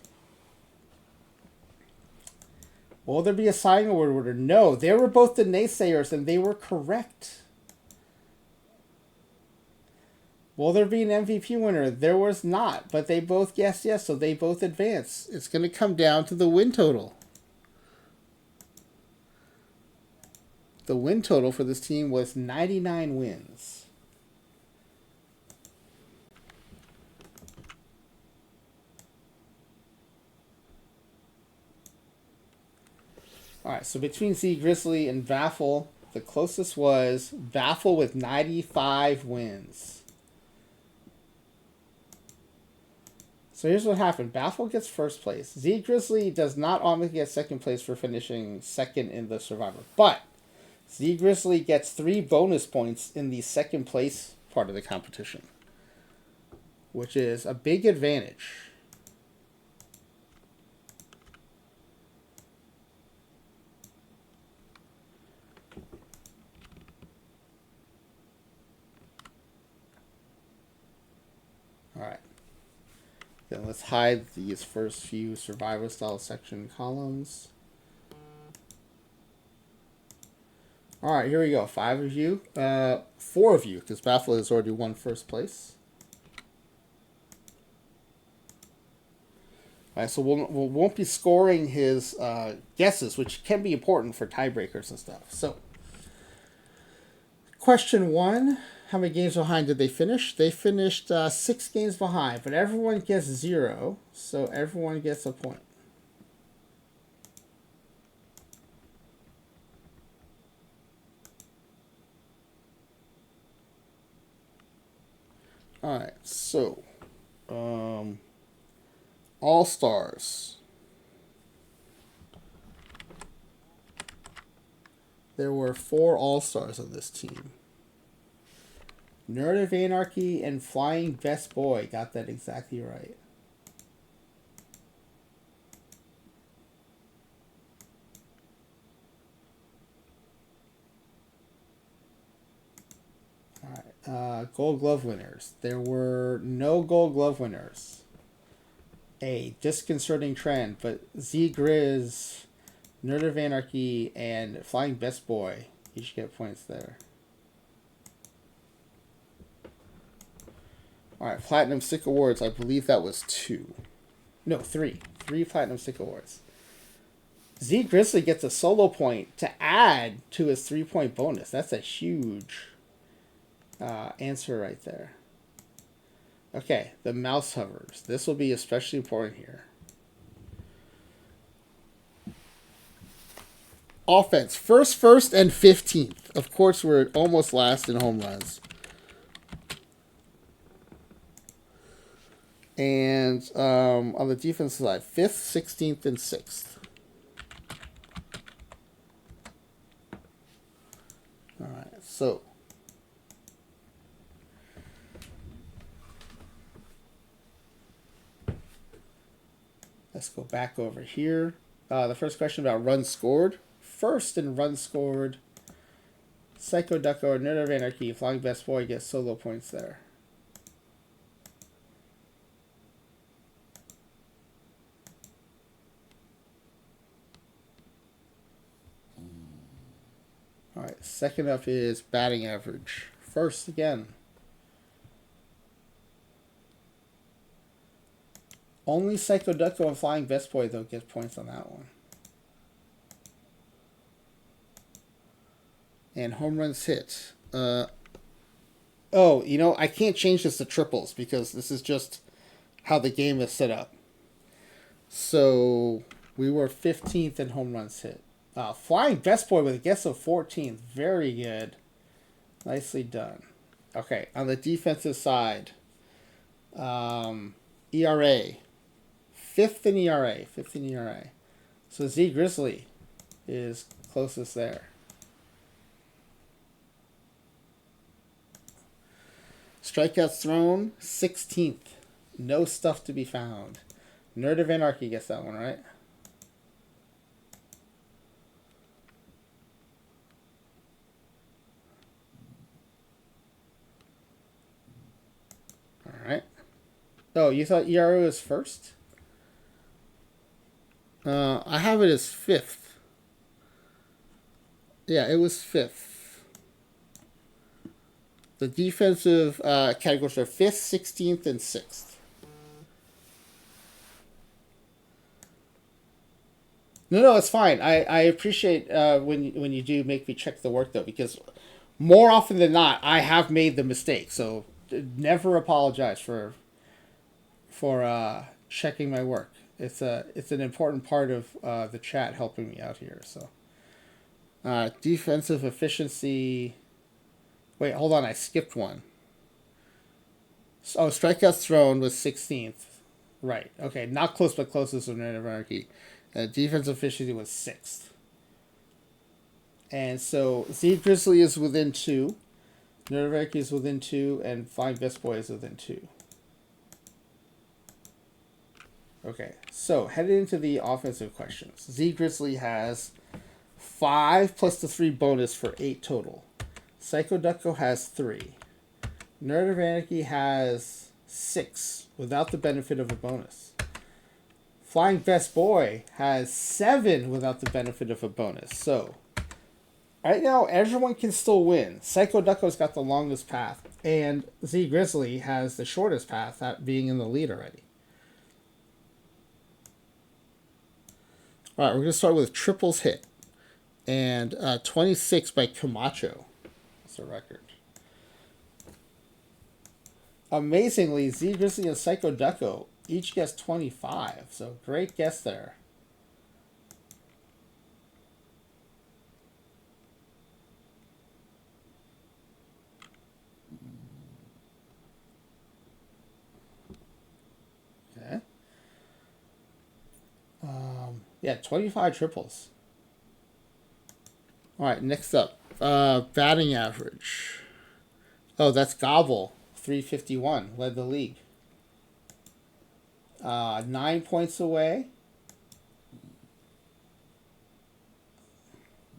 Will there be a Cy Young Award winner? No, they were both the naysayers, and they were correct. Will there be an MVP winner? There was not, but they both guessed yes, so they both advance. It's going to come down to the win total. The win total for this team was 99 wins. All right, so between Z Grizzly and Baffle, the closest was Baffle with 95 wins. So here's what happened. Baffle gets first place. Z Grizzly does not automatically get second place for finishing second in the Survivor. But Z Grizzly gets 3 bonus points in the second place part of the competition, which is a big advantage. All right. Then let's hide these first few Survivor style section columns. All right, here we go. 5 of you. 4 of you, because Baffle has already won first place. All right, so we won't be scoring his guesses, which can be important for tiebreakers and stuff. So, question 1. How many games behind did they finish? They finished 6 games behind, but everyone gets 0, so everyone gets a point. All right, so All Stars. There were 4 All Stars on this team. Nerd of Anarchy and Flying Best Boy got that exactly right. Alright, Gold Glove winners. There were no Gold Glove winners. A disconcerting trend, but Z Grizz, Nerd of Anarchy, and Flying Best Boy each get points there. Alright, Platinum Stick Awards, I believe that was 2. No, 3. 3 Platinum Stick Awards. Z Grizzly gets a solo point to add to his 3-point bonus. That's a huge answer right there. Okay, the mouse hovers. This will be especially important here. Offense, first, and 15th. Of course, we're almost last in home runs. And on the defensive side, 5th, 16th, and 6th. All right, so let's go back over here. The first question about runs scored. First in runs scored, Psycho Ducko or Nerd of Anarchy, Flying Best Boy gets solo points there. All right, second up is batting average. First again. Only Psycho Ducko and Flying Best Boy, though, get points on that one. And home runs hit. Oh, I can't change this to triples because this is just how the game is set up. So we were 15th in home runs hit. Flying Best Boy with a guess of 14th. Very good. Nicely done. Okay, on the defensive side, ERA. 5th in ERA. 5th in ERA. So Z Grizzly is closest there. Strikeouts thrown, 16th. No stuff to be found. Nerd of Anarchy gets that one, right? Alright. Oh, you thought ERA was first? I have it as 5th. Yeah, it was 5th. The defensive categories are 5th, 16th, and 6th. No, it's fine. I appreciate when you do make me check the work, though, because more often than not, I have made the mistake. So never apologize for checking my work. It's an important part of the chat helping me out here. So defensive efficiency. Wait, hold on. I skipped one. Oh, strikeouts thrown was 16th. Right. Okay. Not close, but closest of Night of Anarchy. Defensive efficiency was 6th. And so Z Grizzly is within 2. Night of Anarchy is within 2. And Flying Best Boy is within 2. Okay. So headed into the offensive questions. Z Grizzly has 5 plus the 3 bonus for 8 total. Psycho Ducko has 3. Nerd of Anarchy has 6 without the benefit of a bonus. Flying Best Boy has 7 without the benefit of a bonus. So, right now, everyone can still win. Psycho Ducko's got the longest path, and Z Grizzly has the shortest path, that being in the lead already. Alright, we're going to start with triples hit. And 26 by Camacho. That's a record. Amazingly, Z Grizzly and Psycho Ducko each guessed 25. So great guess there. Okay. Yeah, 25 triples. All right, next up, batting average. Oh, that's Gobble, 351, led the league. 9 points away.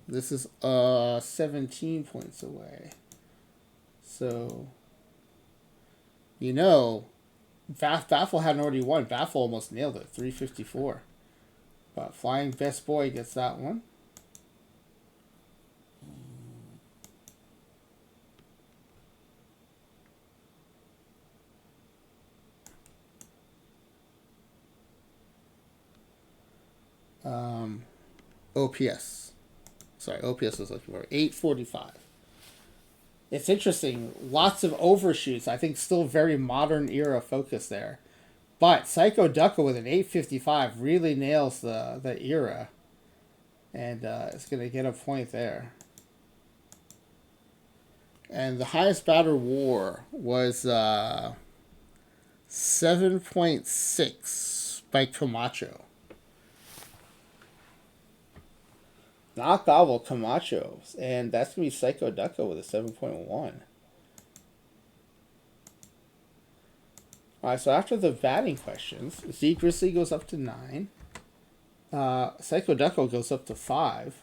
This is 17 points away. So, Baffle hadn't already won. Baffle almost nailed it, 354. But Flying Best Boy gets that one. OPS. Sorry, OPS was looking for 845. It's interesting. Lots of overshoots. I think still very modern era focus there. But Psycho Ducko with an 855 really nails the era. And it's going to get a point there. And the highest batter war was 7.6 by Camacho. Not Gobble, Camacho. And that's going to be Psycho Ducko with a 7.1. Alright, so after the batting questions, Z Grizzly goes up to 9. Psycho Ducko goes up to 5.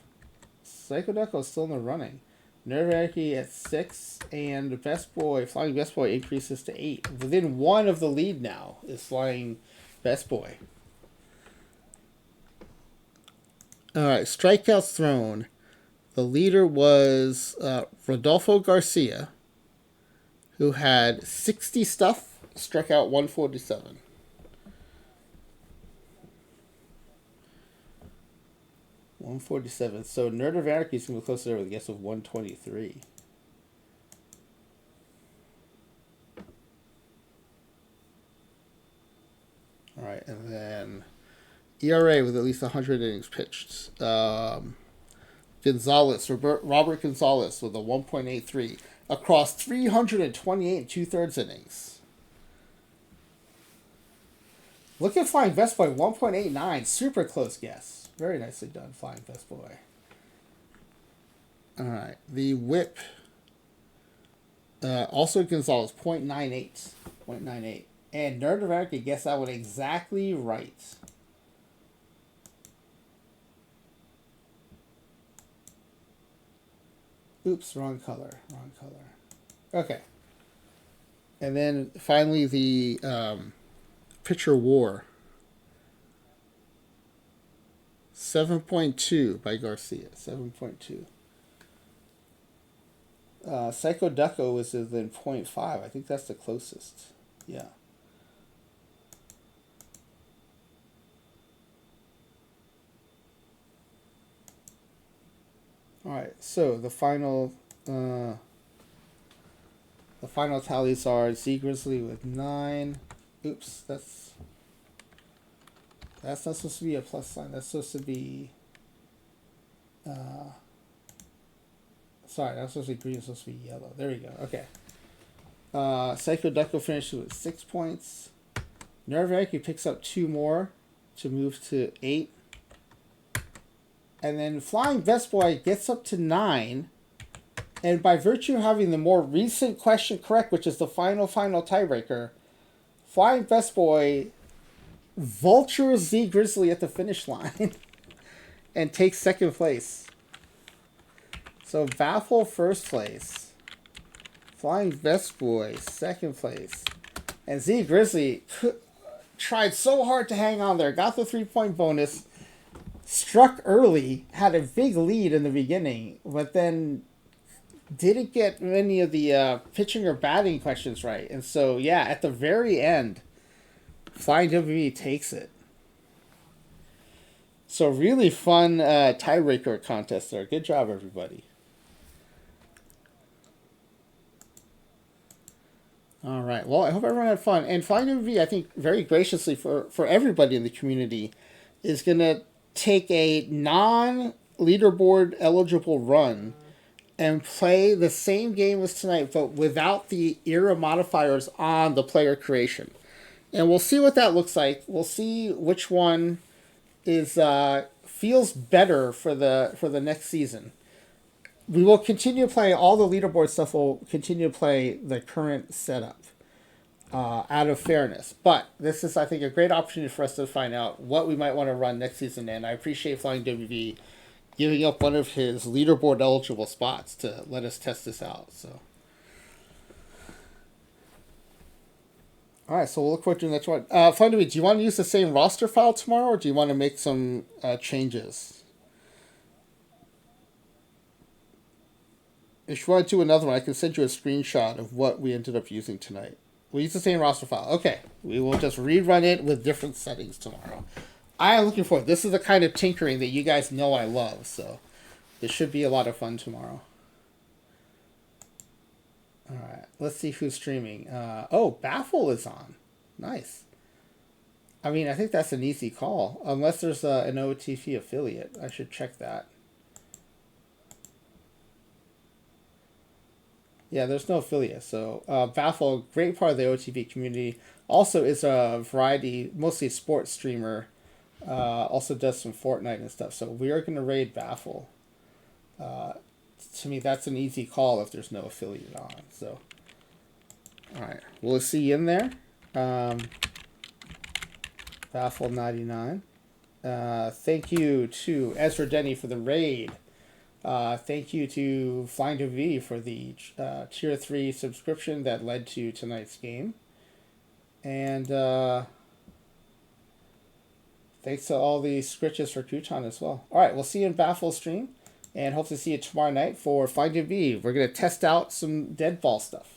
Psycho Ducko is still in the running. Nerve Anarchy at 6. And Best Boy, Flying Best Boy increases to 8. Within 1 of the lead now is Flying Best Boy. Alright, strikeouts thrown. The leader was Rodolfo Garcia, who had 60 stuff, struck out 147. So Nerd of Anarchy is going to be closer there with a guess of 123. Alright, and then ERA with at least 100 innings pitched. Robert Gonzalez with a 1.83 across 328 2/3 innings. Look at Flying Best Boy, 1.89. Super close guess. Very nicely done, Flying Best Boy. All right. The whip. Also Gonzalez, 0.98. 0.98. And Nerd of Anarchy guessed that one exactly right. Oops, wrong color. Okay. And then finally the pitcher war. 7.2 by Garcia. 7.2. Psycho Ducko is within 0.5. I think that's the closest. Yeah. All right. So the final tallies are Z Grizzly with 9. Oops, that's not supposed to be a plus sign. That's supposed to be. Sorry, that's supposed to be green. It's supposed to be yellow. There we go. Okay. Psycho Ducko finishes with 6 points. Nerve picks up 2 more to move to 8. And then Flying Best Boy gets up to 9. And by virtue of having the more recent question correct, which is the final tiebreaker, Flying Best Boy vultures Z Grizzly at the finish line and takes second place. So Baffle first place. Flying Best Boy second place. And Z Grizzly tried so hard to hang on there, got the 3-point bonus, struck early, had a big lead in the beginning, but then didn't get many of the pitching or batting questions right. And so, yeah, at the very end, FlyingWV takes it. So really fun tiebreaker contest there. Good job, everybody. All right. Well, I hope everyone had fun. And FlyingWV, I think, very graciously for everybody in the community, is going to take a non-leaderboard eligible run and play the same game as tonight, but without the era modifiers on the player creation. And we'll see what that looks like. We'll see which one is feels better for the next season. We will continue playing all the leaderboard stuff. We'll continue to play the current setup out of fairness. But this is, I think, a great opportunity for us to find out what we might want to run next season. And I appreciate FlyingWV giving up one of his leaderboard eligible spots to let us test this out. So, all right. So we'll look forward to the next one. FlyingWV, do you want to use the same roster file tomorrow, or do you want to make some changes? If you want to do another one, I can send you a screenshot of what we ended up using tonight. We'll use the same roster file. Okay. We will just rerun it with different settings tomorrow. I am looking forward. This is the kind of tinkering that you guys know I love, so this should be a lot of fun tomorrow. All right. Let's see who's streaming. Baffle is on. Nice. I mean, I think that's an easy call. Unless there's an OOTP affiliate. I should check that. Yeah, there's no affiliate. So Baffle, great part of the OOTP community. Also is a variety, mostly sports streamer. Also does some Fortnite and stuff. So we are going to raid Baffle. To me, that's an easy call if there's no affiliate on. So, all right. We'll see you in there. Baffle 99. Thank you to Ezra Denny for the raid. Thank you to FlyingWV for the Tier 3 subscription that led to tonight's game. And thanks to all the scritches for Crouton as well. All right, we'll see you in Baffle stream. And hope to see you tomorrow night for FlyingWV. We're going to test out some Deadball stuff.